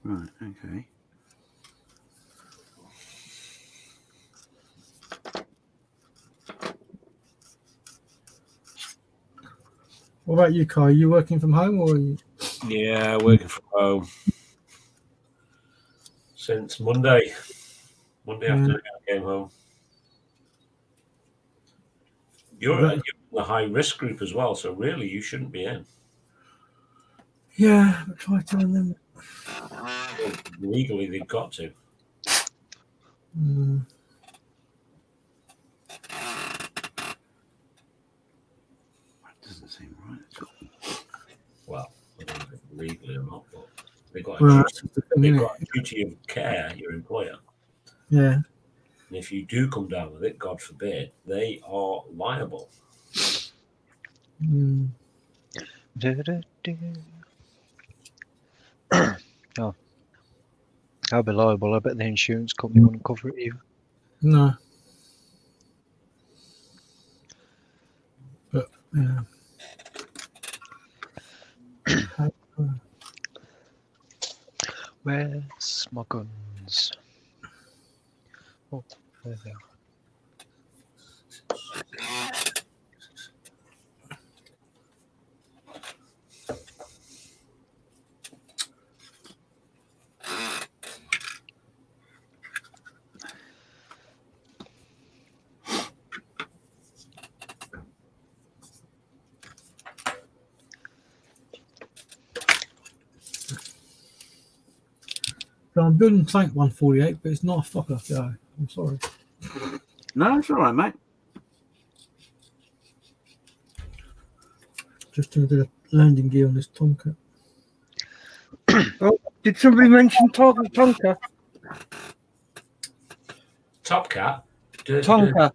Right, okay. What about you, Kai? Are you working from home or are you? Yeah, working from home since Monday. Monday afternoon, I came home. You're in the high risk group as well, so really you shouldn't be in. Yeah, but try telling them. Well, legally, they've got to. Mm, That doesn't seem right at all. Well, I don't know if it's legally or not, but they've got well, a that's just the thing, they've innit? got a duty of care, your employer. Yeah. And if you do come down with it, God forbid, they are liable. Mm. Oh, how be liable. I bet the insurance company wouldn't cover it either. No. But yeah. Where's my guns? Oh, there they are. So I'm building Tank 148, but it's not a Fokker guy. I'm sorry. No, it's all right, mate. Just doing a bit of landing gear on this Tomcat. Oh, did somebody mention Tonka? Top Cat. Tonka.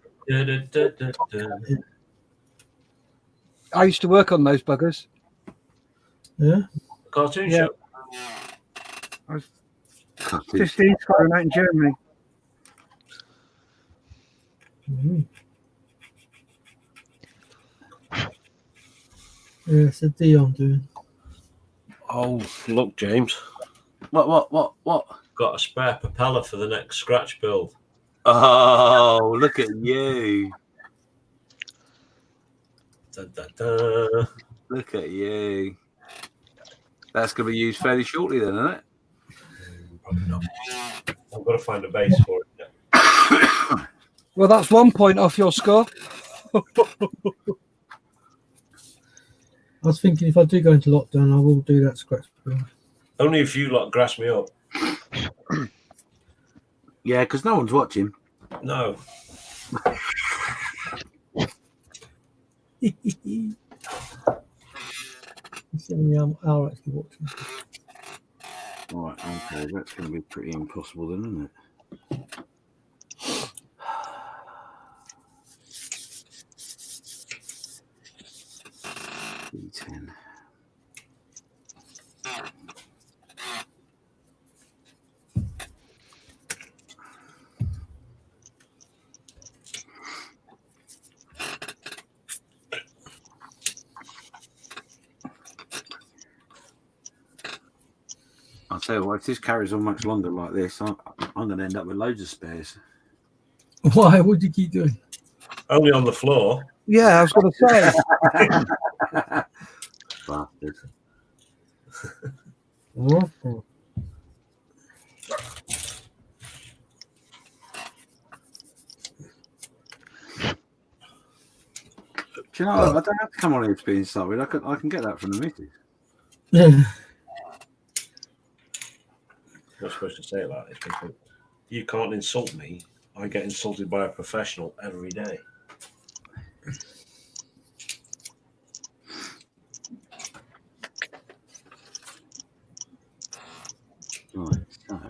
I used to work on those buggers. Yeah. Cartoon Yeah. show. 15 squadron out in Germany. Mm-hmm. Yeah, it's a D I'm doing. Oh, look, James. What? Got a spare propeller for the next scratch build. Oh, look at you. Da, da, da. Look at you. That's going to be used fairly shortly then, isn't it? Probably not. I've got to find a base for it. Yeah. Well, that's 1 point off your score. I was thinking if I do go into lockdown, I will do that scratch build. Only if you lot grass me up. Yeah, because no one's watching. No. I'll actually watching. All right, okay, that's going to be pretty impossible then, isn't it? D10. I'll tell you what, if this carries on much longer like this, I'm going to end up with loads of spares. Why? What do you keep doing? Only on the floor. Yeah, I was going to say. Bastard. Oh. Do you know, I don't have to come on here to be insulted. I can get that from the missus. Yeah. You're not supposed to say it like this, because you can't insult me. I get insulted by a professional every day. Right, so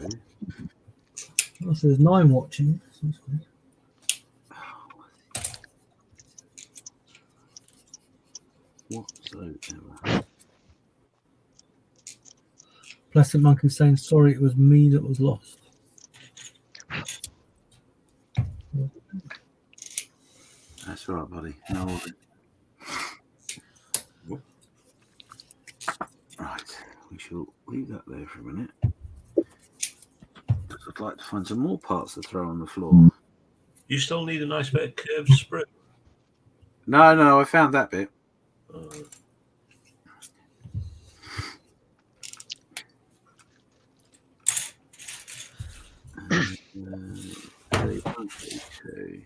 Oh, so there's 9 watching. That's good. whatsoever. Plastic Monkey saying sorry, it was me that was lost. That's all right, buddy. No worries. Right, we shall leave that there for a minute. I'd like to find some more parts to throw on the floor. You still need a nice bit of curved sprue. No, I found that bit. And, 31, 32.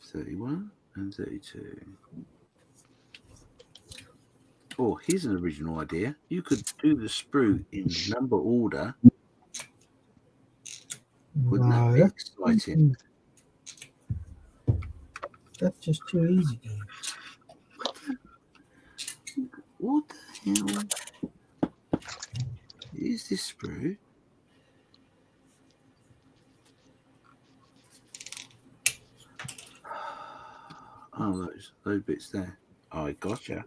31 and 32. Oh, here's an original idea. You could do the sprue in number order. Wouldn't that be exciting? That's just too easy, dude. What the hell is this sprue? Oh, those bits there. I gotcha.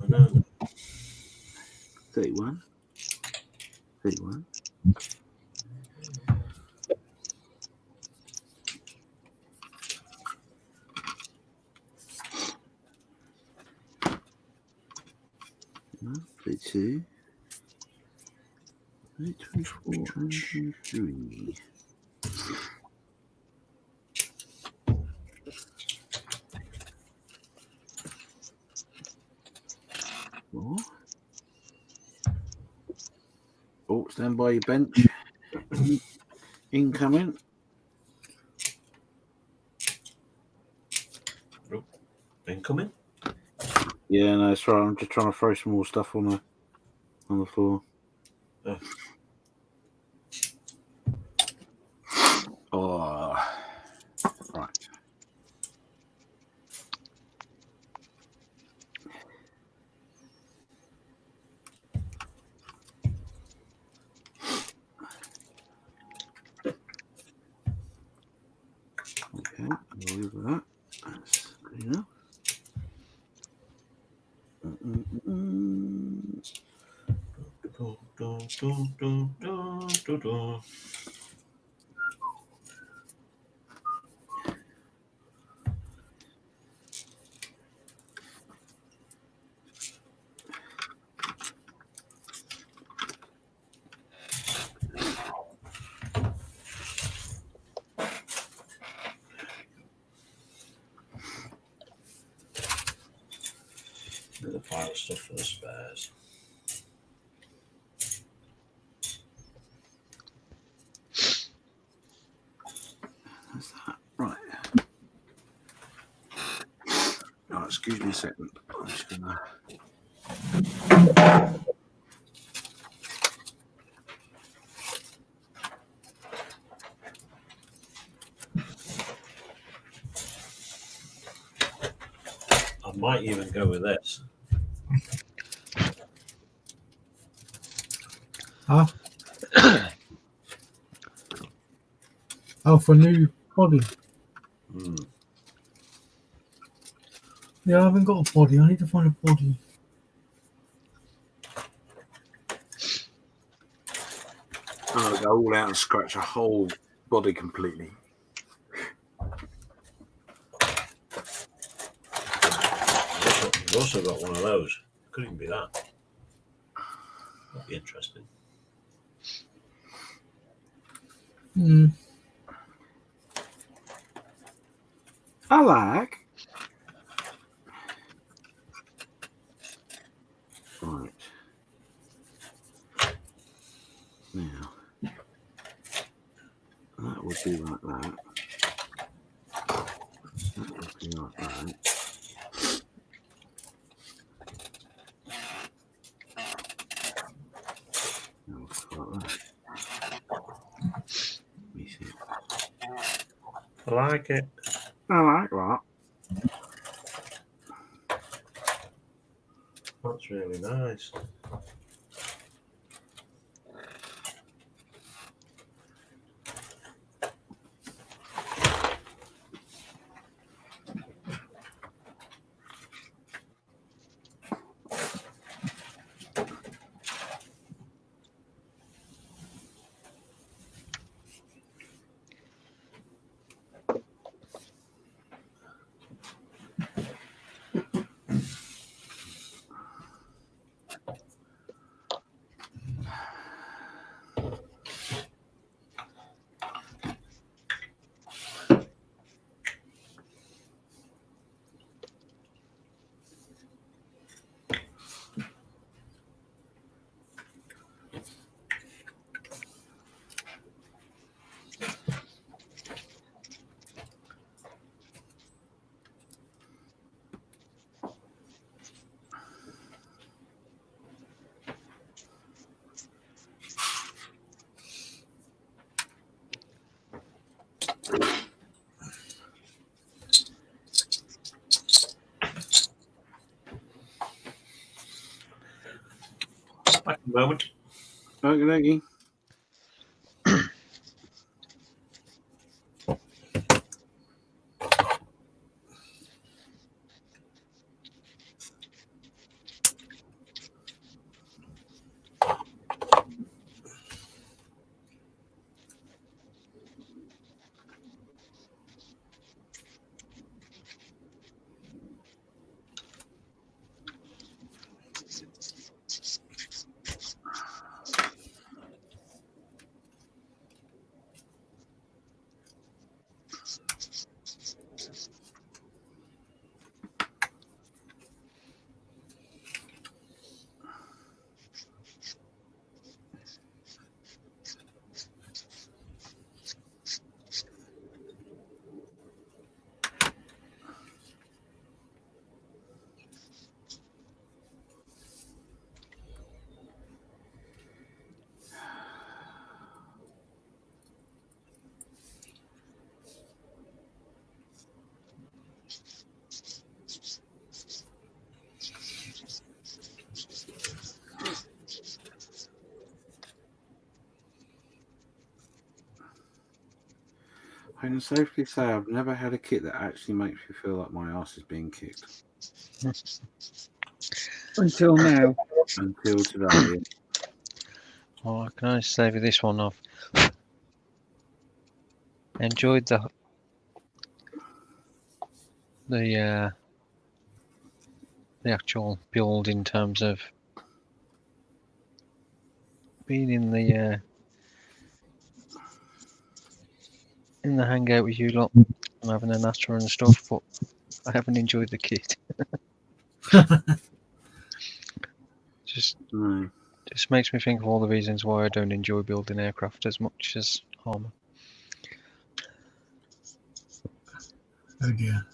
No. 31. 31. No, 32. 24 and 23. Four. Oh, stand by your bench. Incoming. Incoming? Yeah, no, it's right. I'm just trying to throw some more stuff on the floor. Oh. Oh, right. Okay, I'll leave that. That's good enough. There's a pile of stuff for the spares. That's that. Right. Oh, excuse me a second. I'm just gonna. I might even go with this. Huh? Oh, for new body. Yeah, I haven't got a body. I need to find a body. I'll go all out and scratch a whole body completely. You've also got one of those. Could even be that. That'd be interesting. I like. I like it. I like that. That's really nice. Back a moment. Okie dokie. I can safely say I've never had a kit that actually makes me feel like my ass is being kicked. Until now. Until today. Oh, I can only save this one off. Enjoyed the actual build in terms of being in the hangout with you lot and having a natter and stuff, but I haven't enjoyed the kit. Just No. makes me think of all the reasons why I don't enjoy building aircraft as much as armor. Oh dear.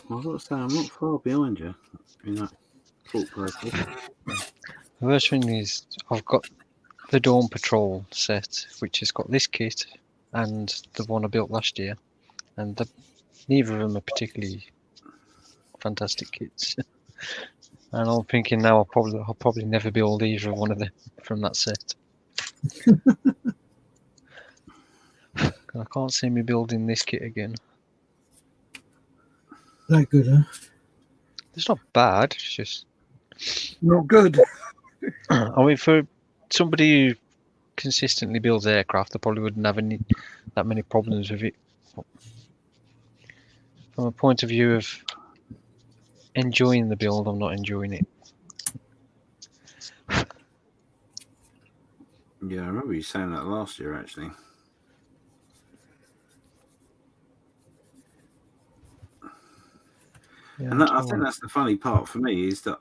Well, I've got to say, I'm not far behind you in that thought process. The worst thing is I've got the Dawn Patrol set, which has got this kit and the one I built last year, and neither of them are particularly fantastic kits. And I'm thinking now I'll probably never build either one of them from that set. I can't see me building this kit again. That good, huh? It's not bad. It's just Not good. I mean, for somebody who consistently builds aircraft, I probably wouldn't have that many problems with it. From a point of view of enjoying the build, I'm not enjoying it. Yeah, I remember you saying that last year, actually. Yeah, And I think that's the funny part for me is that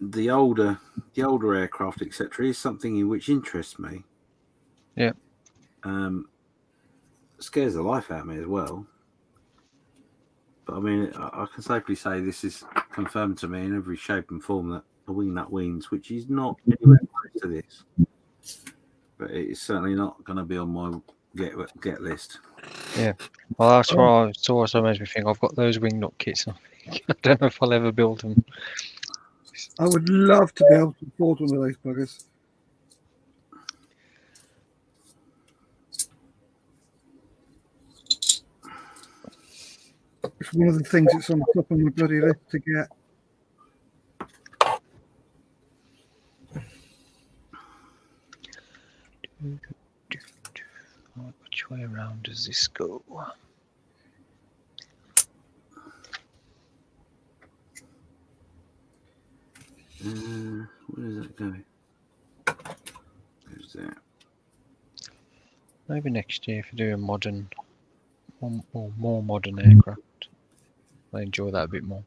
the older aircraft, etc., is something in which interests me. Yeah. Scares the life out of me as well. But I mean, I can safely say this is confirmed to me in every shape and form that a wingnut wins, which is not anywhere close to this. But it's certainly not going to be on my get list. Yeah. Well, that's why it also makes me think I've got those wingnut kits. And I don't know if I'll ever build them. I would love to be able to afford one of those buggers. It's one of the things that's on the top of my bloody list to get. Which way around does this go? Where is that going? Where's that? Maybe next year if you do a modern, or more modern aircraft, I enjoy that a bit more.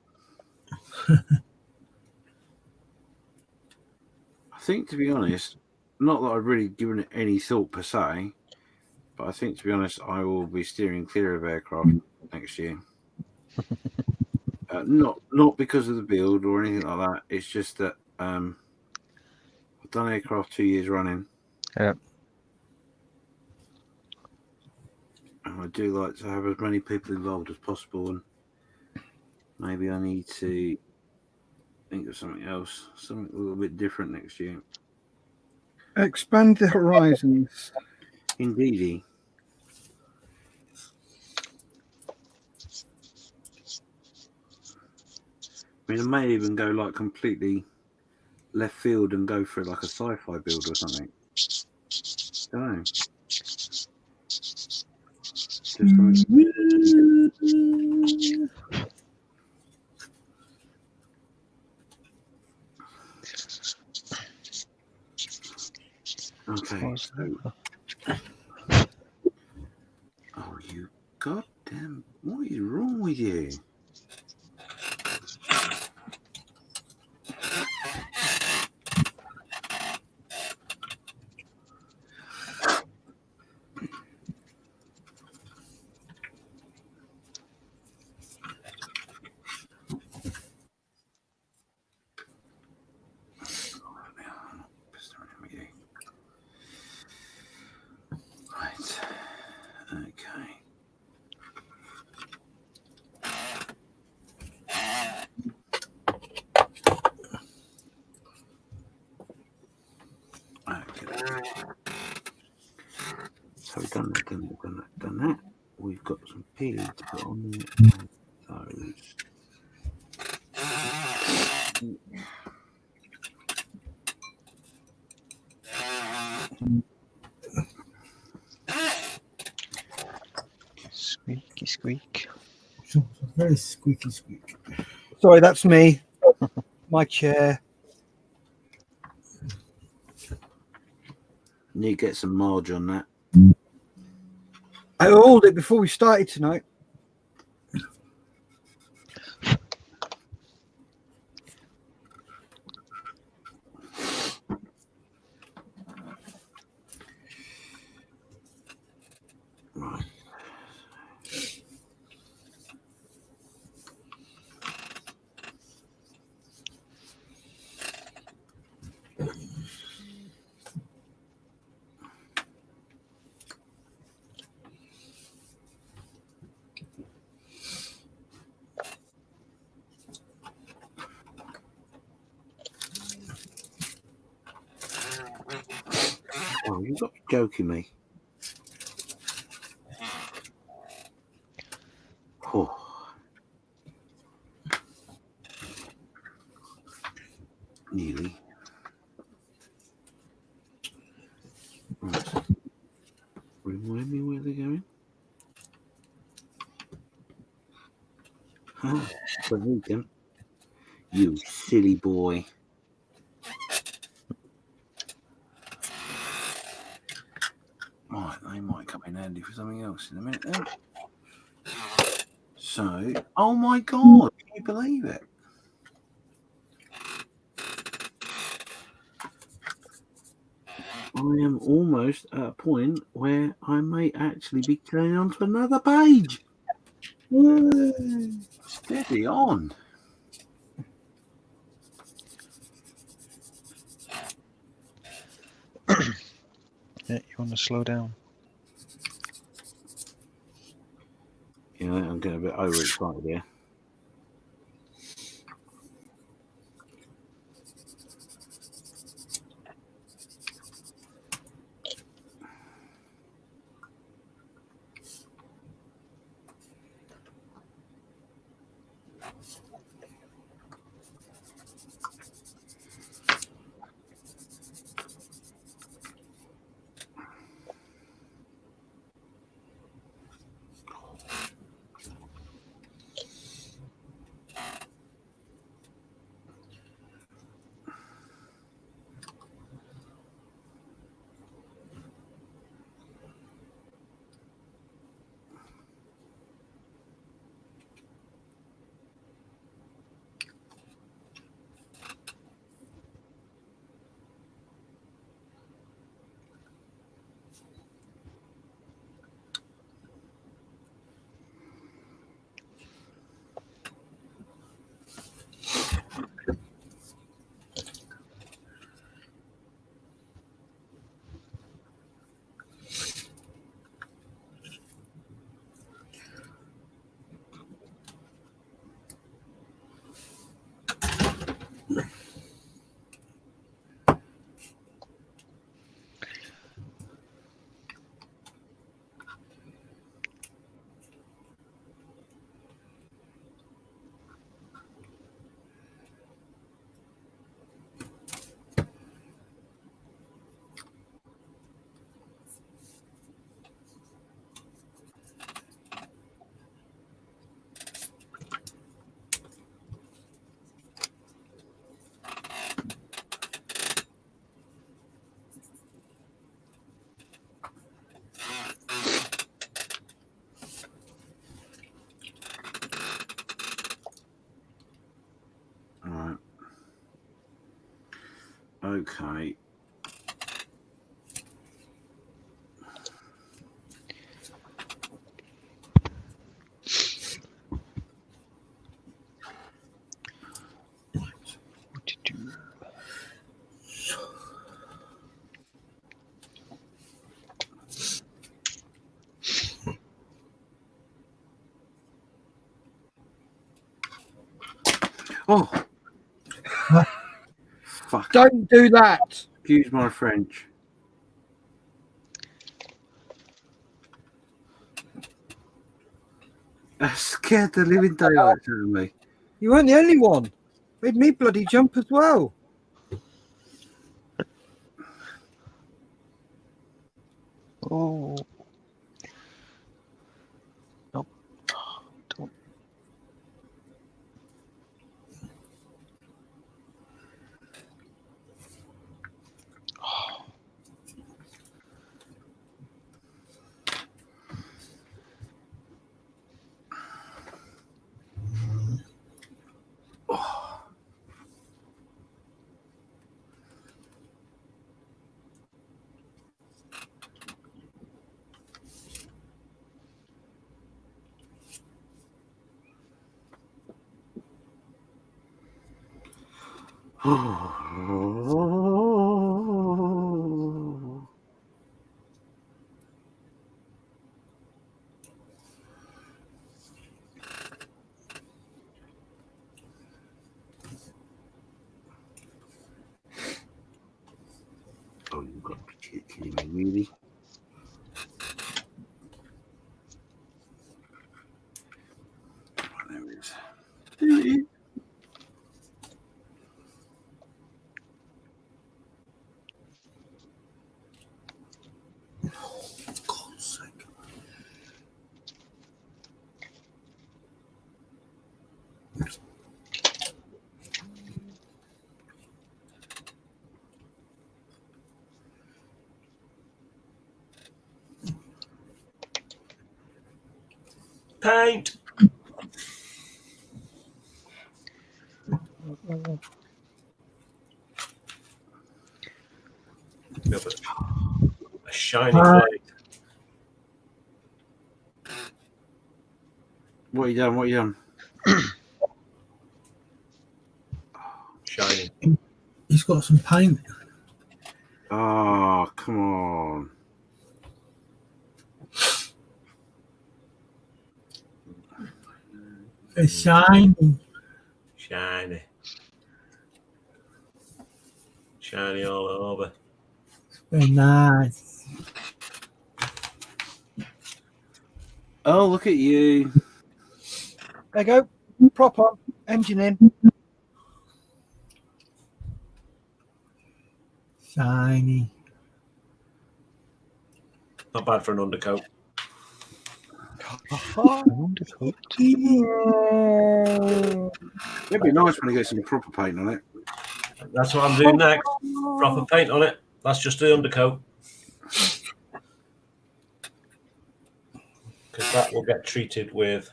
I think, to be honest, not that I've really given it any thought per se, but I think, to be honest, I will be steering clear of aircraft next year. Not because of the build or anything like that. It's just that I've done aircraft 2 years running. Yeah. And I do like to have as many people involved as possible, and maybe I need to think of something else, something a little bit different next year. Expand the horizons. Indeedy. I mean, I may even go like completely left field and go for like a sci-fi build or something. Don't know. Just something. Okay, so. Oh, you goddamn! What is wrong with you? Right. Okay. So we've done that. We've got some peas to put on there. Those. Squeaky squeak. Very squeaky squeak. Sorry, that's me. My chair. Need to get some Marge on that. I oiled it before we started tonight. Right. Oh, you've got to be joking me. Oh. Nearly. Right. Remind me where they're going. Oh, so you can. You silly boy. Right, they might come in handy for something else in a minute then. So, oh my God, can you believe it? I am almost at a point where I may actually be turning on to another page. Steady on. Yeah, you want to slow down? Yeah, I'm getting a bit overexcited here. All right. Okay. What to do? Oh. Fuck. Don't do that. Excuse my French. That scared the living daylights out of me. You weren't the only one. Made me bloody jump as well. Oh. Nope. Don't. Oh, you've got to be kidding me, really? There it is. There it is. God's sake. Paint. We have a shiny blade. What you done? What you done? Shiny. He's got some paint. Oh, come on. It's shiny. Shiny. Shiny all over. Very nice. Oh, look at you. There you go. Prop on. Engine in. Shiny. Not bad for an undercoat. Undercoat. It'd be nice when you get some proper paint on it. That's what I'm doing next. Proper paint on it. That's just the undercoat. Because that will get treated with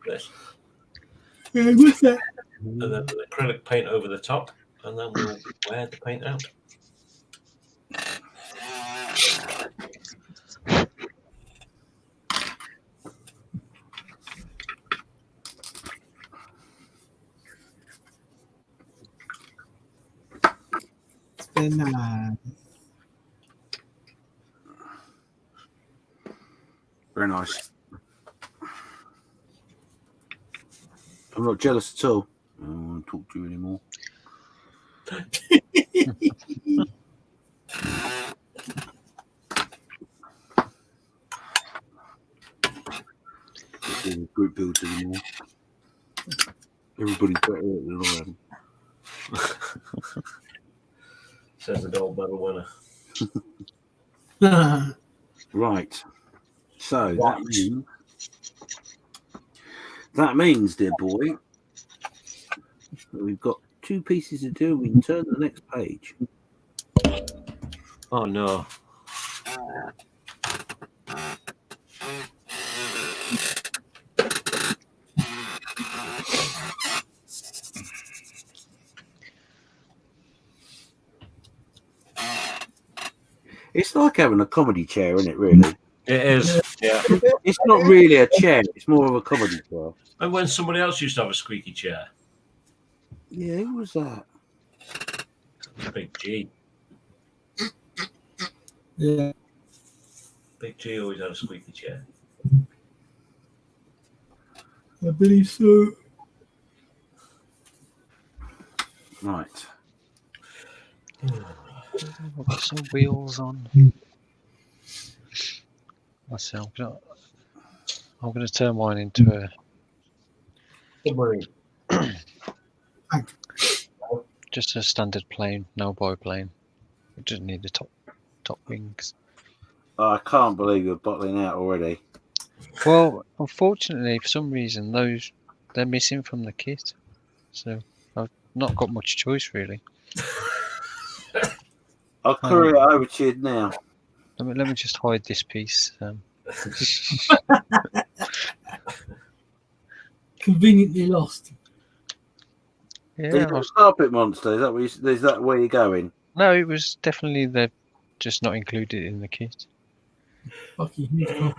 this. Yeah, what's that? And then the acrylic paint over the top. And then we'll wear the paint out. Very nice. Very nice. I'm not jealous at all. I don't want to talk to you anymore. Group builds anymore. Everybody's better at it than I am. Says the gold medal winner. Right. So that means, dear boy, that we've got 2 pieces to do. We can turn to the next page. Oh no. It's like having a comedy chair, isn't it, really? It is. Yeah. It's not really a chair. It's more of a comedy chair. And when somebody else used to have a squeaky chair. Yeah, who was that? Big G. Yeah. Big G always had a squeaky chair. I believe so. Right. I've got some wheels on myself. I'm going to turn mine into a Submarine. just a standard plane, no biplane. It doesn't need the top wings. Oh, I can't believe you're bottling out already. Well, unfortunately, for some reason, they're missing from the kit, so I've not got much choice really. I'll courier it over to you now. Let me just hide this piece. Conveniently lost. Yeah, Is carpet monster? Is that where you're going? no, it was definitely they're just not included in the kit. Fucking huge.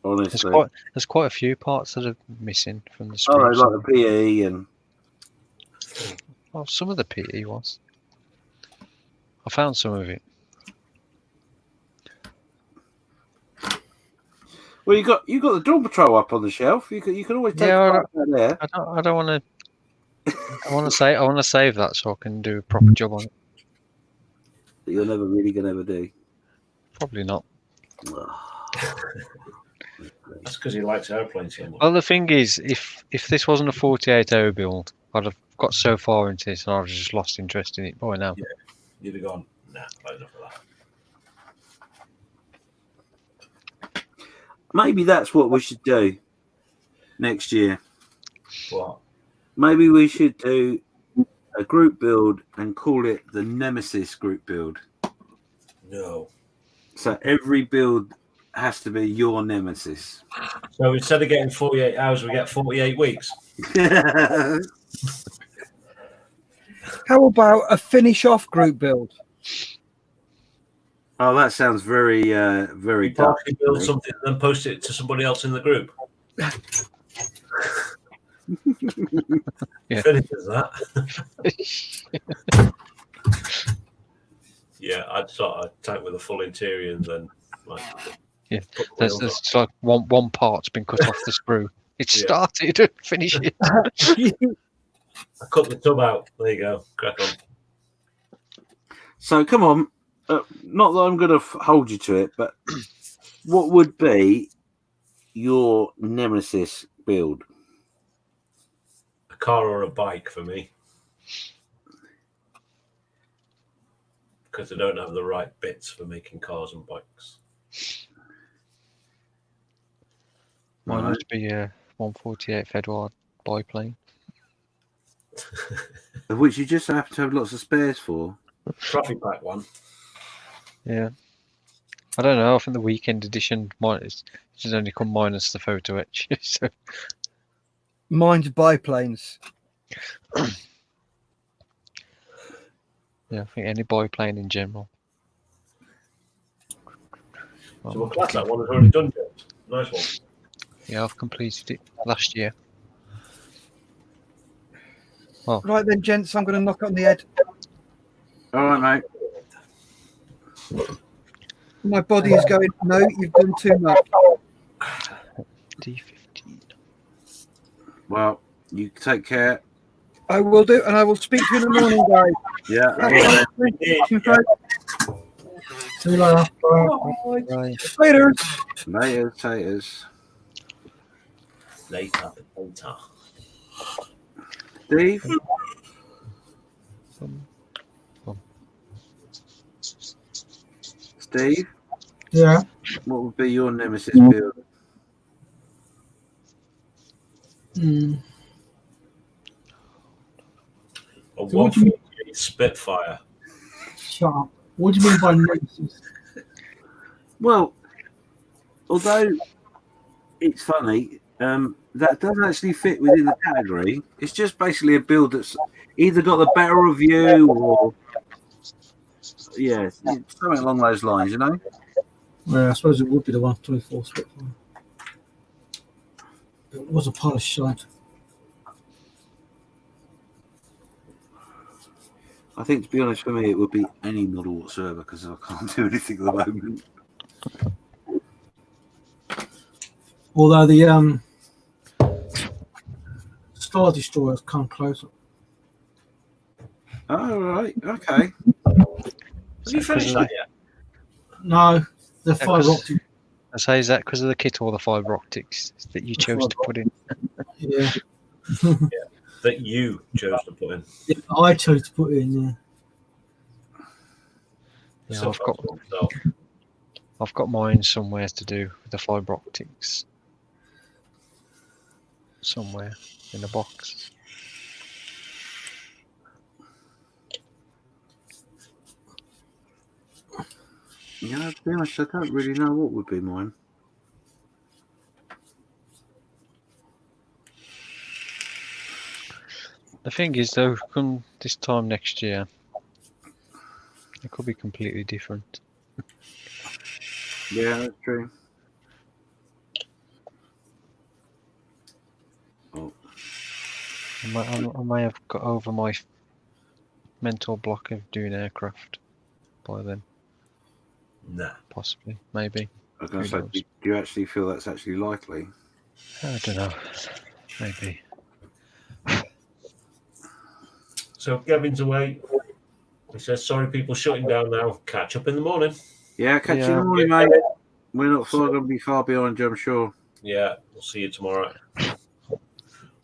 Honestly, There's quite a few parts that are missing from the oh, springs. like the PE and Oh, some of the PE was. I found some of it. well, you got the Dawn Patrol up on the shelf. You can always take Yeah, it out there. I don't want to. I want to save that so I can do a proper job on it. That you're never really gonna ever do. Probably not. That's because he likes airplanes so much. Well, the thing is, if this wasn't a 48-hour build, I'd have got so far into this and I'd have just lost interest in it by now. Yeah. You'd have gone, nah, not enough of that. Maybe that's what we should do next year. What? Maybe we should do a group build and call it the Nemesis group build. No. So every build has to be your nemesis. So instead of getting 48 hours, we get 48 weeks. How about a finish off group build? Oh, that sounds very We dark. partially build something and then post it to somebody else in the group. Yeah. Finishes that. Yeah, I'd sort of tank with a full interior and then like Yeah. put the There's wheels on. it's like one part's been cut off the screw. It Yeah. started and finish it. I cut the tub out. There you go. Crack on. So come on, not that I'm going to hold you to it, but what would be your nemesis build? A car or a bike for me. Because I don't have the right bits for making cars and bikes. Mine Right. would be a 148 Fedward biplane. Of which you just have to have lots of spares for. Trophy pack one. Yeah. I don't know. I think the weekend edition might just only come minus the photo etch. So Mine's biplanes. yeah, I think any biplane in general. So we'll class that one has already done, James. Nice one. Yeah, I've completed it last year. Right then, gents, I'm going to knock on the head. All right, mate. My body is going, no, you've done too much. D15. Well, you take care. I will do, and I will speak to you in the morning, guys. Yeah. See you later. Right. Later. Later, taters. Later. Steve? Steve, Yeah. what would be your nemesis build? Hmm. A So what do you 148 Spitfire. Shut up. What do you mean by nemesis? Well, although it's funny, that doesn't actually fit within the category. It's just basically a build that's either got the better of you or, yeah, something along those lines, you know? Well, I suppose it would be the 124 Spitfire. It was a pile of shite. I think, to be honest, for me, it would be any model whatsoever because I can't do anything at the moment. Although the Star Destroyers come closer. Oh, right, okay. Have you finished that yet? No, the Yeah, fiber 'cause- optic. I say, is that because of the kit or the fibre optics that you chose to put in? Yeah. That you chose to put in. Yeah, I chose to put it in. Yeah. Yeah, So I've got mine somewhere to do with the fibre optics. Somewhere in a box. Yeah, to be honest, I don't really know what would be mine. The thing is, though, come this time next year, it could be completely different. Yeah, that's true. Oh, I may have got over my mental block of doing aircraft by then, nah. possibly, maybe. I was going to Who say, knows? do you actually feel that's actually likely? I don't know. Maybe. So Kevin's away. He says, sorry, people shutting down now. Catch up in the morning. Yeah, catch you in Yeah. the morning, mate. We're not going to be far behind you, I'm sure. Yeah, we'll see you tomorrow.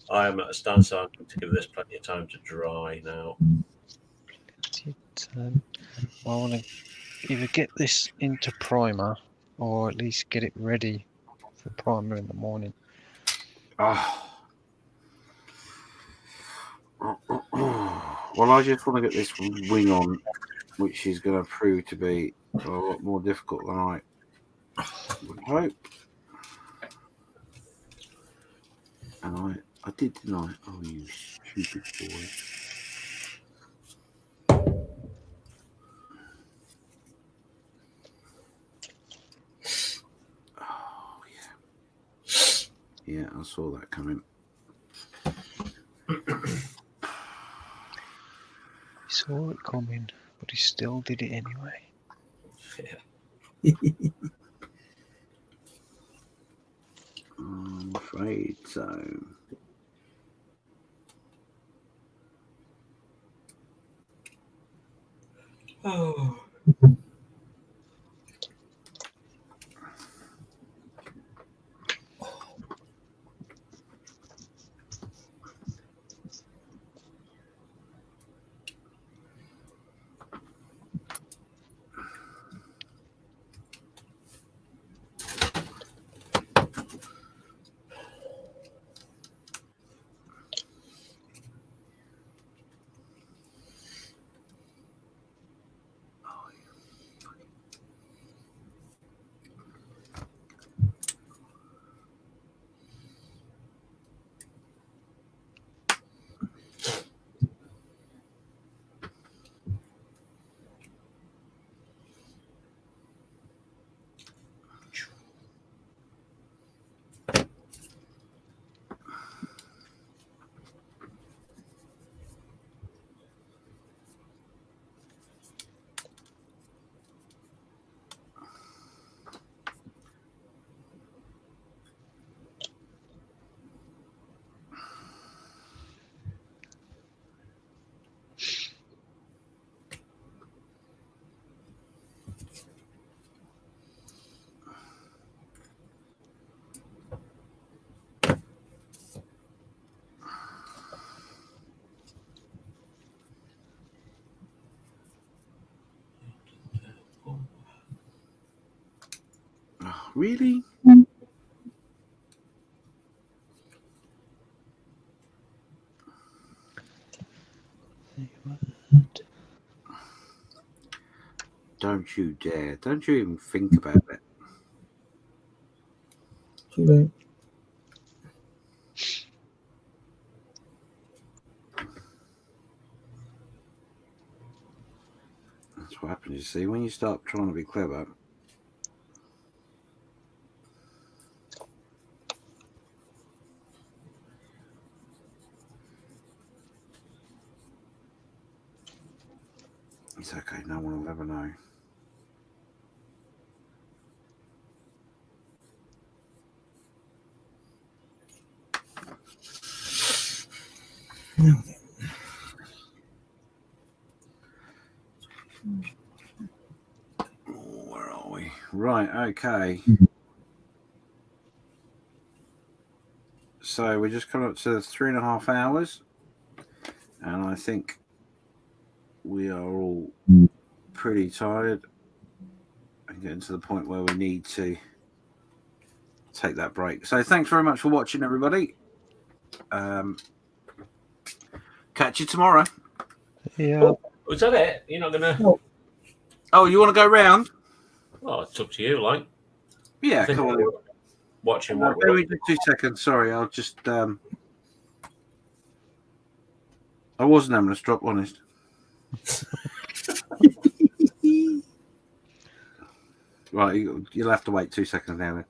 I am at a standstill to give this plenty of time to dry now. I want to either get this into primer or at least get it ready for primer in the morning. Oh. Well, I just want to get this wing on, which is going to prove to be a lot more difficult than I would hope. And I did, didn't I? Oh, you stupid boy. Oh, yeah. Yeah, saw that coming. He saw it coming, but he still did it anyway. I'm afraid so. Oh. Oh, really? Don't you dare. Don't you even think about it. Too late. That's what happens, you see, when you start trying to be clever. It's okay, no one will ever know. Now then. Oh, where are we? Right, okay. So we're just coming up to 3.5 hours. And I think we are all pretty tired and getting to the point where we need to take that break. So thanks very much for watching, everybody. Catch you tomorrow. Yeah. Oh, was that it? You're not gonna? Oh, you want to go round? Well, it's up to you. Like, Yeah, I think come on. we're watching what Bear we're. with me 2 seconds. Sorry, I'll just. I wasn't having a strop, honest. Right, you'll have to wait 2 seconds now then.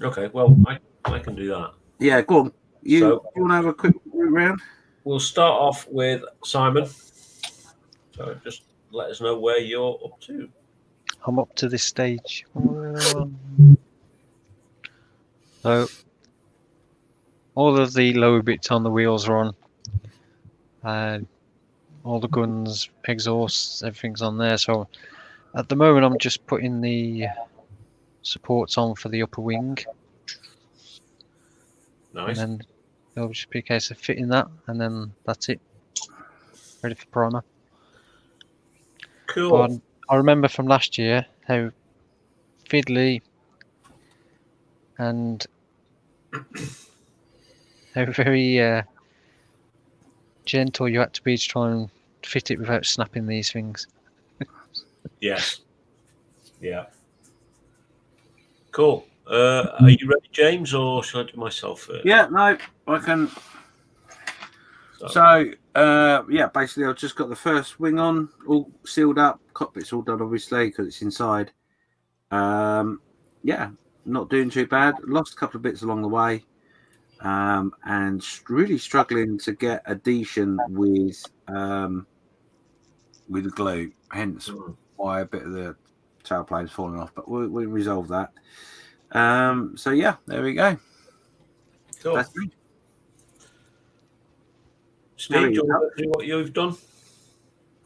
Okay, well, I can do that. Yeah, go on. You So- want to have a quick round? We'll start off with Simon. So just let us know where you're up to. I'm up to this stage. So all of the lower bits on the wheels are on. All the guns, exhausts, everything's on there. So at the moment I'm just putting the supports on for the upper wing. Nice. And then it'll just be a case of fitting that, and then that's it. Ready for primer. Cool. But I remember from last year how fiddly and how very gentle you had to be to try and fit it without snapping these things. Yes. Yeah. Cool. Are you ready, James, or should I do myself first? Yeah, no, I can. So, yeah, basically, I've just got the first wing on, all sealed up. Cockpit's all done, obviously, because it's inside. Yeah, not doing too bad. Lost a couple of bits along the way, and really struggling to get adhesion with glue. Hence why a bit of the tailplane's falling off. But we resolved that. So yeah, there we go. Cool. That's me. Steve, do you want to do what you've done?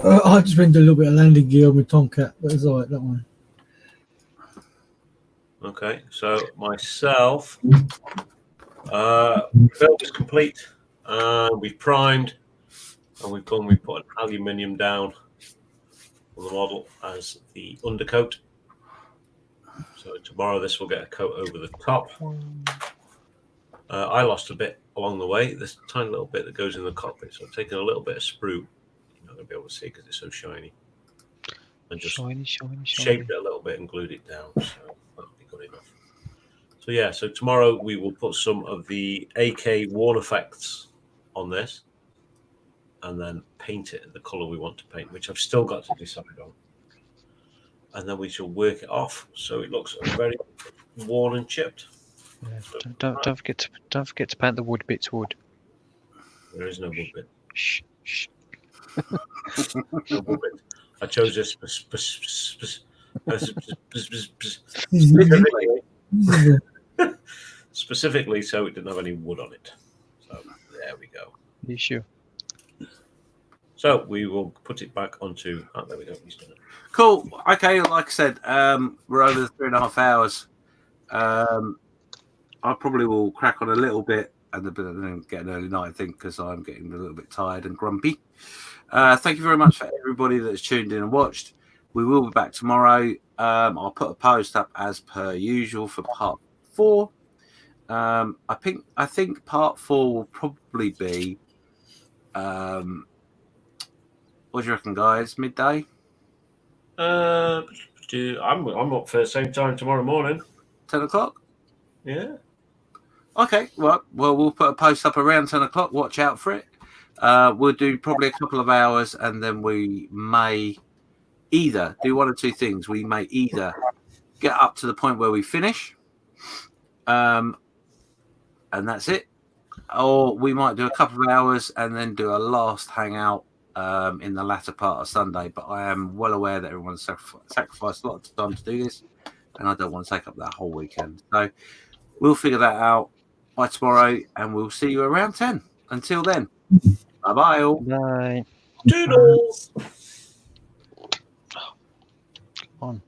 I just been doing a little bit of landing gear with Tomcat, but it's all right, that one. Okay, so myself, build is complete. We've primed, and we've put an aluminium down on the model as the undercoat. So tomorrow this will get a coat over the top. I lost a bit along the way. This tiny little bit that goes in the cockpit. So I've taken a little bit of sprue. You're not going to be able to see because it's so shiny. And just shaped it a little bit and glued it down. So that'll be good enough. So yeah, so tomorrow we will put some of the AK worn effects on this and then paint it the colour we want to paint, which I've still got to decide on. And then we shall work it off so it looks very worn and chipped. Yeah, don't forget to paint the wood bits wood. There is no wood bit. Shh. No wood bit. I chose this specifically so it didn't have any wood on it. So there we go. You sure? So we will put it back onto. Oh, there we go. He's done it. Cool. Okay, like I said, we're over the 3.5 hours. I probably will crack on a little bit and then get an early night, I think, because I'm getting a little bit tired and grumpy. Thank you very much for everybody that's tuned in and watched. We will be back tomorrow. I'll put a post up as per usual for part 4. I think part 4 will probably be what do you reckon, guys? Midday? I'm up for the same time tomorrow morning. 10 o'clock? Yeah. Okay, well, we'll put a post up around 10 o'clock. Watch out for it. We'll do probably a couple of hours, and then we may either do one or two things. We may either get up to the point where we finish, and that's it, or we might do a couple of hours and then do a last hangout in the latter part of Sunday. But I am well aware that everyone's sacrificed a lot of time to do this, and I don't want to take up that whole weekend. So we'll figure that out by tomorrow, and we'll see you around 10. Until then, bye-bye all. Bye. Doodles. Come on.